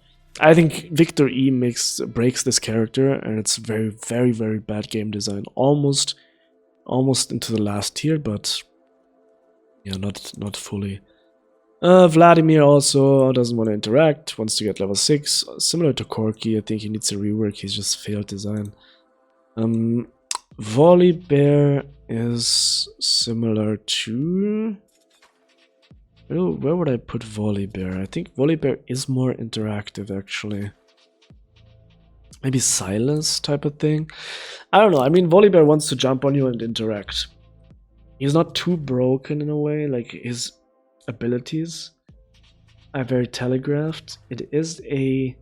I think Victor E breaks this character, and it's very, very, very bad game design. Almost into the last tier, but yeah, not fully. Vladimir also doesn't want to interact, wants to get level 6. Similar to Corki, I think he needs a rework. He's just failed design. Volibear is similar to... Where would I put Volibear? I think Volibear is more interactive, actually. Maybe Silence type of thing? I don't know. I mean, Volibear wants to jump on you and interact. He's not too broken in a way. Like, his abilities are very telegraphed. It is a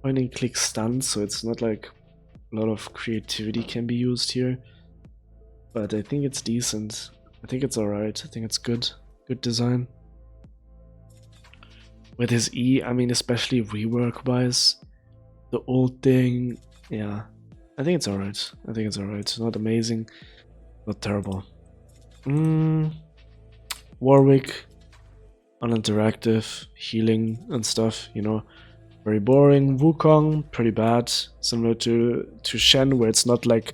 point-and-click stun, so it's not like a lot of creativity can be used here. But I think it's decent. I think it's alright. I think it's good. Good design. With his E, I mean, especially rework-wise, the old thing, yeah, I think it's alright. I think it's alright. Not amazing, not terrible. Warwick, uninteractive, healing and stuff, you know, very boring. Wukong, pretty bad, similar to Shen, where it's not like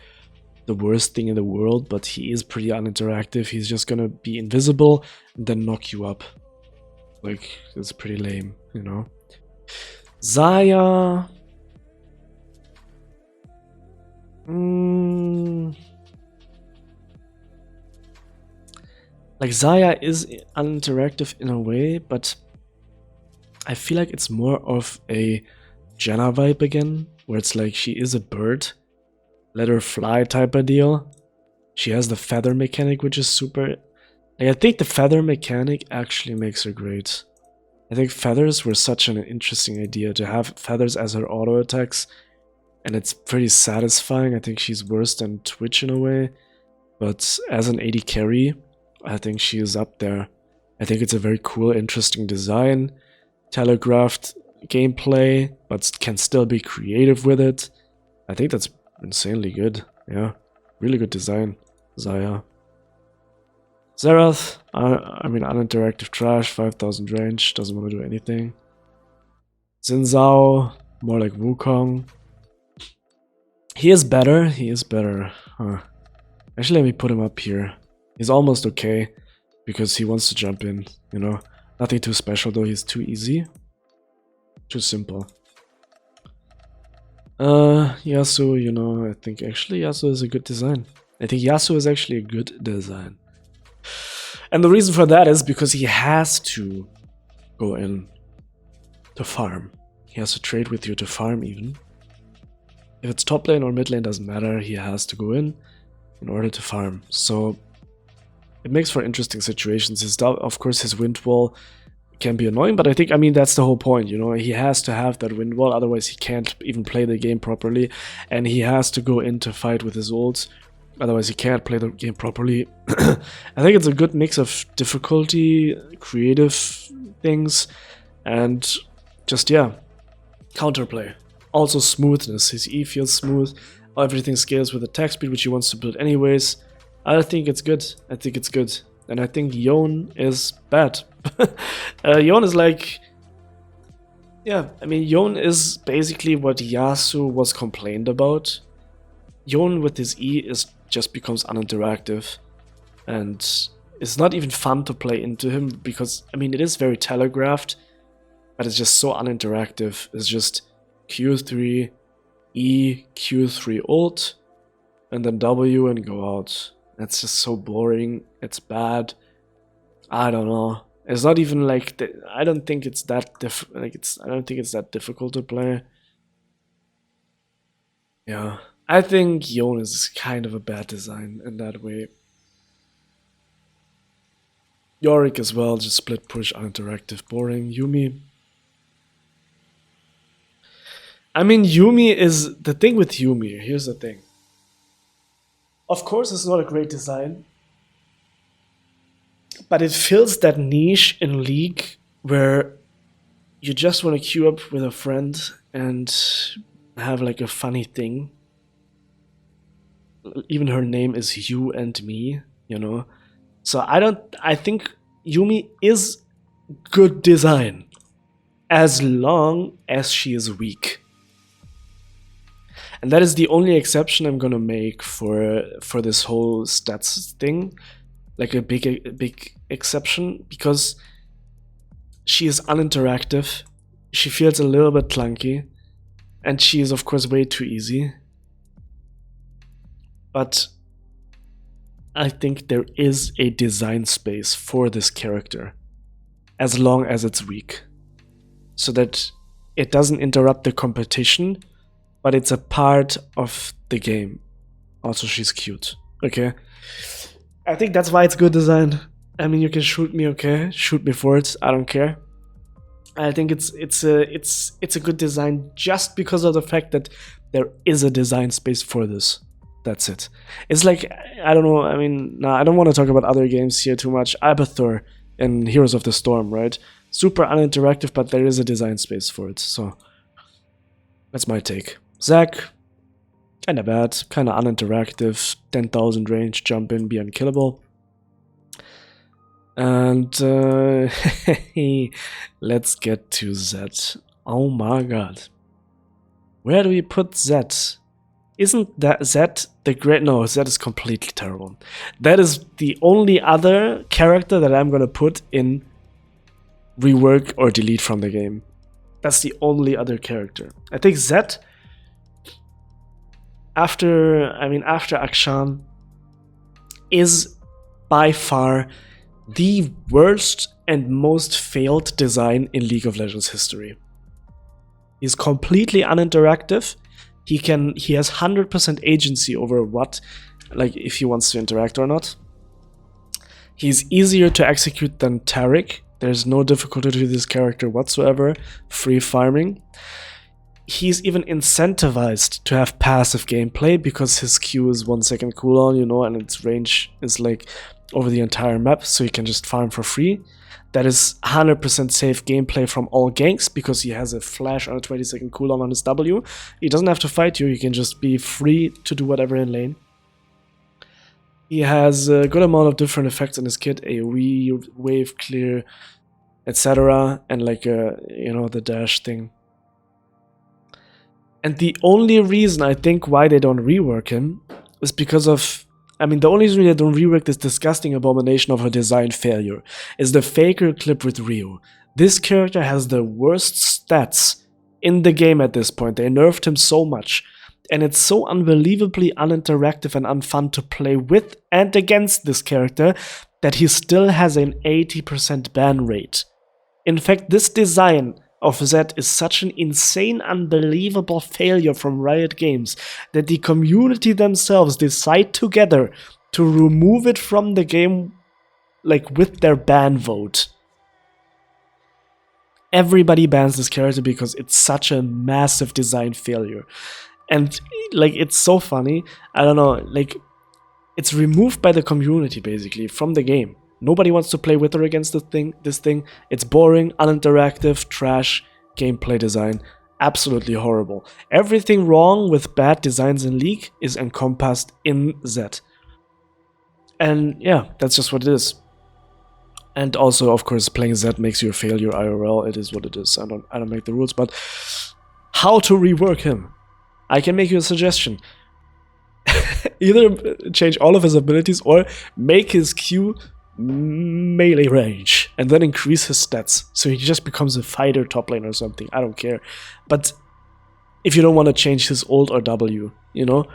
the worst thing in the world, but he is pretty uninteractive. He's just gonna be invisible and then knock you up. Like, it's pretty lame, you know. Xayah. Like, Xayah is uninteractive in a way, but I feel like it's more of a Janna vibe again, where it's like she is a bird, let her fly type of deal. She has the feather mechanic, which is super... I think the feather mechanic actually makes her great. I think feathers were such an interesting idea, to have feathers as her auto attacks, and it's pretty satisfying. I think she's worse than Twitch in a way, but as an AD carry, I think she is up there. I think it's a very cool, interesting design, telegraphed gameplay, but can still be creative with it. I think that's insanely good. Yeah, really good design. Xayah. Xerath, I mean, uninteractive trash, 5000 range, doesn't want to do anything. Xin Zhao, More like Wukong. He is better. He is better. Huh. Actually, let me put him up here. He's almost okay because he wants to jump in, you know. Nothing too special though. He's too easy. Too simple. Yasuo, you know, I think actually Yasuo is a good design. I think Yasuo is actually a good design. And the reason for that is because he has to go in to farm. He has to trade with you to farm even. If it's top lane or mid lane, doesn't matter. He has to go in order to farm. So it makes for interesting situations. Of course, his wind wall can be annoying, but I mean, that's the whole point, you know. He has to have that wind wall, otherwise he can't even play the game properly. And he has to go in to fight with his ults, otherwise he can't play the game properly. I think it's a good mix of difficulty, creative things, and just, yeah, counterplay. Also smoothness. His E feels smooth. Everything scales with attack speed, which he wants to build anyways. I think it's good. I think it's good. And I think Yone is bad. Yone is like... Yeah, I mean, Yone is basically what Yasuo was complained about. Yone with his E just becomes uninteractive. And it's not even fun to play into him because, I mean, it is very telegraphed, but it's just so uninteractive. It's just Q3, E, Q3 ult, and then W and go out. It's just so boring. It's bad. I don't know. It's not even like I don't think it's that I don't think it's that difficult to play. Yeah, I think Yone is kind of a bad design in that way. Yorick as well, just split push, uninteractive, boring. Yuumi. I mean, Yuumi is the thing with Yuumi. Here's the thing. Of course, it's not a great design, but it fills that niche in League where you just want to queue up with a friend and have like a funny thing. Even her name is You and Me, you know. So I think Yuumi is good design as long as she is weak. And that is the only exception I'm gonna make for this whole stats thing, like a big exception, because she is uninteractive, she feels a little bit clunky, and she is of course way too easy. But I think there is a design space for this character, as long as it's weak, so that it doesn't interrupt the competition, but it's a part of the game. Also, she's cute. Okay, I think that's why it's good design. I mean, you can shoot me, okay? Shoot me for it. I don't care. I think it's a good design just because of the fact that there is a design space for this. That's it. It's like, I don't know. I mean, nah, I don't want to talk about other games here too much. Abathur and Heroes of the Storm, right? Super uninteractive, but there is a design space for it. So that's my take. Zac, kinda bad, kinda uninteractive, 10,000 range, jump in, be unkillable. And let's get to Zed. Oh my god. Where do we put Zed? Isn't that Zed the great? No, Zed is completely terrible. That is the only other character that I'm gonna put in rework or delete from the game. That's the only other character. I think Zed, after Akshan, is by far the worst and most failed design in League of Legends history. He's completely uninteractive. He has 100% agency over if he wants to interact or not. He's easier to execute than Taric. There's no difficulty to this character whatsoever. Free farming. He's even incentivized to have passive gameplay because his Q is 1 second cooldown, you know, and its range is like over the entire map, so he can just farm for free. That is 100% safe gameplay from all ganks because he has a flash on a 20-second cooldown on his W. He doesn't have to fight you, he can just be free to do whatever in lane. He has a good amount of different effects in his kit, AoE, wave clear, etc. And like the dash thing. And the only reason I think why they don't rework him is because of, I mean, the only reason they don't rework this disgusting abomination of a design failure is the Faker clip with Ryu. This character has the worst stats in the game at this point. They nerfed him so much. And it's so unbelievably uninteractive and unfun to play with and against this character that he still has an 80% ban rate. In fact, this design of Zed is such an insane, unbelievable failure from Riot Games that the community themselves decide together to remove it from the game, like with their ban vote. Everybody bans this character because it's such a massive design failure. And like, it's so funny. I don't know, like, it's removed by the community basically from the game. Nobody wants to play with or against this thing. It's boring, uninteractive, trash, gameplay design. Absolutely horrible. Everything wrong with bad designs in League is encompassed in Zed. And yeah, that's just what it is. And also, of course, playing Zed makes you a failure IRL. It is what it is. I don't make the rules, but how to rework him? I can make you a suggestion. Either change all of his abilities or make his Q melee range and then increase his stats so he just becomes a fighter top lane or something. I don't care. But if you don't want to change his ult or W, you know,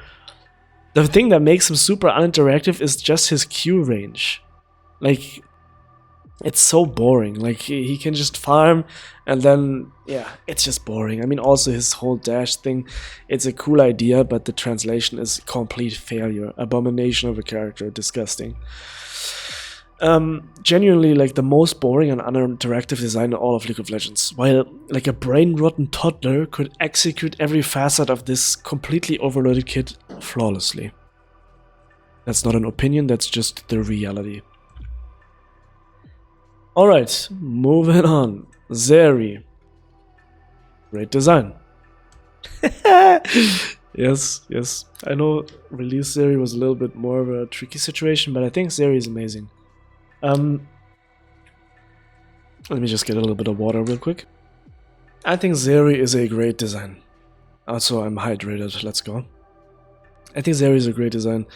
the thing that makes him super uninteractive is just his Q range. Like, it's so boring. Like, he can just farm and then, yeah, it's just boring. I mean, also his whole dash thing, it's a cool idea, but the translation is complete failure. Abomination of a character, disgusting. Genuinely, like, the most boring and uninteractive design in all of League of Legends. While, like, a brain-rotten toddler could execute every facet of this completely overloaded kit flawlessly. That's not an opinion, that's just the reality. Alright, moving on. Zeri. Great design. Yes. I know release Zeri was a little bit more of a tricky situation, but I think Zeri is amazing. Let me just get a little bit of water real quick. I think Zeri is a great design. Also, I'm hydrated. Let's go. I think Zeri is a great design.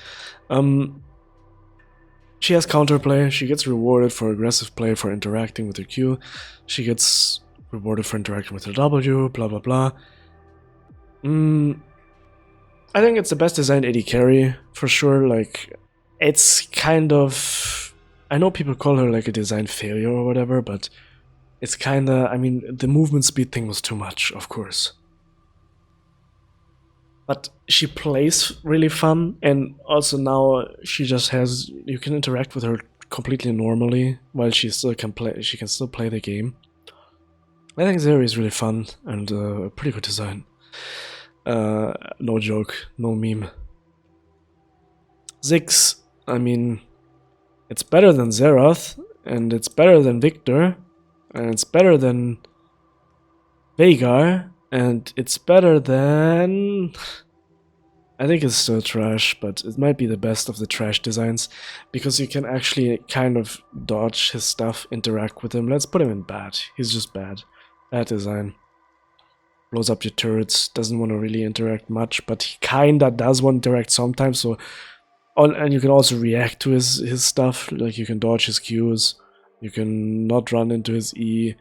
She has counterplay. She gets rewarded for aggressive play, for interacting with her Q. She gets rewarded for interacting with her W, blah blah blah. I think it's the best designed AD carry, for sure. Like, it's kind of... I know people call her like a design failure or whatever, but it's kinda... I mean, the movement speed thing was too much, of course. But she plays really fun, and also now she just has... You can interact with her completely normally, while she still can play. She can still play the game. I think Zeri is really fun, and a pretty good design. No joke, no meme. Ziggs, I mean... It's better than Xerath, and it's better than Victor, and it's better than Veigar, and it's better than... I think it's still trash, but it might be the best of the trash designs, because you can actually kind of dodge his stuff, interact with him. Let's put him in bad. He's just bad. Bad design. Blows up your turrets, doesn't want to really interact much, but he kinda does want to interact sometimes, so... And you can also react to his stuff, like you can dodge his Qs, you can not run into his E,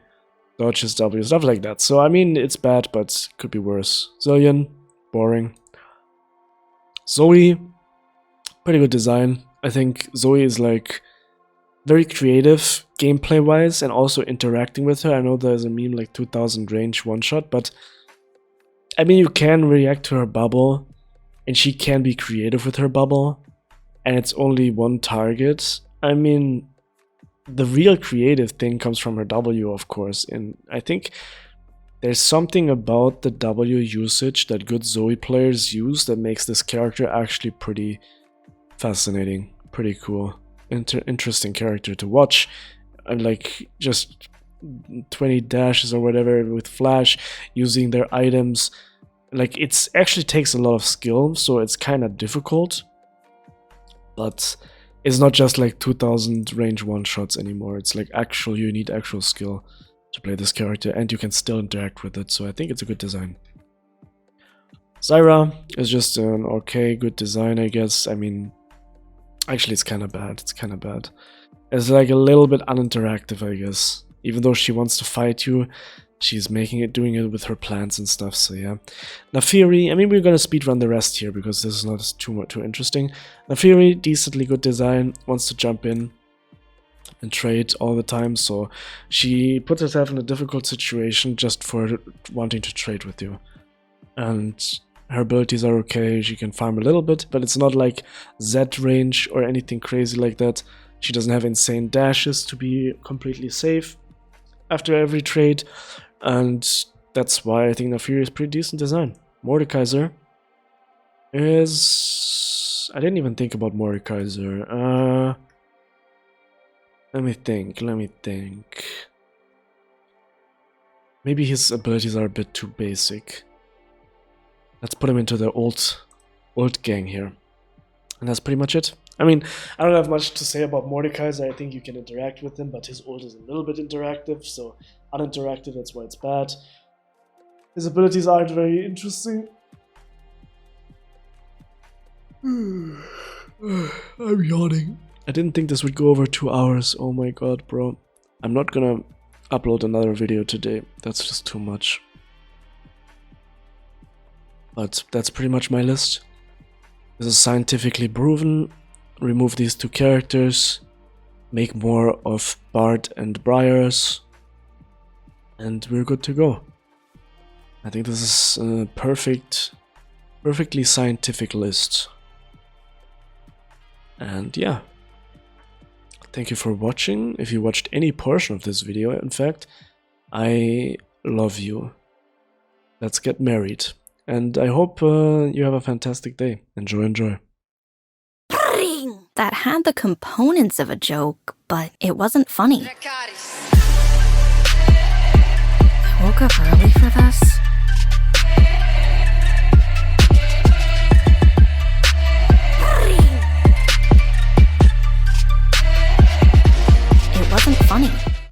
dodge his W, stuff like that. So I mean, it's bad, but could be worse. Zillion, boring. Zoe, pretty good design. I think Zoe is like very creative gameplay wise and also interacting with her. I know there's a meme like 2000 range one shot, but I mean, you can react to her bubble and she can be creative with her bubble. And it's only one target. I mean, the real creative thing comes from her W, of course. And I think there's something about the W usage that good Zoe players use that makes this character actually pretty fascinating, pretty cool, interesting character to watch. And like just 20 dashes or whatever with flash, using their items. Like, it's actually takes a lot of skill, so it's kind of difficult. But it's not just like 2000 range one-shots anymore. It's like you need actual skill to play this character, and you can still interact with it, so I think it's a good design. Zyra is just an okay, good design, I guess. I mean, actually it's kind of bad. It's kind of bad. It's like a little bit uninteractive, I guess. Even though she wants to fight you, she's doing it with her plants and stuff, so yeah. Naafiri, I mean, we're gonna speedrun the rest here because this is not too interesting. Naafiri, decently good design, wants to jump in and trade all the time, so she puts herself in a difficult situation just for wanting to trade with you. And her abilities are okay, she can farm a little bit, but it's not like Z range or anything crazy like that. She doesn't have insane dashes to be completely safe after every trade, and that's why I think Naafiri is pretty decent design. Mordekaiser is... I didn't even think about Mordekaiser. Let me think. Maybe his abilities are a bit too basic. Let's put him into the old gang here. And that's pretty much it. I mean, I don't have much to say about Mordekaiser. I think you can interact with him, but his ult is a little bit interactive, so uninteractive, that's why it's bad. His abilities aren't very interesting. I'm yawning. I didn't think this would go over 2 hours. Oh my god, bro. I'm not gonna upload another video today. That's just too much. But that's pretty much my list. This is scientifically proven. Remove these 2 characters. Make more of Bard and Briars. And we're good to go. I think this is a perfectly scientific list. And yeah. Thank you for watching. If you watched any portion of this video, in fact, I love you. Let's get married. And I hope you have a fantastic day. Enjoy. That had the components of a joke, but it wasn't funny. I woke up early.